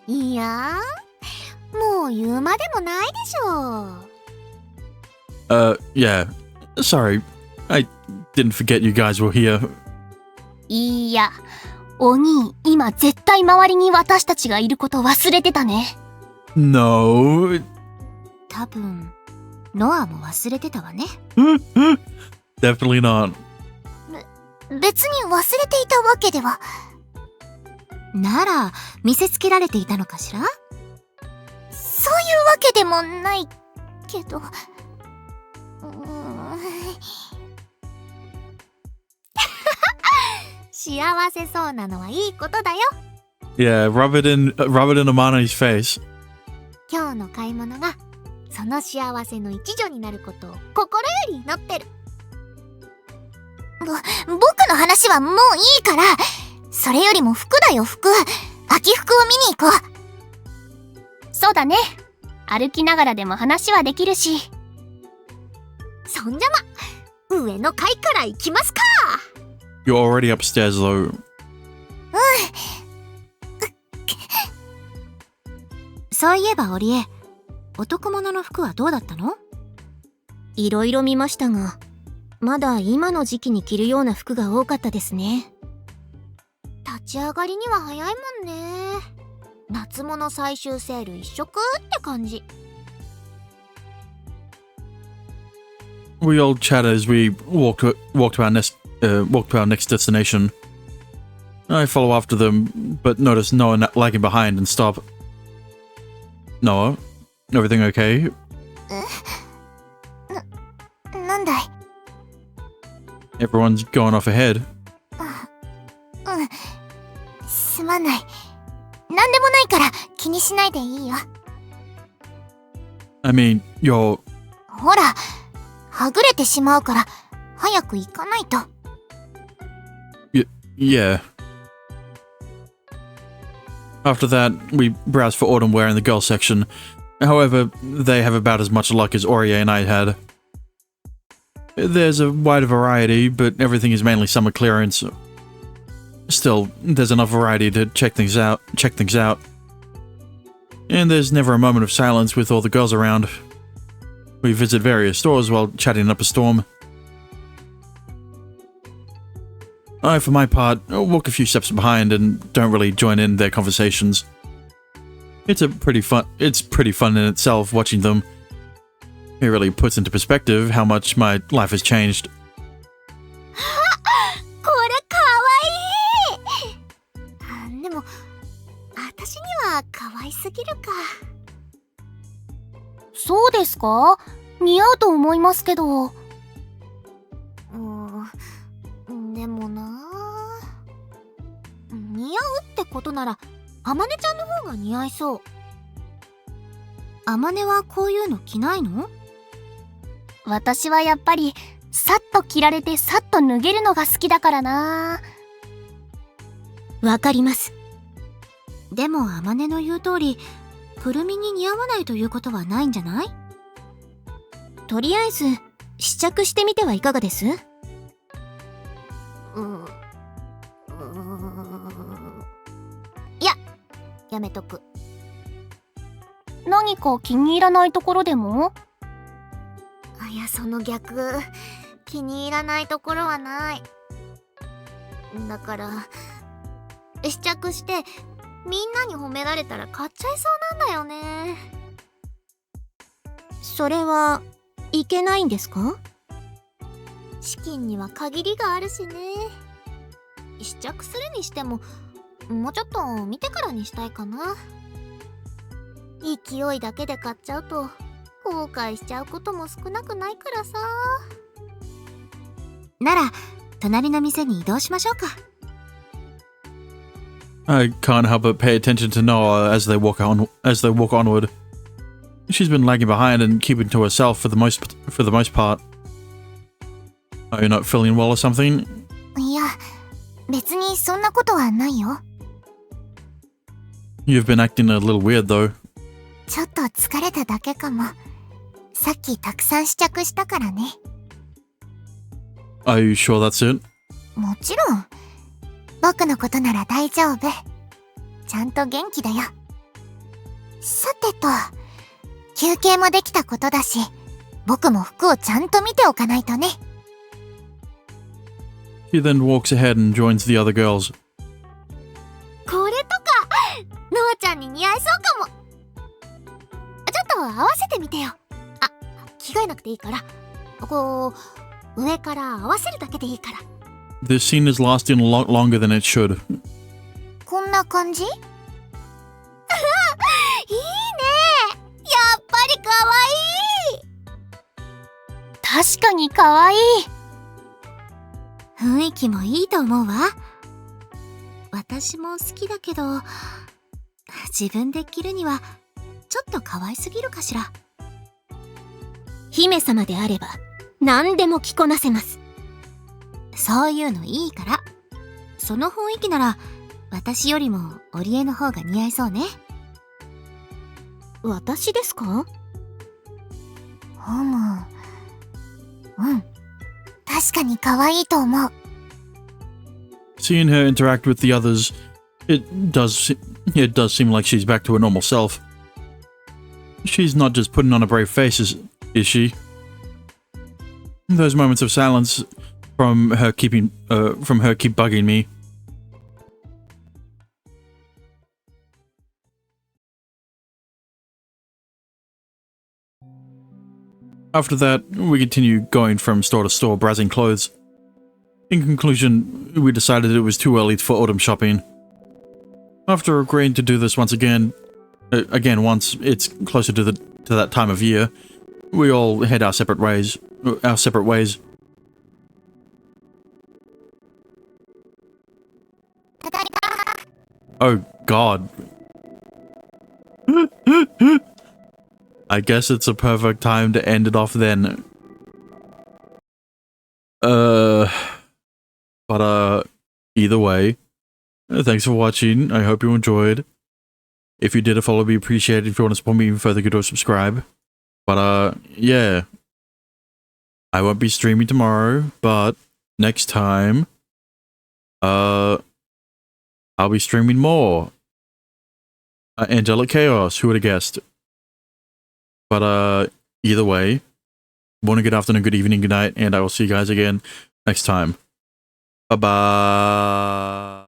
いやー、もう言うまでもないでしょ。Yeah. Sorry. I didn't forget you guys were here. いや、お兄、今絶対周りに私たちがいること忘れてたね。No. 多分、ノアも忘れてたわね。Definitely not. 別に忘れていたわけでは。なら、見せつけられていたのかしら？そういうわけでもないけど。幸せそうなのはいいことだよ。Yeah, rub it in Amani's face. 今日の買い物がその幸せの一助になることを心より祈ってる。僕の話はもういいから、それよりも服だよ、服。秋服を見に行こう。そうだね。歩きながらでも話はできるし。そんじゃま、上の階から行きますか。You're already upstairs, though. そういえば織江、男物の服はどうだったの？いろいろ見ましたが、まだ今の時期に着るような服が多かったですね。立ち上がりには早いもんね。夏物最終セール一色って感じ。We all chat as we walk to our next destination. I follow after them, but notice Noah lagging behind and stop. Noah, everything okay? なんだい。 Everyone's going off ahead. すまない。なんでもないから気にしないでいいよ。I mean, you're... ほら、はぐれてしまうから早く行かないと。Yeah. After that, we browse for autumn wear in the girls section. However, they have about as much luck as Aurier and I had. There's a wide variety, but everything is mainly summer clearance. Still, there's enough variety to check things out. And there's never a moment of silence with all the girls around. We visit various stores while chatting up a storm. I, for my part, walk a few steps behind and don't really join in their conversations. It's pretty fun in itself watching them. It really puts into perspective how much my life has changed. これかわいい。でも私には可愛すぎるか。そうですか？似合うと思いますけど。でもな、似合うってことならあまねちゃんの方が似合いそう。あまねはこういうの着ないの？私はやっぱりさっと着られてさっと脱げるのが好きだからな。わかります。でもあまねの言う通り、くるみに似合わないということはないんじゃない？とりあえず試着してみてはいかがです？やめとく。何か気に入らないところでも？いや、その逆。気に入らないところはない。だから試着してみんなに褒められたら買っちゃいそうなんだよね。それはいけないんですか？資金には限りがあるしね。試着するにしてももうちょっと見てからにしたいかな。勢いだけで買っちゃうと後悔しちゃうことも少なくないからさ。なら隣の店に移動しましょうか。I can't help but pay attention to Noah as they walk onward. She's been lagging behind and keeping to herself for the most part. Are you not feeling well or something? いや、別にそんなことはないよ。You've been acting a little weird though. ちょっと疲れただけかも。さっきたくさん試着したからね。Are you sure that's it? もちろん。僕のことなら大丈夫。ちゃんと元気だよ。さてと、休憩もできたことだし、僕も服をちゃんと見ておかないとね。He then walks ahead and joins the other girls. これとか、ノアちゃんに似合いそうかも。ちょっと合わせてみてよ。あ、着替えなくていいから。こう、上から合わせるだけでいいから。This scene is lasting a lot longer than it should. こんな感じ？いいね。やっぱりかわいい。確かにかわいい。雰囲気もいいと思うわ。私も好きだけど、自分で着るにはちょっと可愛すぎるかしら。姫様であれば何でも着こなせます。そういうのいいから。その雰囲気なら私よりも織江の方が似合いそうね。私ですか？うん。確かに可愛いと思う。Seeing her interact with the others, it does seem like she's back to her normal self. She's not just putting on a brave face, is she? Those moments of silence from her keep bugging me. After that, we continue going from store to store browsing clothes. In conclusion, we decided it was too early for autumn shopping. After agreeing to do this once again it's closer to that time of year, we all head our separate ways. Oh God. I guess it's a perfect time to end it off then. Either way, thanks for watching. I hope you enjoyed. If you did, a follow would be appreciated. If you want to support me even further, go to subscribe. Yeah. I won't be streaming tomorrow, but next time, I'll be streaming more. Angelic Chaos, who would have guessed? But, either way, morning, good afternoon, good evening, good night, and I will see you guys again next time. Bye-bye.